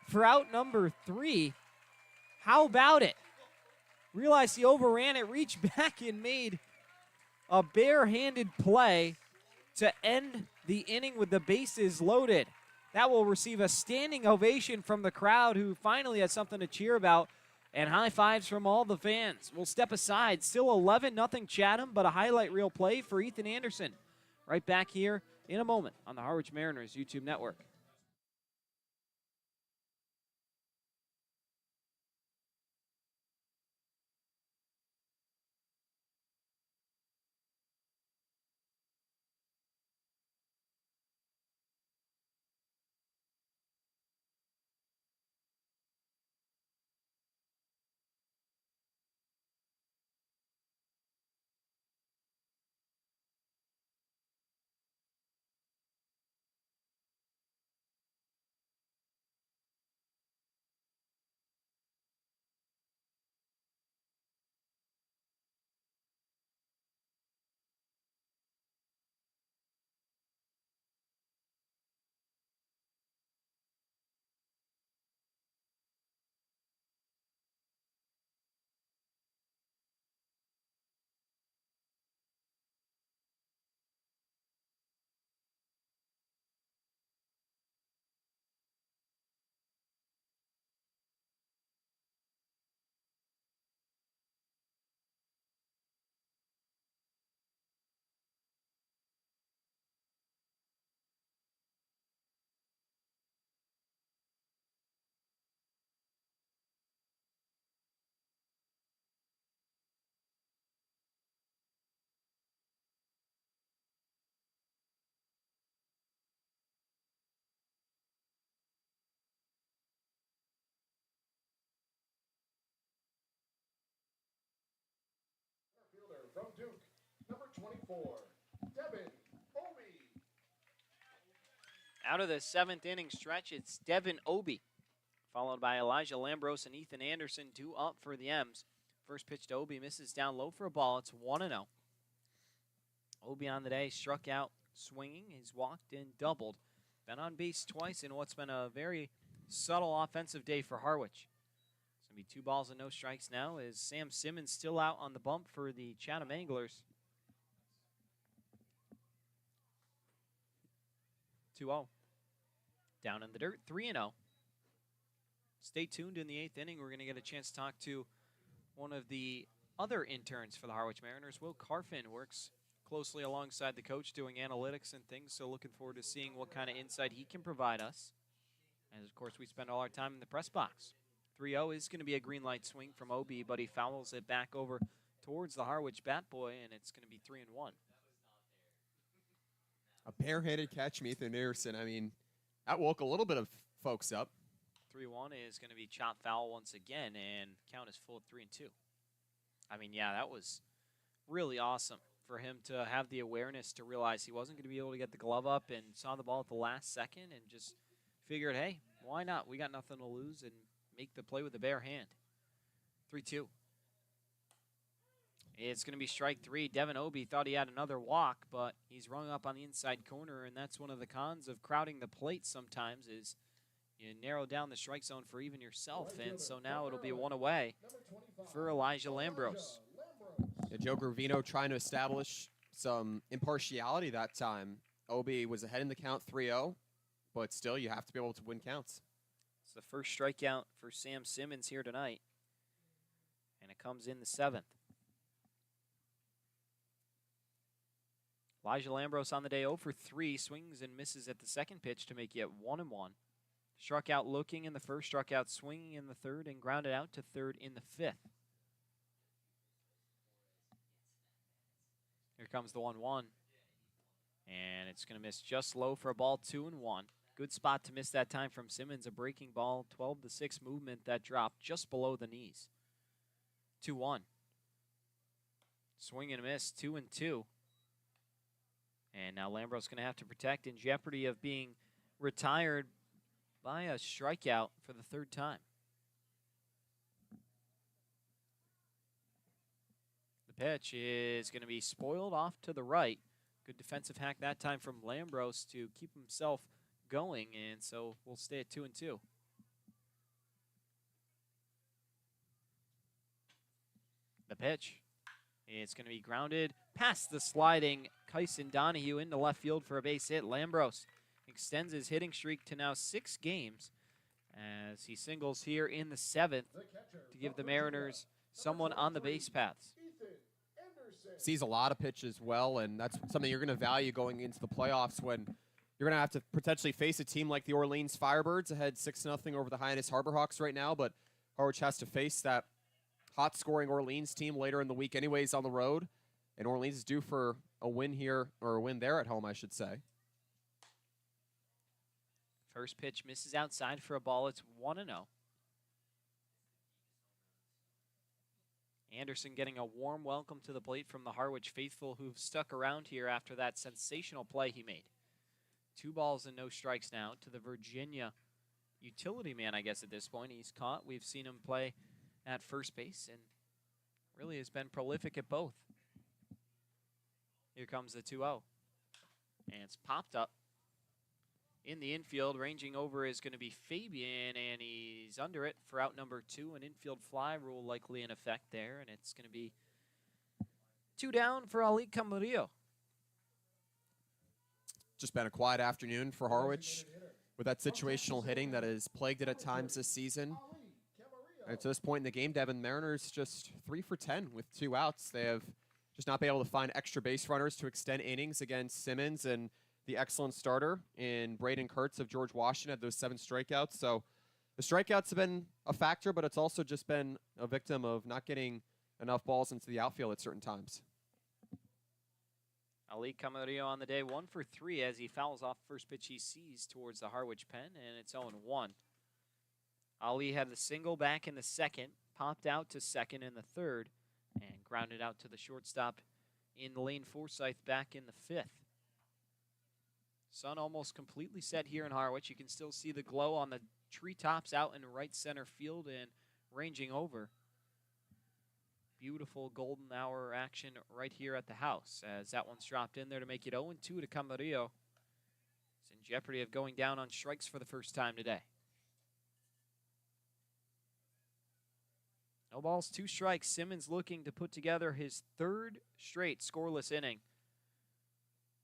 for out number 3. How about it? Realized he overran it, reached back and made a barehanded play to end the inning with the bases loaded. That will receive a standing ovation from the crowd, who finally has something to cheer about, and high fives from all the fans. We'll step aside. Still 11-0 Chatham, but a highlight reel play for Ethan Anderson. Right back here in a moment on the Harwich Mariners YouTube network. Fielder from Duke, number 24, Devin Obi. Out of the 7th inning stretch, it's Devin Obi, followed by Elijah Lambros and Ethan Anderson, 2 up for the M's. First pitch to Obi, misses down low for a ball. It's 1-0. Obi on the day struck out swinging. He's walked and doubled. Been on base twice in what's been a very subtle offensive day for Harwich. It's going to be 2 balls and no strikes now, as Sam Simmons still out on the bump for the Chatham Anglers. 2-0. Down in the dirt, 3-0. Stay tuned in the 8th inning. We're going to get a chance to talk to one of the other interns for the Harwich Mariners. Will Carfin works closely alongside the coach doing analytics and things, so looking forward to seeing what kind of insight he can provide us. And, of course, we spend all our time in the press box. 3-0 is going to be a green light swing from Obi, but he fouls it back over towards the Harwich bat boy, and it's going to be 3-1. A barehanded catch from Ethan Anderson. I mean, that woke a little bit of folks up. 3-1 is going to be chop foul once again, and count is full at 3-2. I mean, yeah, that was really awesome for him to have the awareness to realize he wasn't going to be able to get the glove up and saw the ball at the last second and just figured, hey, why not? We got nothing to lose, and make the play with the bare hand. 3-2. It's going to be strike 3. Devin Obi thought he had another walk, but he's rung up on the inside corner, and that's one of the cons of crowding the plate sometimes is you narrow down the strike zone for even yourself, and so now it'll be one away for Elijah Lambros. Yeah, Joe Gravino trying to establish some impartiality that time. Obi was ahead in the count 3-0, but still you have to be able to win counts. It's the first strikeout for Sam Simmons here tonight, and it comes in the 7th. Elijah Lambros on the day 0 for 3, swings and misses at the second pitch to make it 1-1. Struck out looking in the first, struck out swinging in the third, and grounded out to third in the 5th. Here comes the 1-1. And it's going to miss just low for a ball, 2-1. Good spot to miss that time from Simmons. A breaking ball, 12-6 movement that dropped just below the knees. 2-1. Swing and a miss, 2-2. And now Lambros going to have to protect, in jeopardy of being retired by a strikeout for the 3rd time. The pitch is going to be spoiled off to the right. Good defensive hack that time from Lambros to keep himself going, and so we'll stay at 2-2. The pitch. It's going to be grounded past the sliding Kyson Donahue into left field for a base hit. Lambros extends his hitting streak to now 6 games as he singles here in the 7th to give the Mariners someone on the base paths. Sees a lot of pitches well, and that's something you're going to value going into the playoffs when you're going to have to potentially face a team like the Orleans Firebirds ahead 6-0 over the Hyannis Harborhawks right now, but Harwich has to face that hot-scoring Orleans team later in the week anyways on the road, and Orleans is due for a win here, or a win there at home, I should say. First pitch misses outside for a ball. It's 1-0. Anderson getting a warm welcome to the plate from the Harwich faithful who've stuck around here after that sensational play he made. 2 balls and no strikes now to the Virginia utility man, I guess, at this point. He's caught. We've seen him play at first base and really has been prolific at both. Here comes the 2-0. And it's popped up. In the infield, ranging over is going to be Fabian, and he's under it for out number 2. An infield fly rule likely in effect there, and it's going to be 2 down for Ali Camarillo. Just been a quiet afternoon for Harwich with that situational hitting that has plagued it at times this season. And to this point in the game, Devin, Mariners just 3 for 10 with 2 outs. They have just not been able to find extra base runners to extend innings against Simmons and the excellent starter in Braden Kurtz of George Washington had those 7 strikeouts. So the strikeouts have been a factor, but it's also just been a victim of not getting enough balls into the outfield at certain times. Ali Camarillo on the day 1 for 3 as he fouls off first pitch he sees towards the Harwich pen, and it's 0-1. Ali had the single back in the 2nd, popped out to 2nd in the 3rd, and grounded out to the shortstop in Lane Forsyth back in the 5th. Sun almost completely set here in Harwich. You can still see the glow on the treetops out in right center field and ranging over. Beautiful golden hour action right here at the house as that one's dropped in there to make it 0-2 to Camarillo. It's in jeopardy of going down on strikes for the first time today. No balls, 2 strikes. Simmons looking to put together his 3rd straight scoreless inning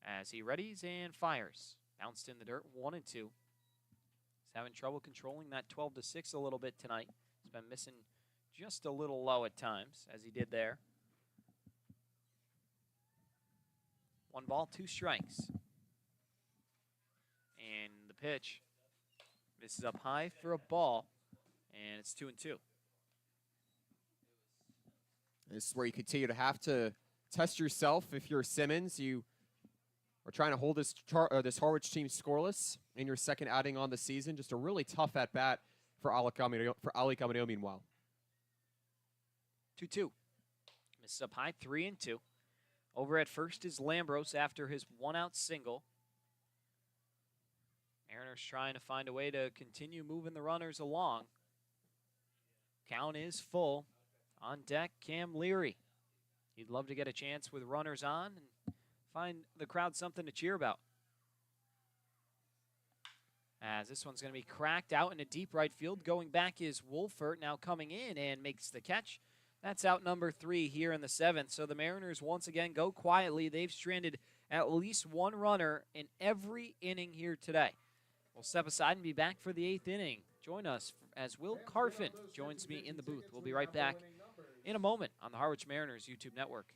as he readies and fires. Bounced in the dirt, 1-2. He's having trouble controlling that 12-6 a little bit tonight. He's been missing just a little low at times, as he did there. 1 ball, 2 strikes. And the pitch misses up high for a ball. And it's 2-2. This is where you continue to have to test yourself. If you're Simmons, you are trying to hold this Harwich team scoreless in your second outing on the season. Just a really tough at-bat for Ali Camareo, meanwhile. 2-2. Misses up high, 3-2. Over at first is Lambros after his one-out single. Mariners trying to find a way to continue moving the runners along. Count is full. On deck, Cam Leary. He'd love to get a chance with runners on and find the crowd something to cheer about. As this one's going to be cracked out into deep right field. Going back is Wolfert, now coming in and makes the catch. That's out number 3 here in the 7th. So the Mariners once again go quietly. They've stranded at least one runner in every inning here today. We'll step aside and be back for the 8th inning. Join us as Will Carfin joins me in the booth. We'll be right back in a moment on the Harwich Mariners YouTube network.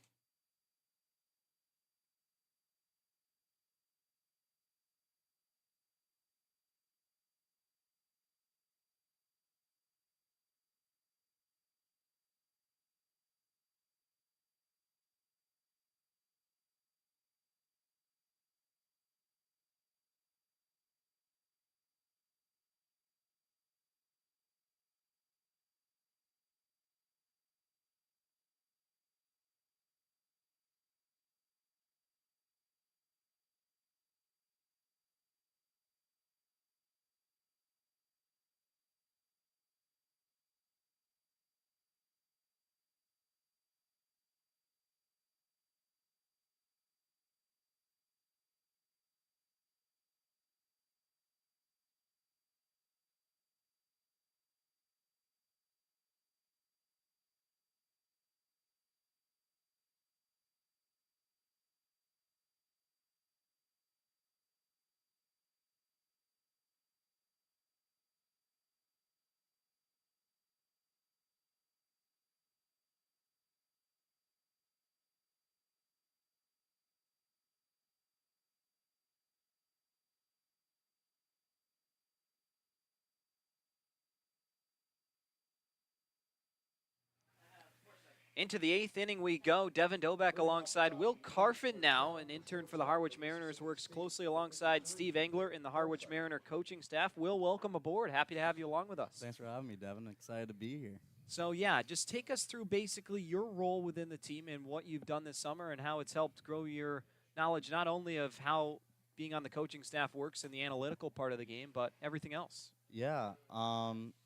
Into the 8th inning we go. Devin Doback alongside Will Carfin now, an intern for the Harwich Mariners, works closely alongside Steve Engler in the Harwich Mariner coaching staff. Will, welcome aboard. Happy to have you along with us. Thanks for having me, Devin. Excited to be here. So, yeah, just take us through basically your role within the team and what you've done this summer and how it's helped grow your knowledge not only of how being on the coaching staff works in the analytical part of the game, but everything else. Yeah,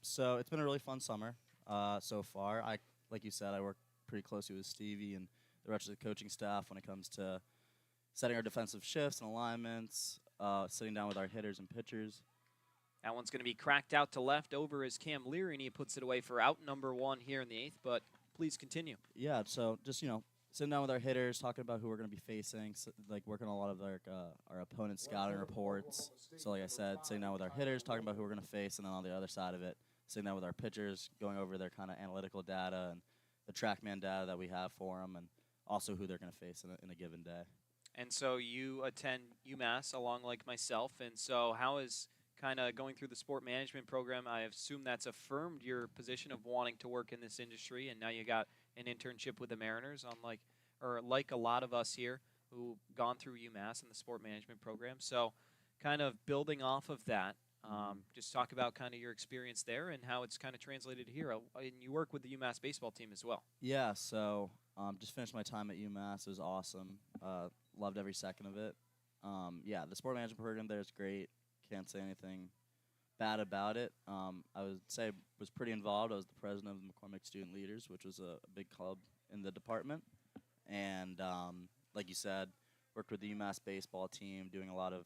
so it's been a really fun summer so far. Like you said, I work pretty closely with Stevie and the rest of the coaching staff when it comes to setting our defensive shifts and alignments, sitting down with our hitters and pitchers. That one's going to be cracked out to left. Over is Cam Leary, and he puts it away for out number 1 here in the 8th, but please continue. Yeah, so just, sitting down with our hitters, talking about who we're going to be facing, so, working on a lot of our opponent scouting reports. So like I said, sitting down with our hitters, talking about who we're going to face, and then on the other side of it, sitting down with our pitchers, going over their kind of analytical data and the TrackMan data that we have for them, and also who they're going to face in a given day. And so you attend UMass along like myself, and so how is kind of going through the sport management program, I assume that's affirmed your position of wanting to work in this industry, and now you got an internship with the Mariners, like a lot of us here who've gone through UMass and the sport management program. So kind of building off of that, just talk about kind of your experience there and how it's kind of translated here. And you work with the UMass baseball team as well. Yeah, so just finished my time at UMass. It was awesome. Loved every second of it. Yeah, the sport management program there is great. Can't say anything bad about it. I would say was pretty involved. I was the president of the McCormick Student Leaders, which was a big club in the department. And like you said, worked with the UMass baseball team, doing a lot of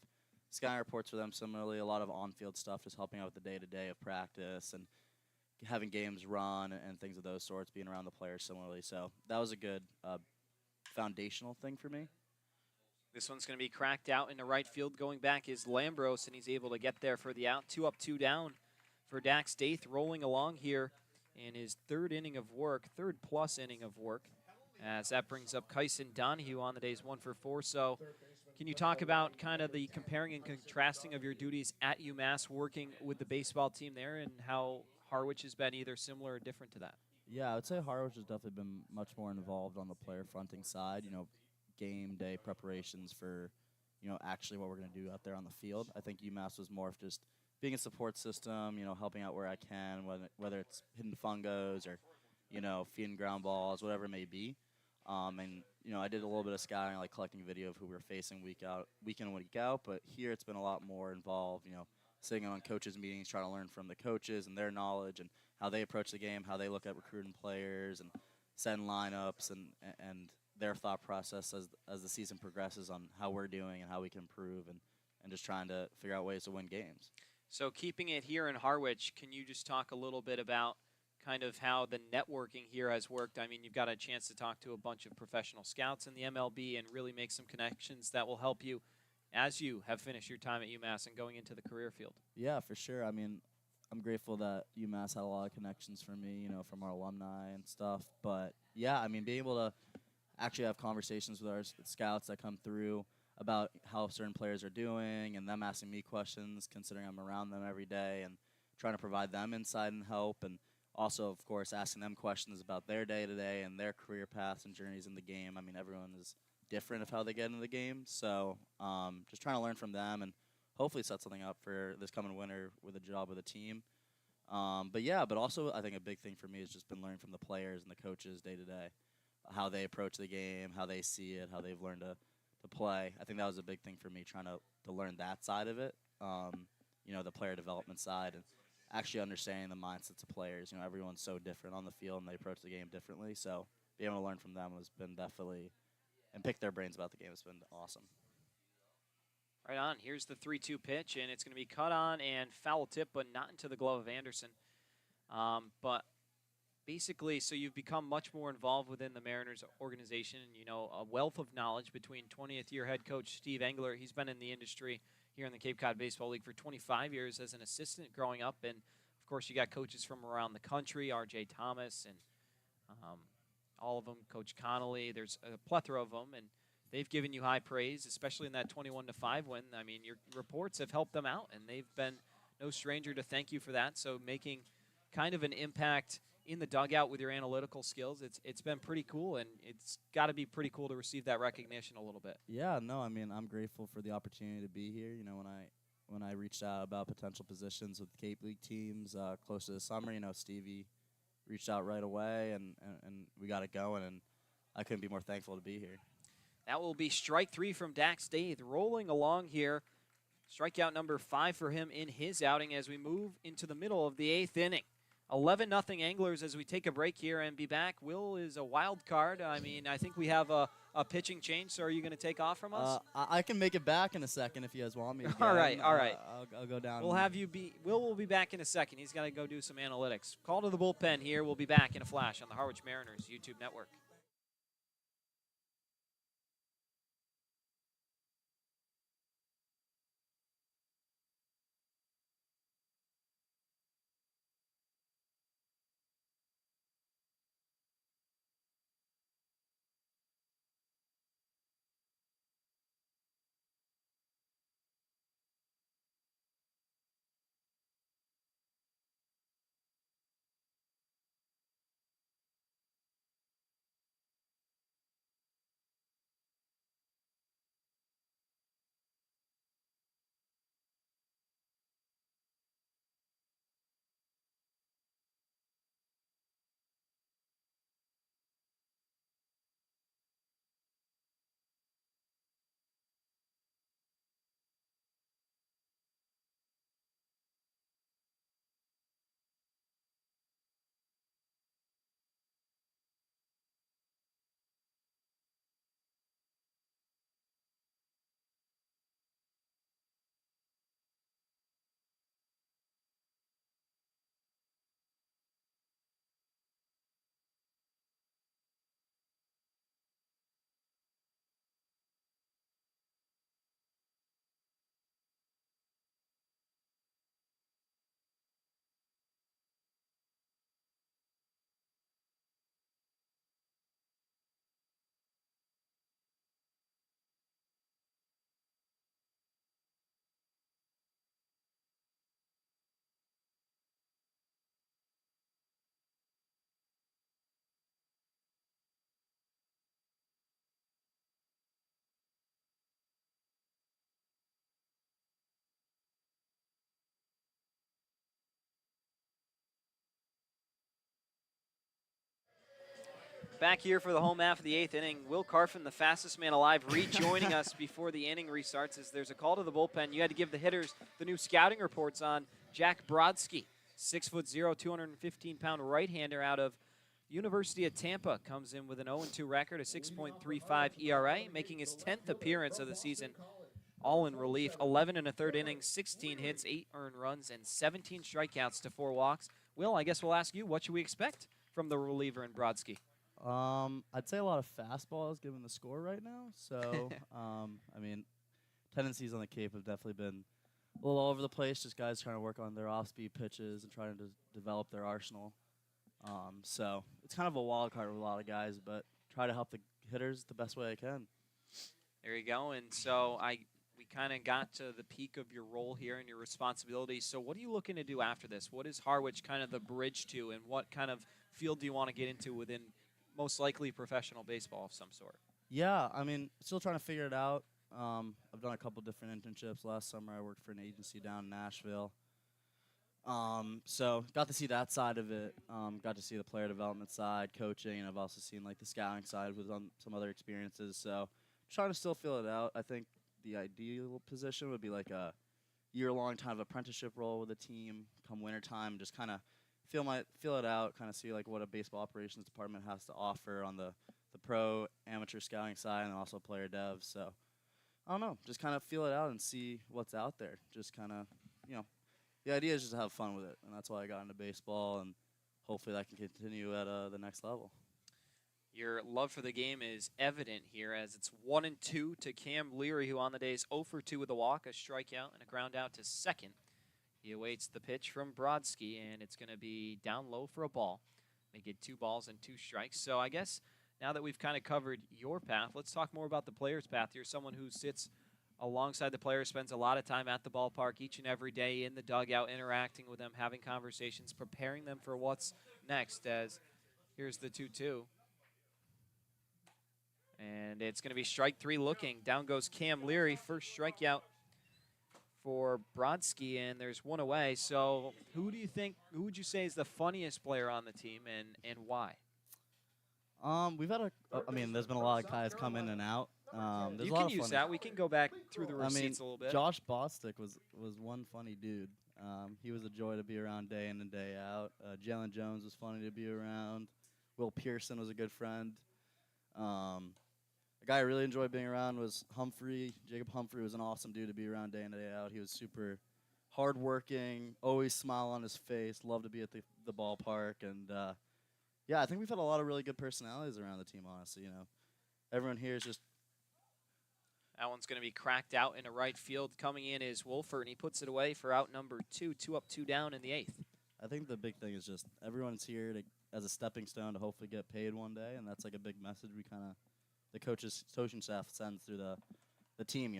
scouting reports for them. Similarly, a lot of on-field stuff, just helping out with the day-to-day of practice and having games run and things of those sorts, being around the players similarly. So that was a good foundational thing for me. This one's going to be cracked out into right field. Going back is Lambros, and he's able to get there for the out. 2 up, 2 down for Dax Daith, rolling along here in his third plus inning of work, as that brings up Kyson Donahue on the day's 1 for 4. So can you talk about kind of the comparing and contrasting of your duties at UMass working with the baseball team there and how Harwich has been either similar or different to that? Yeah, I would say Harwich has definitely been much more involved on the player fronting side. Game day preparations for, actually what we're going to do out there on the field. I think UMass was more of just being a support system, helping out where I can, whether it's hitting fungos or, feeding ground balls, whatever it may be. I did a little bit of scouting, like collecting video of who we were facing week in and week out. But here it's been a lot more involved, sitting on coaches' meetings, trying to learn from the coaches and their knowledge and how they approach the game, how they look at recruiting players and setting lineups and their thought process as the season progresses on how we're doing and how we can improve and just trying to figure out ways to win games. So keeping it here in Harwich, can you just talk a little bit about kind of how the networking here has worked? I mean, you've got a chance to talk to a bunch of professional scouts in the MLB and really make some connections that will help you as you have finished your time at UMass and going into the career field. Yeah, for sure. I mean, I'm grateful that UMass had a lot of connections for me, from our alumni and stuff. But, yeah, I mean, being able to actually have conversations with our scouts that come through about how certain players are doing and them asking me questions, considering I'm around them every day and trying to provide them insight and help. And also, of course, asking them questions about their day-to-day and their career paths and journeys in the game. I mean, everyone is different of how they get into the game. So just trying to learn from them and hopefully set something up for this coming winter with a job with a team. But also I think a big thing for me has just been learning from the players and the coaches day-to-day, how they approach the game, how they see it, how they've learned to play. I think that was a big thing for me, trying to learn that side of it, the player development side and actually understanding the mindsets of players. Everyone's so different on the field and they approach the game differently. So being able to learn from them has been definitely, and pick their brains about the game has been awesome. Right on. Here's the 3-2 pitch, and it's going to be cut on and foul tip, but not into the glove of Anderson. But basically, so you've become much more involved within the Mariners organization, and a wealth of knowledge between 20th year head coach Steve Engler. He's been in the industry here in the Cape Cod Baseball League for 25 years as an assistant growing up, and of course you got coaches from around the country, R.J. Thomas and all of them, Coach Connolly. There's a plethora of them, and they've given you high praise, especially in that 21-5 win. I mean, your reports have helped them out, and they've been no stranger to thank you for that. So making kind of an impact in the dugout with your analytical skills, it's been pretty cool, and it's got to be pretty cool to receive that recognition a little bit. Yeah, no, I mean, I'm grateful for the opportunity to be here. When I reached out about potential positions with Cape League teams close to the summer, Stevie reached out right away, and we got it going, and I couldn't be more thankful to be here. That will be strike 3 from Dax Daith, rolling along here. Strikeout number 5 for him in his outing as we move into the middle of the 8th inning. 11-0 Anglers as we take a break here and be back. Will is a wild card. I mean, I think we have a pitching change, so are you going to take off from us? I can make it back in a second if you guys want me to. All right. I'll go down. We'll have you be. Will be back in a second. He's got to go do some analytics. Call to the bullpen here. We'll be back in a flash on the Harwich Mariners YouTube network. Back here for the home half of the 8th inning, Will Carfin, the fastest man alive, rejoining us before the inning restarts as there's a call to the bullpen. You had to give the hitters the new scouting reports on Jack Brodsky, 6'0", 215-pound right-hander out of University of Tampa. Comes in with an 0-2 record, a 6.35 ERA, making his 10th appearance of the season. All in relief, 11 and a third innings, 16 hits, 8 earned runs, and 17 strikeouts to 4 walks. Will, I guess we'll ask you, what should we expect from the reliever in Brodsky? I'd say a lot of fastballs given the score right now. So, I mean, tendencies on the Cape have definitely been a little all over the place. Just guys trying to work on their off-speed pitches and trying to develop their arsenal. So it's kind of a wild card with a lot of guys, but try to help the hitters the best way I can. There you go. And so we kind of got to the peak of your role here and your responsibilities. So what are you looking to do after this? What is Harwich kind of the bridge to, and what kind of field do you want to get into within most likely professional baseball of some sort? Yeah, I mean, still trying to figure it out. I've done a couple different internships. Last summer I worked for an agency down in Nashville. So got to see that side of it. Got to see the player development side, coaching, and I've also seen like the scouting side with some other experiences. So trying to still feel it out. I think the ideal position would be like a year-long kind of apprenticeship role with a team come wintertime, just kind of feel it out, kind of see like what a baseball operations department has to offer on the pro amateur scouting side and also player dev. So I don't know, just kind of feel it out and see what's out there. Just kind of, the idea is just to have fun with it, and that's why I got into baseball, and hopefully that can continue at the next level. Your love for the game is evident here as it's 1-2 to Cam Leary, who on the day is 0 for 2 with a walk, a strikeout, and a ground out to second. He awaits the pitch from Brodsky, and it's going to be down low for a ball. Make it 2 balls and 2 strikes. So I guess now that we've kind of covered your path, let's talk more about the player's path. You're someone who sits alongside the players, spends a lot of time at the ballpark each and every day in the dugout, interacting with them, having conversations, preparing them for what's next. As here's the 2-2. And it's going to be strike 3 looking. Down goes Cam Leary. First strikeout for Brodsky, and there's 1 away. So who would you say is the funniest player on the team, and why? We've had there's been a lot of guys come in and out. There's You a lot can of use funny. that. We can go back through the receipts a little bit. Josh Bostic was one funny dude. He was a joy to be around day in and day out. Jalen Jones was funny to be around. Will Pearson was a good friend. A guy I really enjoyed being around was Humphrey. Jacob Humphrey was an awesome dude to be around day in and day out. He was super hardworking, always smile on his face, loved to be at the ballpark. And, I think we've had a lot of really good personalities around the team, honestly. Everyone here is just... That one's going to be cracked out into right field. Coming in is Wolford, and he puts it away for out number 2. 2 up, 2 down in the 8th. I think the big thing is just everyone's here as a stepping stone to hopefully get paid one day, and that's like a big message the coaching staff sends through the team.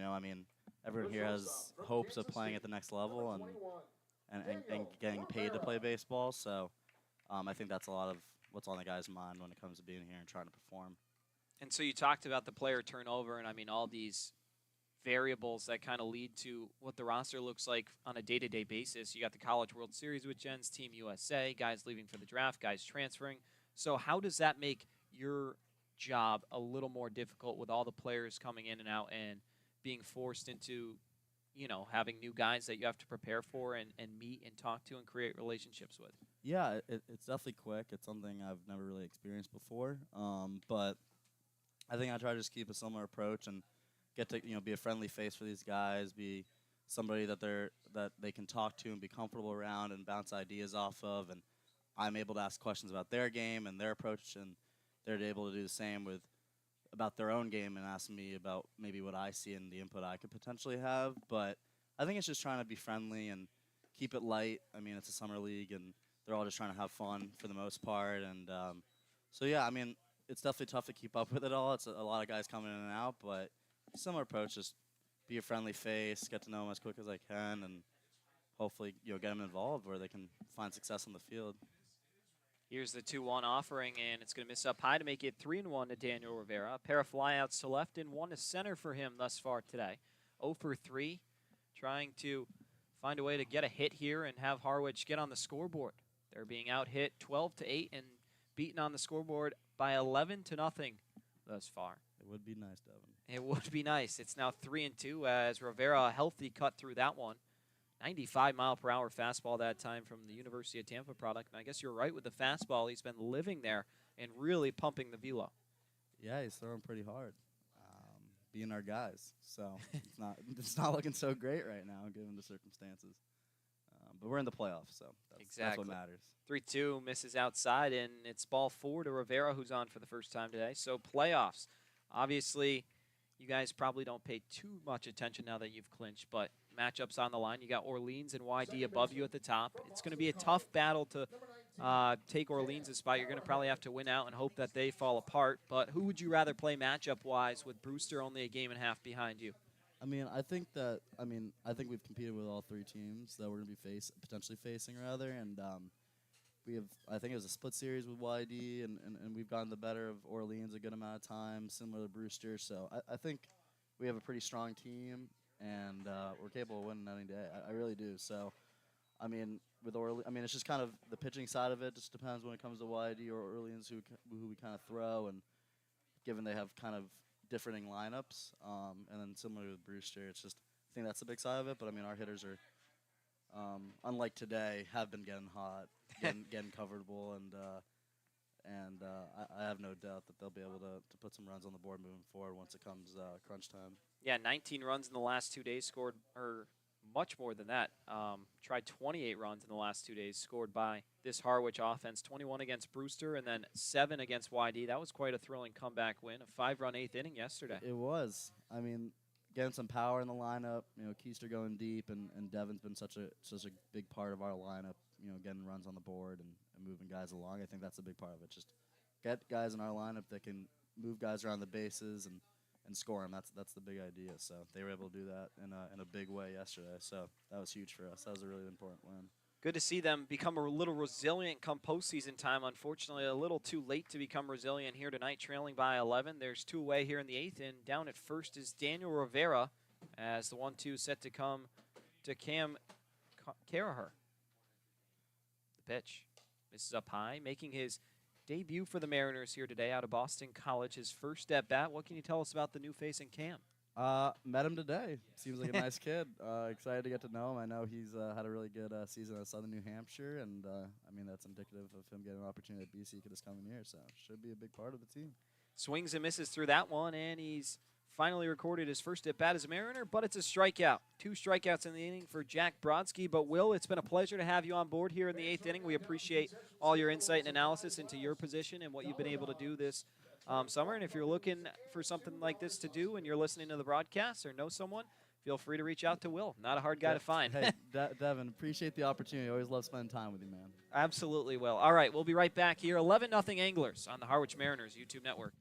Everyone here has hopes of playing at the next level and getting paid to play baseball. So I think that's a lot of what's on the guy's mind when it comes to being here and trying to perform. And so you talked about the player turnover and, all these variables that kind of lead to what the roster looks like on a day-to-day basis. You got the College World Series with Jens, Team USA, guys leaving for the draft, guys transferring. So how does that make your job a little more difficult with all the players coming in and out and being forced into, having new guys that you have to prepare for and meet and talk to and create relationships with? Yeah, it's definitely quick. It's something I've never really experienced before. But I think I try to just keep a similar approach and get to be a friendly face for these guys, be somebody that they can talk to and be comfortable around and bounce ideas off of, and I'm able to ask questions about their game and their approach, and they're able to do the same about their own game and ask me about maybe what I see and the input I could potentially have. But I think it's just trying to be friendly and keep it light. It's a summer league, and they're all just trying to have fun for the most part. And it's definitely tough to keep up with it all. It's a lot of guys coming in and out, but similar approach, just be a friendly face, get to know them as quick as I can, and hopefully get them involved where they can find success on the field. Here's the 2-1 offering, and it's going to miss up high to make it 3-1 to Daniel Rivera. A pair of flyouts to left and 1 to center for him thus far today. 0 for 3, trying to find a way to get a hit here and have Harwich get on the scoreboard. They're being out hit 12-8 and beaten on the scoreboard by 11-0 thus far. It would be nice, Devin. It would be nice. It's now 3-2 as Rivera, a healthy cut through that one. 95-mile-per-hour fastball that time from the University of Tampa product. And I guess you're right with the fastball. He's been living there and really pumping the velo. Yeah, he's throwing pretty hard, being our guys. So it's not looking so great right now, given the circumstances. But we're in the playoffs, so that's what matters. 3-2 misses outside, and it's ball 4 to Rivera, who's on for the first time today. So playoffs. Obviously, you guys probably don't pay too much attention now that you've clinched, but matchups on the line. You got Orleans and YD above you at the top. It's going to be a tough battle to take Orleans' spot. You're going to probably have to win out and hope that they fall apart. But who would you rather play matchup-wise with Brewster only a game and a half behind you? I think we've competed with all 3 teams that we're going to be potentially facing, and I think it was a split series with YD, and we've gotten the better of Orleans a good amount of times, similar to Brewster. So I think we have a pretty strong team, and we're capable of winning any day. I really do. So, with Orleans, it's just kind of the pitching side of it. Just depends when it comes to YD or Orleans who we kind of throw, and given they have kind of differing lineups, and then similar with Brewster, it's just I think that's the big side of it. But our hitters are, unlike today, have been getting hot, getting coverable, and I have no doubt that they'll be able to put some runs on the board moving forward once it comes crunch time. Yeah, 19 runs in the last 2 days scored, or much more than that. Tried 28 runs in the last 2 days scored by this Harwich offense. 21 against Brewster and then 7 against YD. That was quite a thrilling comeback win. A 5-run 8th inning yesterday. It was. Getting some power in the lineup. Keister going deep, and Devin's been such a big part of our lineup. Getting runs on the board and moving guys along. I think that's a big part of it. Just get guys in our lineup that can move guys around the bases and score them. That's the big idea. So they were able to do that in a big way yesterday. So that was huge for us. That was a really important win. Good to see them become a little resilient come postseason time. Unfortunately, a little too late to become resilient here tonight, trailing by 11. There's 2 away here in the 8th, and down at first is Daniel Rivera as the 1-2 set to come to Cam Caraher. The pitch. Misses up high, making his debut for the Mariners here today out of Boston College. His first at bat. What can you tell us about the new face in Cam? Met him today. Seems like a nice kid. Excited to get to know him. I know he's had a really good season at Southern New Hampshire, and that's indicative of him getting an opportunity at BC this coming year. So should be a big part of the team. Swings and misses through that one, and he's finally recorded his first at bat as a Mariner, but it's a strikeout. 2 strikeouts in the inning for Jack Brodsky. But Will, it's been a pleasure to have you on board here in the 8th inning. We appreciate all your insight and analysis into your position and what you've been able to do this summer. And if you're looking for something like this to do and you're listening to the broadcast or know someone, feel free to reach out to Will. Not a hard guy to find. Hey, Devin, appreciate the opportunity. Always love spending time with you, man. Absolutely, Will. All right, we'll be right back here. 11-0 Anglers on the Harwich Mariners YouTube network.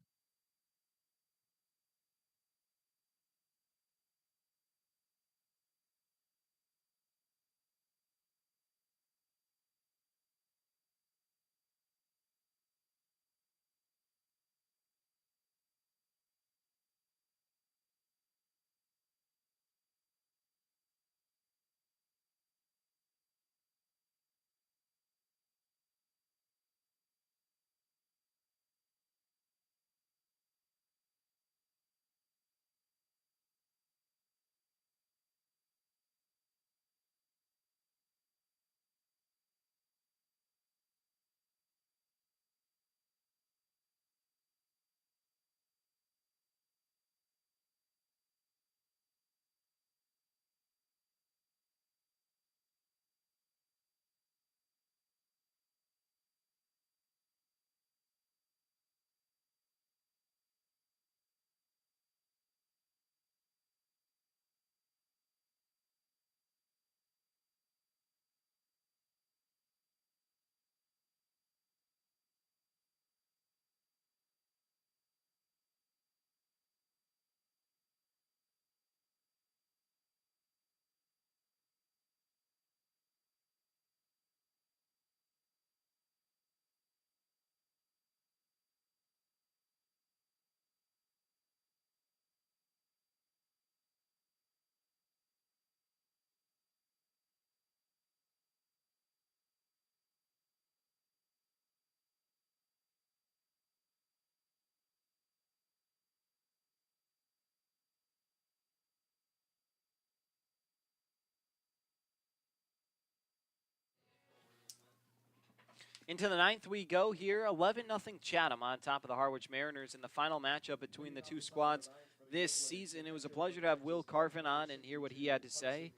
Into the ninth we go here. 11-0 Chatham on top of the Harwich Mariners in the final matchup between the two squads this season. It was a pleasure to have Will Carvin on and hear what he had to say.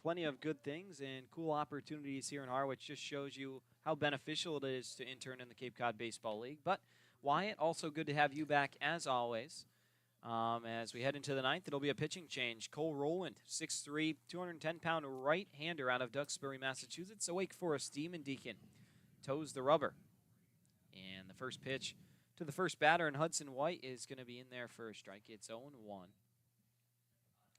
Plenty of good things and cool opportunities here in Harwich. Just shows you how beneficial it is to intern in the Cape Cod Baseball League. But Wyatt, also good to have you back as always. As we head into the ninth, it'll be a pitching change. Cole Rowland, 6'3", 210-pound right-hander out of Duxbury, Massachusetts. A Wake Forest Demon Deacon toes the rubber. And the first pitch to the first batter, and Hudson White is going to be in there for a strike. It's 0-1.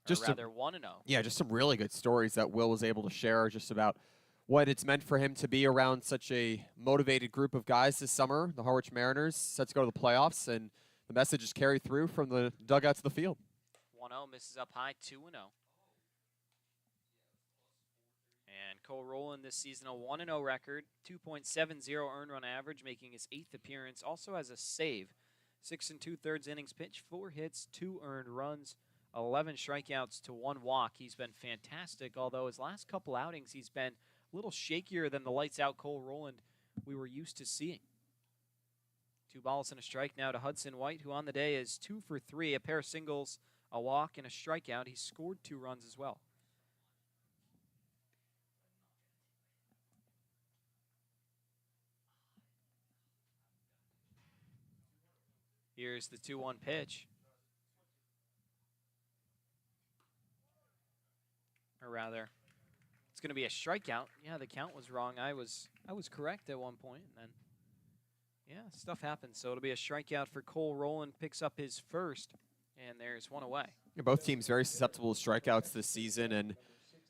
Just rather 1-0. Yeah, just some really good stories that Will was able to share just about what it's meant for him to be around such a motivated group of guys this summer. The Harwich Mariners set to go to the playoffs, and the message is carried through from the dugout to the field. 1-0, misses up high, 2-0. And Cole Rowland this season, a 1-0 record, 2.70 earned run average, making his 8th appearance. Also has a save, 6 2/3 innings pitched, 4 hits, 2 earned runs, 11 strikeouts to 1 walk. He's been fantastic, although his last couple outings he's been a little shakier than the lights-out Cole Rowland we were used to seeing. 2 balls and a strike now to Hudson White, who on the day is 2 for 3, a pair of singles, a walk, and a strikeout. He scored 2 runs as well. Here's the 2-1 pitch. Or rather, it's going to be a strikeout. Yeah, the count was wrong. I was correct at one point, and then yeah, stuff happens. So it'll be a strikeout for Cole Rowland, picks up his first, and there's 1 away. Yeah, both teams very susceptible to strikeouts this season, and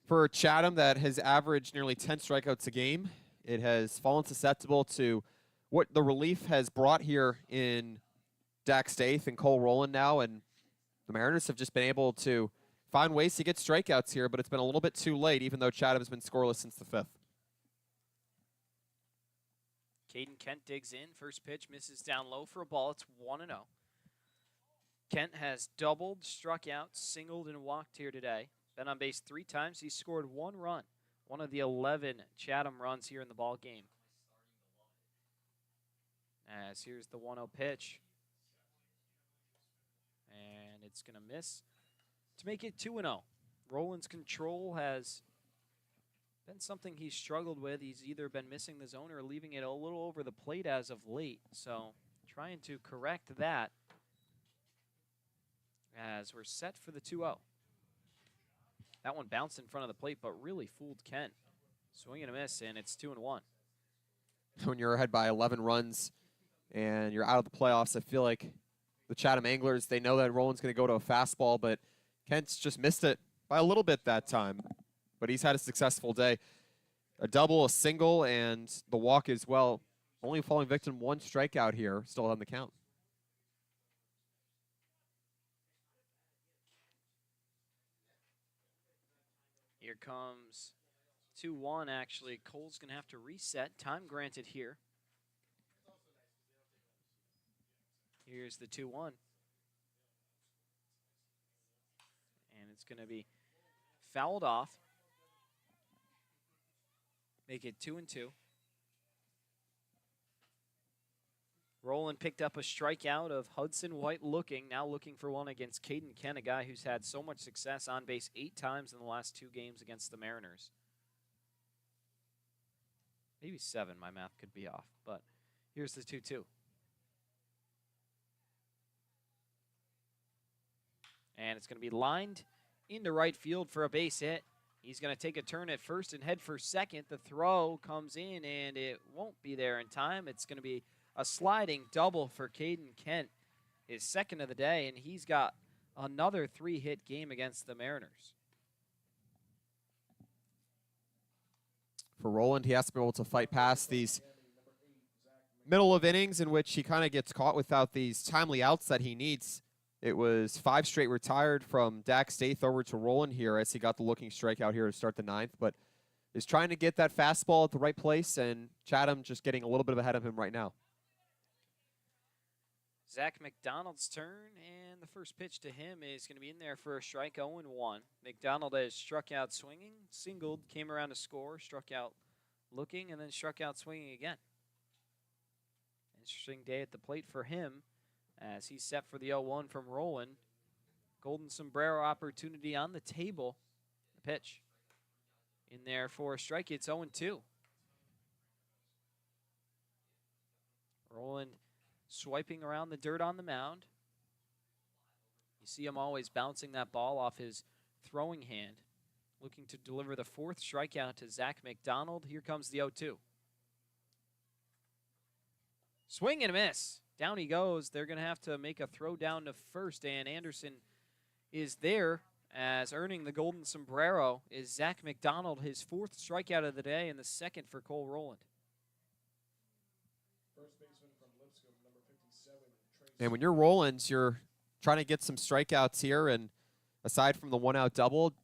for Chatham that has averaged nearly 10 strikeouts a game, it has fallen susceptible to what the relief has brought here in Dax Staith and Cole Rowland now, and the Mariners have just been able to find ways to get strikeouts here, but it's been a little bit too late, even though Chatham's been scoreless since the 5th. Caden Kent digs in. First pitch misses down low for a ball. It's 1-0. Kent has doubled, struck out, singled, and walked here today. Been on base 3 times. He's scored 1 run. One of the 11 Chatham runs here in the ball game. As here's the 1-0 pitch. And it's going to miss to make it 2-0. Rowland's control has been something he's struggled with. He's either been missing the zone or leaving it a little over the plate as of late. So trying to correct that as we're set for the 2-0. That one bounced in front of the plate, but really fooled Kent. Swing and a miss, and it's 2-1. When you're ahead by 11 runs and you're out of the playoffs, I feel like the Chatham Anglers, they know that Rowland's going to go to a fastball, but Kent's just missed it by a little bit that time. But he's had a successful day. A double, a single, and the walk as well. Only falling victim 1 strikeout here, still on the count. Here comes 2-1, actually. Cole's going to have to reset. Time granted here. Here's the 2-1. And it's going to be fouled off. Make it 2-2. Rowland picked up a strikeout of Hudson White now looking for one against Caden Kent, a guy who's had so much success on base 8 times in the last 2 games against the Mariners. Maybe 7, my math could be off, but here's the 2-2. And it's going to be lined into right field for a base hit. He's going to take a turn at first and head for second. The throw comes in, and it won't be there in time. It's going to be a sliding double for Caden Kent, his second of the day, and he's got another 3-hit game against the Mariners. For Rowland, he has to be able to fight past these middle of innings in which he kind of gets caught without these timely outs that he needs. It was 5 straight retired from Dax Staith over to Rowland here as he got the looking strikeout here to start the 9th, but is trying to get that fastball at the right place, and Chatham just getting a little bit ahead of him right now. Zach McDonald's turn, and the first pitch to him is going to be in there for a strike, 0-1. McDonald has struck out swinging, singled, came around to score, struck out looking, and then struck out swinging again. Interesting day at the plate for him as he's set for the 0-1 from Roland. Golden sombrero opportunity on the table. The pitch in there for a strike. It's 0-2. Roland swiping around the dirt on the mound. You see him always bouncing that ball off his throwing hand, looking to deliver the 4th strikeout to Zach McDonald. Here comes the 0-2. Swing and a miss. Down he goes. They're going to have to make a throw down to first, and Anderson is there as earning the golden sombrero is Zach McDonald, his 4th strikeout of the day and the 2nd for Cole Roland. First baseman from Lipscomb, number 57. And when you're Rollins, you're trying to get some strikeouts here, and aside from the 1-out double,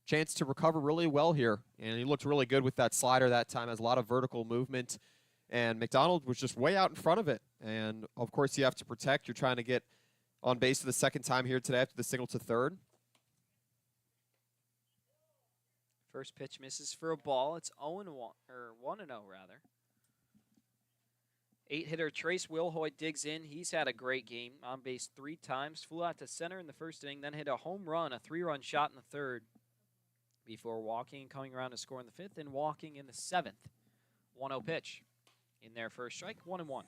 chance to recover really well here. And he looked really good with that slider that time, has a lot of vertical movement. And McDonald was just way out in front of it. And, of course, you have to protect. You're trying to get on base for the 2nd time here today after the single to 3rd. First pitch misses for a ball. It's 0-1, or 1-0 rather. 8-hitter Trace Wilhoit digs in. He's had a great game. On base 3 times. Flew out to center in the 1st inning, then hit a home run, a 3-run shot in the 3rd, before walking and coming around to score in the 5th and walking in the 7th. 1-0 pitch. In there for a strike, 1-1.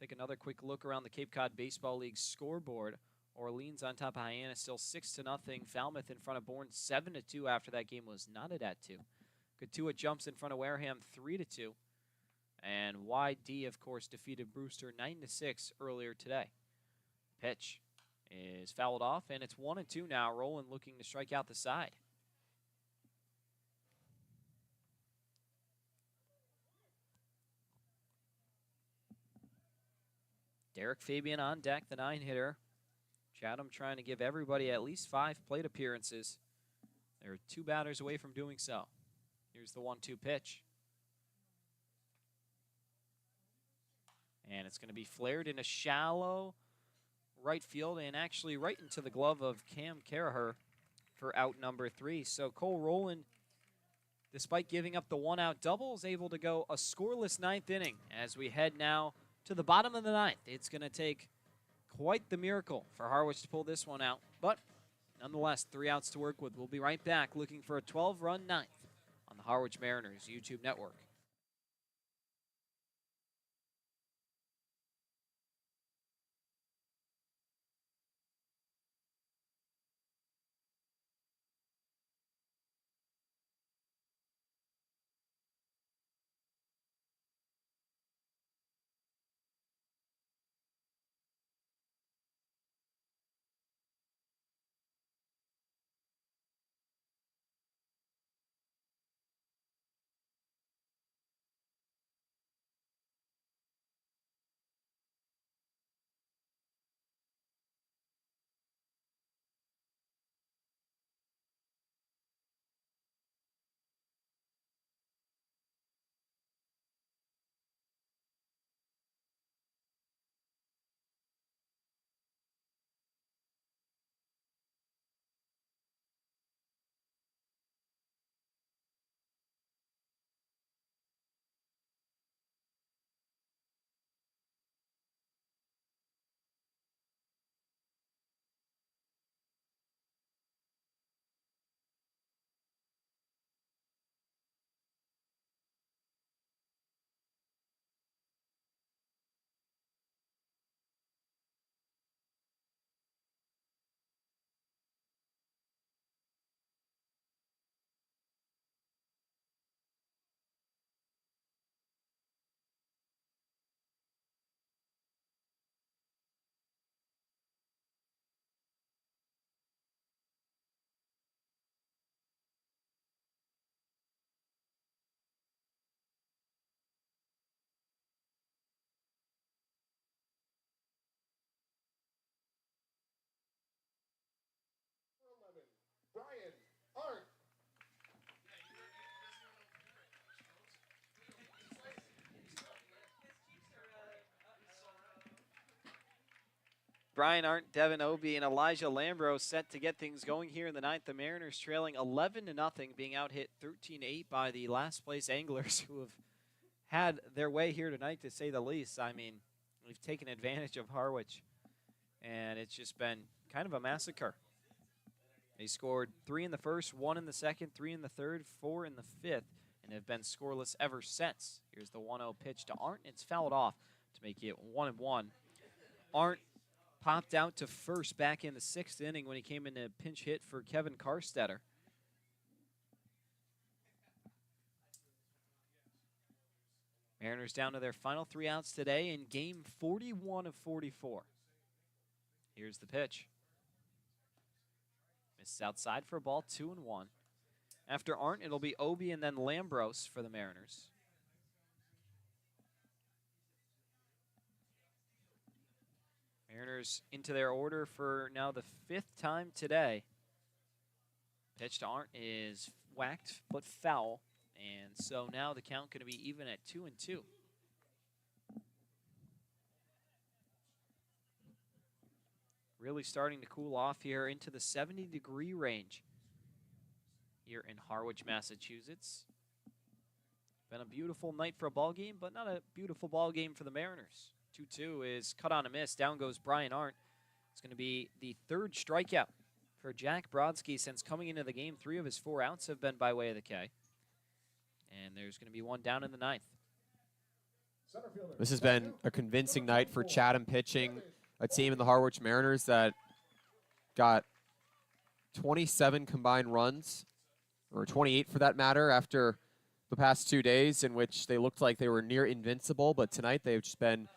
Take another quick look around the Cape Cod Baseball League scoreboard. Orleans on top of Hyannis, still 6-0. Falmouth in front of Bourne, 7-2 after that game was knotted at 2. Katua jumps in front of Wareham, 3-2. And YD, of course, defeated Brewster 9-6 earlier today. Pitch is fouled off, and it's 1-2 now. Roland looking to strike out the side. Derek Fabian on deck, the 9-hitter. Chatham trying to give everybody at least 5 plate appearances. They're 2 batters away from doing so. Here's the 1-2 pitch. And it's going to be flared in a shallow right field and actually right into the glove of Cam Caraher for out number 3. So Cole Roland, despite giving up the 1-out double, is able to go a scoreless 9th inning as we head now to the bottom of the 9th. It's going to take quite the miracle for Harwich to pull this one out. But nonetheless, 3 outs to work with. We'll be right back looking for a 12-run 9th on the Harwich Mariners YouTube network. Brian Art. Brian Arndt, Devin Obie, and Elijah Lambro set to get things going here in the 9th. The Mariners trailing 11-0, being out hit 13-8 by the last place Anglers, who have had their way here tonight, to say the least. I mean, we've taken advantage of Harwich, and it's just been kind of a massacre. They scored 3 in the first, 1 in the second, 3 in the third, 4 in the fifth, and have been scoreless ever since. Here's the 1-0 pitch to Arndt. It's fouled off to make it 1-1. Arndt popped out to first back in the 6th inning when he came in to pinch hit for Kevin Karstetter. Mariners down to their final 3 outs today in game 41 of 44. Here's the pitch. Misses outside for a ball, 2-1. After Arndt, it'll be Obi and then Lambros for the Mariners. Mariners into their order for now the 5th time today. Pitch to Arndt is whacked but foul. And so now the count going to be even at 2-2. Really starting to cool off here into the 70-degree range here in Harwich, Massachusetts. Been a beautiful night for a ball game, but not a beautiful ball game for the Mariners. 2-2 is cut on a miss. Down goes Brian Arndt. It's going to be the 3rd strikeout for Jack Brodsky since coming into the game. 3 of his 4 outs have been by way of the K. And there's going to be 1 down in the 9th. This has been a convincing night for Chatham pitching, a team in the Harwich Mariners that got 27 combined runs, or 28 for that matter, after the past 2 days in which they looked like they were near invincible. But tonight they've just been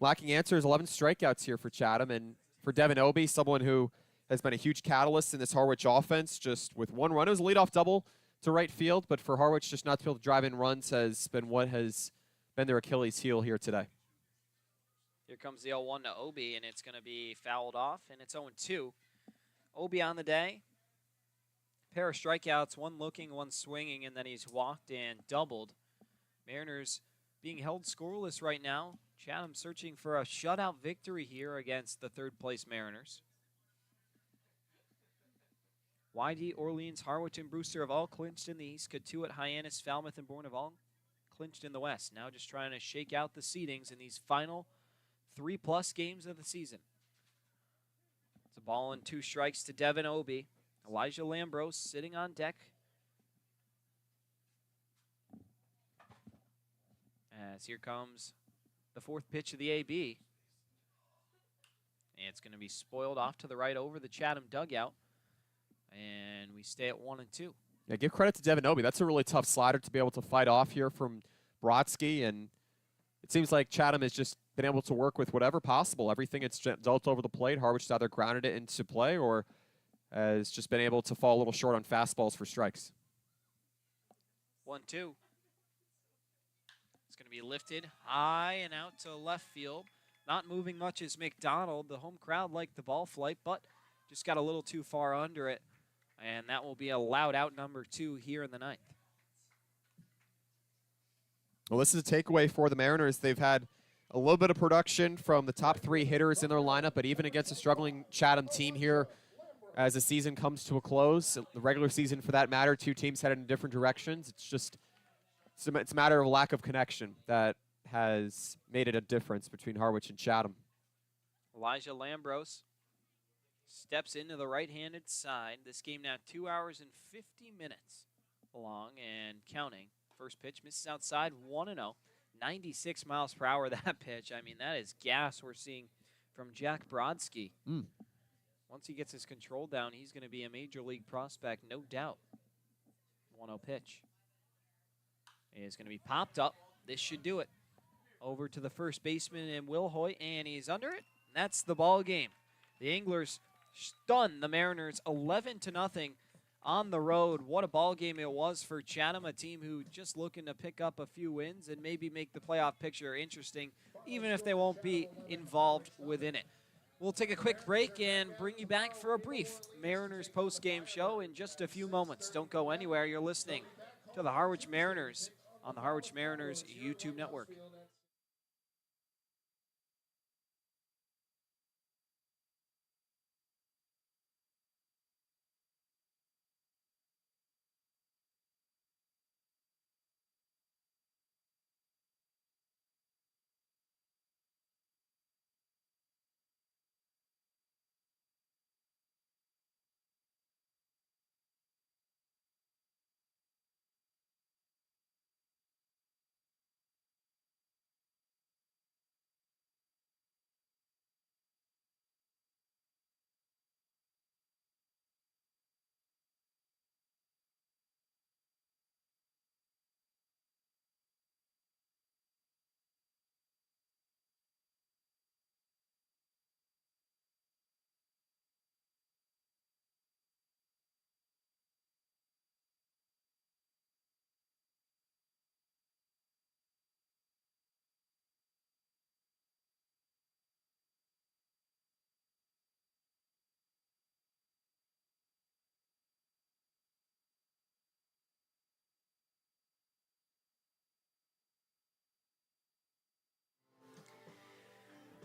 lacking answers. 11 strikeouts here for Chatham. And for Devin Obi, someone who has been a huge catalyst in this Harwich offense, just with 1 run. It was a leadoff double to right field, but for Harwich just not to be able to drive in runs has been what has been their Achilles heel here today. Here comes the 0-1 to Obi, and it's going to be fouled off, and it's 0-2. Obi on the day. Pair of strikeouts, 1 looking, 1 swinging, and then he's walked and doubled. Mariners being held scoreless right now. Chatham searching for a shutout victory here against the 3rd-place Mariners. YD, Orleans, Harwich, and Brewster have all clinched in the East. Katuitt, Hyannis, Falmouth, and Bourne have all clinched in the West. Now just trying to shake out the seedings in these final 3+ games of the season. It's a ball and 2 strikes to Devin Obi. Elijah Lambros sitting on deck. As here comes the 4th pitch of the AB. And it's going to be spoiled off to the right over the Chatham dugout. And we stay at 1-2. Yeah, give credit to Devin Obi. That's a really tough slider to be able to fight off here from Brodsky. And it seems like Chatham has just been able to work with whatever possible. Everything it's dealt over the plate. Harwich has either grounded it into play or has just been able to fall a little short on fastballs for strikes. 1-2. It's going to be lifted high and out to left field. Not moving much is McDonald. The home crowd liked the ball flight, but just got a little too far under it. And that will be a loud out number 2 here in the 9th. Well, this is a takeaway for the Mariners. They've had a little bit of production from the top 3 hitters in their lineup, but even against a struggling Chatham team here as the season comes to a close, the regular season for that matter, 2 teams headed in different directions. It's a matter of lack of connection that has made it a difference between Harwich and Chatham. Elijah Lambros steps into the right-handed side. This game now 2 hours and 50 minutes long and counting. First pitch misses outside, 1-0. 96 miles per hour, that pitch. I mean, that is gas we're seeing from Jack Brodsky. Once he gets his control down, he's going to be a major league prospect, no doubt. 1-0 pitch. It is going to be popped up. This should do it. Over to the first baseman and Will Hoyt, and he's under it. That's the ball game. The Anglers stun the Mariners 11-0 on the road. What a ball game it was for Chatham, a team who just looking to pick up a few wins and maybe make the playoff picture interesting, even if they won't be involved within it. We'll take a quick break and bring you back for a brief Mariners post-game show in just a few moments. Don't go anywhere. You're listening to the Harwich Mariners on the Harwich Mariners YouTube network.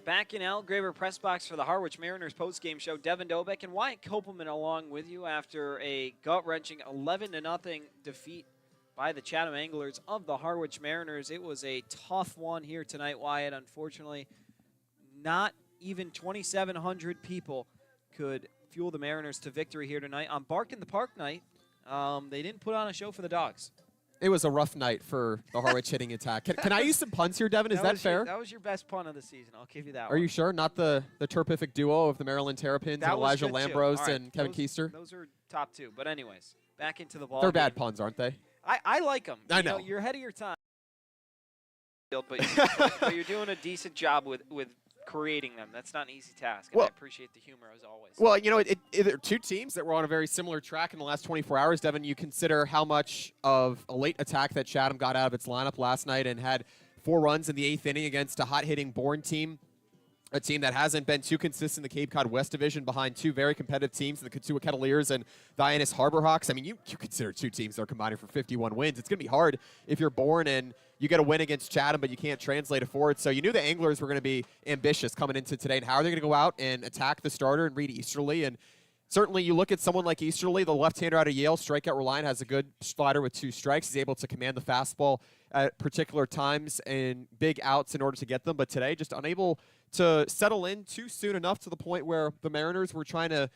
Back in Algraver press box for the Harwich Mariners postgame show, Devin Dobeck and Wyatt Kopelman along with you after a gut-wrenching 11-0 defeat by the Chatham Anglers of the Harwich Mariners. It was a tough one here tonight, Wyatt. Unfortunately, not even 2,700 people could fuel the Mariners to victory here tonight. On Bark in the Park night, they didn't put on a show for the Dogs. It was a rough night for the Harwich hitting attack. Can I use some puns here, Devin? Is that fair? That was your best pun of the season. I'll give you that Are one. you sure? Not the terrific duo of the Maryland Terrapins and Elijah Lambros and Kevin Keister? Those are top two. But anyways, back into the ball. They're bad puns, aren't they? I like them. I know. You're ahead of your time. But you're doing a decent job with creating them. That's not an easy task, and I appreciate the humor as always. Well, you know, there are two teams that were on a very similar track in the last 24 hours. Devin, you consider how much of a late attack that Chatham got out of its lineup last night and had 4 runs in the 8th inning against a hot-hitting Bourne team, a team that hasn't been too consistent in the Cape Cod West Division behind 2 very competitive teams, the Katuah Kettleers and the Ionis Harbor Hawks. I mean, you consider 2 teams that are combining for 51 wins. It's going to be hard if you're Bourne and you get a win against Chatham, but you can't translate it forward. So you knew the Anglers were going to be ambitious coming into today. And how are they going to go out and attack the starter and Reed Easterly? And certainly you look at someone like Easterly, the left-hander out of Yale, strikeout reliant, has a good slider with 2 strikes. He's able to command the fastball at particular times and big outs in order to get them. But today, just unable to settle in too soon enough to the point where the Mariners were trying to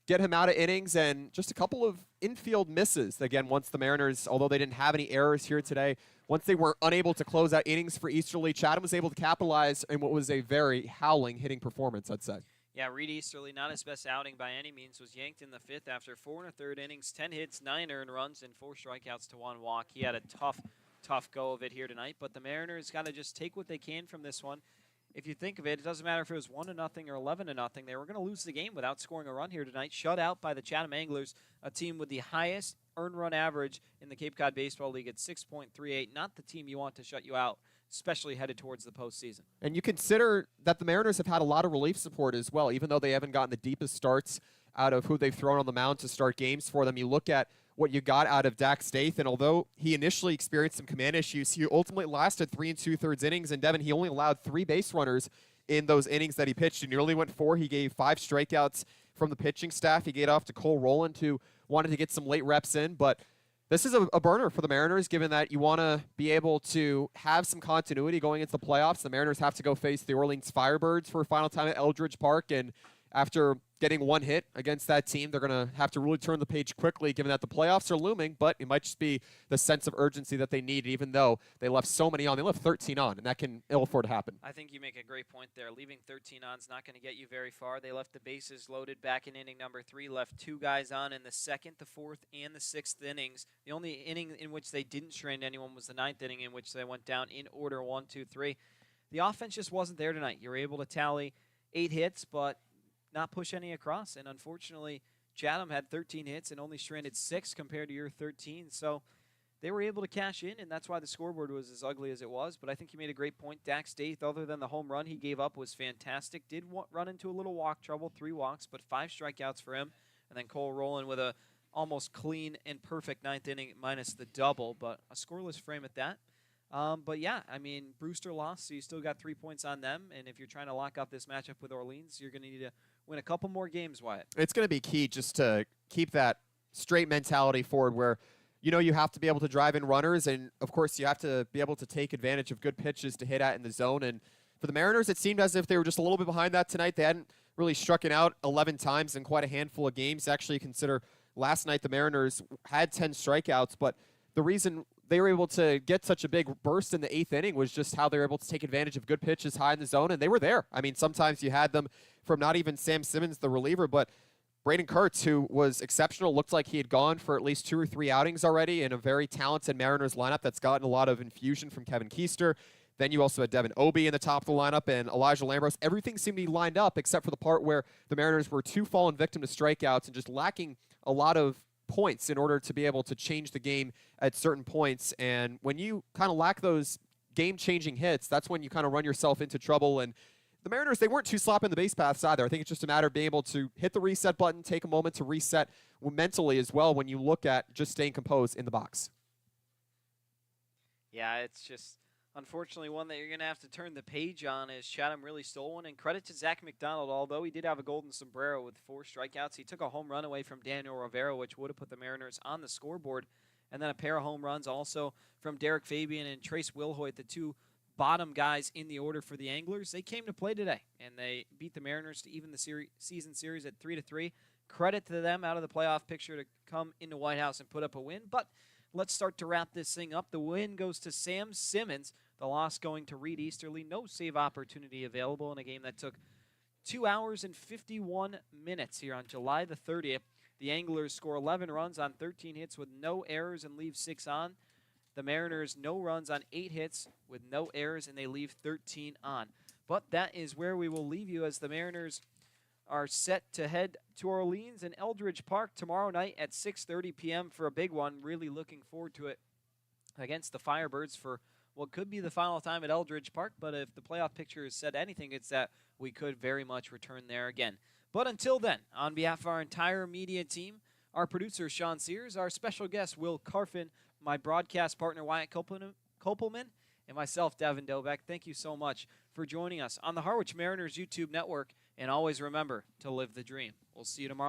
get him out of innings, and just a couple of infield misses. Again, once the Mariners, although they didn't have any errors here today, once they were unable to close out innings for Easterly, Chatham was able to capitalize in what was a very howling hitting performance, I'd say. Yeah, Reed Easterly, not his best outing by any means, was yanked in the 5th after 4 1/3 innings, 10 hits, 9 earned runs, and 4 strikeouts to 1 walk. He had a tough go of it here tonight, but the Mariners got to just take what they can from this one. If you think of it, it doesn't matter if it was 1-0 or 11-0. They were going to lose the game without scoring a run here tonight. Shut out by the Chatham Anglers, a team with the highest earned run average in the Cape Cod Baseball League at 6.38. Not the team you want to shut you out, especially headed towards the postseason. And you consider that the Mariners have had a lot of relief support as well, even though they haven't gotten the deepest starts out of who they've thrown on the mound to start games for them. You look at what you got out of Dak Staith, and although he initially experienced some command issues, he ultimately lasted 3 2/3 innings, and Devin, he only allowed 3 base runners in those innings that he pitched. He nearly went 4. He gave 5 strikeouts from the pitching staff. He gave off to Cole Rowland, who wanted to get some late reps in, but this is a burner for the Mariners, given that you want to be able to have some continuity going into the playoffs. The Mariners have to go face the Orleans Firebirds for a final time at Eldridge Park, and after getting 1 hit against that team, they're going to have to really turn the page quickly, given that the playoffs are looming, but it might just be the sense of urgency that they need, even though they left so many on. They left 13 on, and that can ill afford to happen. I think you make a great point there. Leaving 13 on is not going to get you very far. They left the bases loaded back in inning number 3, left 2 guys on in the 2nd, the 4th, and the 6th innings. The only inning in which they didn't strand anyone was the 9th inning, in which they went down in order 1, 2, 3. The offense just wasn't there tonight. You were able to tally 8 hits, but not push any across, and unfortunately Chatham had 13 hits and only stranded 6 compared to your 13, so they were able to cash in, and that's why the scoreboard was as ugly as it was. But I think you made a great point. Dak Staith, other than the home run he gave up, was fantastic. Did run into a little walk trouble, 3 walks, but 5 strikeouts for him, and then Cole Rowland with a almost clean and perfect 9th inning minus the double, but a scoreless frame at that. But yeah, I mean, Brewster lost, so you still got 3 points on them. And if you're trying to lock up this matchup with Orleans, you're going to need to win a couple more games, Wyatt. It's going to be key just to keep that straight mentality forward where, you know, you have to be able to drive in runners. And, of course, you have to be able to take advantage of good pitches to hit at in the zone. And for the Mariners, it seemed as if they were just a little bit behind that tonight. They hadn't really struck it out 11 times in quite a handful of games. Actually, consider last night the Mariners had 10 strikeouts, but the reason they were able to get such a big burst in the 8th inning was just how they were able to take advantage of good pitches high in the zone, and they were there. I mean, sometimes you had them from not even Sam Simmons, the reliever, but Braden Kurtz, who was exceptional, looked like he had gone for at least 2 or 3 outings already in a very talented Mariners lineup that's gotten a lot of infusion from Kevin Keister. Then you also had Devin Obie in the top of the lineup and Elijah Lambros. Everything seemed to be lined up except for the part where the Mariners were too fallen victim to strikeouts and just lacking a lot of points in order to be able to change the game at certain points. And when you kind of lack those game-changing hits, that's when you kind of run yourself into trouble. And the Mariners, they weren't too sloppy in the base paths either. I think it's just a matter of being able to hit the reset button, take a moment to reset mentally as well when you look at just staying composed in the box. Yeah, it's just Unfortunately, one that you're going to have to turn the page on is Chatham really stole one. And credit to Zach McDonald, although he did have a golden sombrero with 4 strikeouts, he took a home run away from Daniel Rivera, which would have put the Mariners on the scoreboard. And then a pair of home runs also from Derek Fabian and Trace Wilhoit, the 2 bottom guys in the order for the Anglers. They came to play today, and they beat the Mariners to even the season series at 3-3. Credit to them out of the playoff picture to come into White House and put up a win. But let's start to wrap this thing up. The win goes to Sam Simmons. The loss going to Reed Easterly. No save opportunity available in a game that took 2 hours and 51 minutes here on July the 30th. The Anglers score 11 runs on 13 hits with no errors and leave 6 on. The Mariners, no runs on 8 hits with no errors, and they leave 13 on. But that is where we will leave you, as the Mariners are set to head to Orleans and Eldridge Park tomorrow night at 6:30 p.m. for a big one. Really looking forward to it against the Firebirds for what could be the final time at Eldridge Park. But if the playoff picture has said anything, it's that we could very much return there again. But until then, on behalf of our entire media team, our producer, Sean Sears, our special guest, Will Carfin, my broadcast partner, Wyatt Kopelman, and myself, Devin Dobeck, thank you so much for joining us on the Harwich Mariners YouTube network. And always remember to live the dream. We'll see you tomorrow night.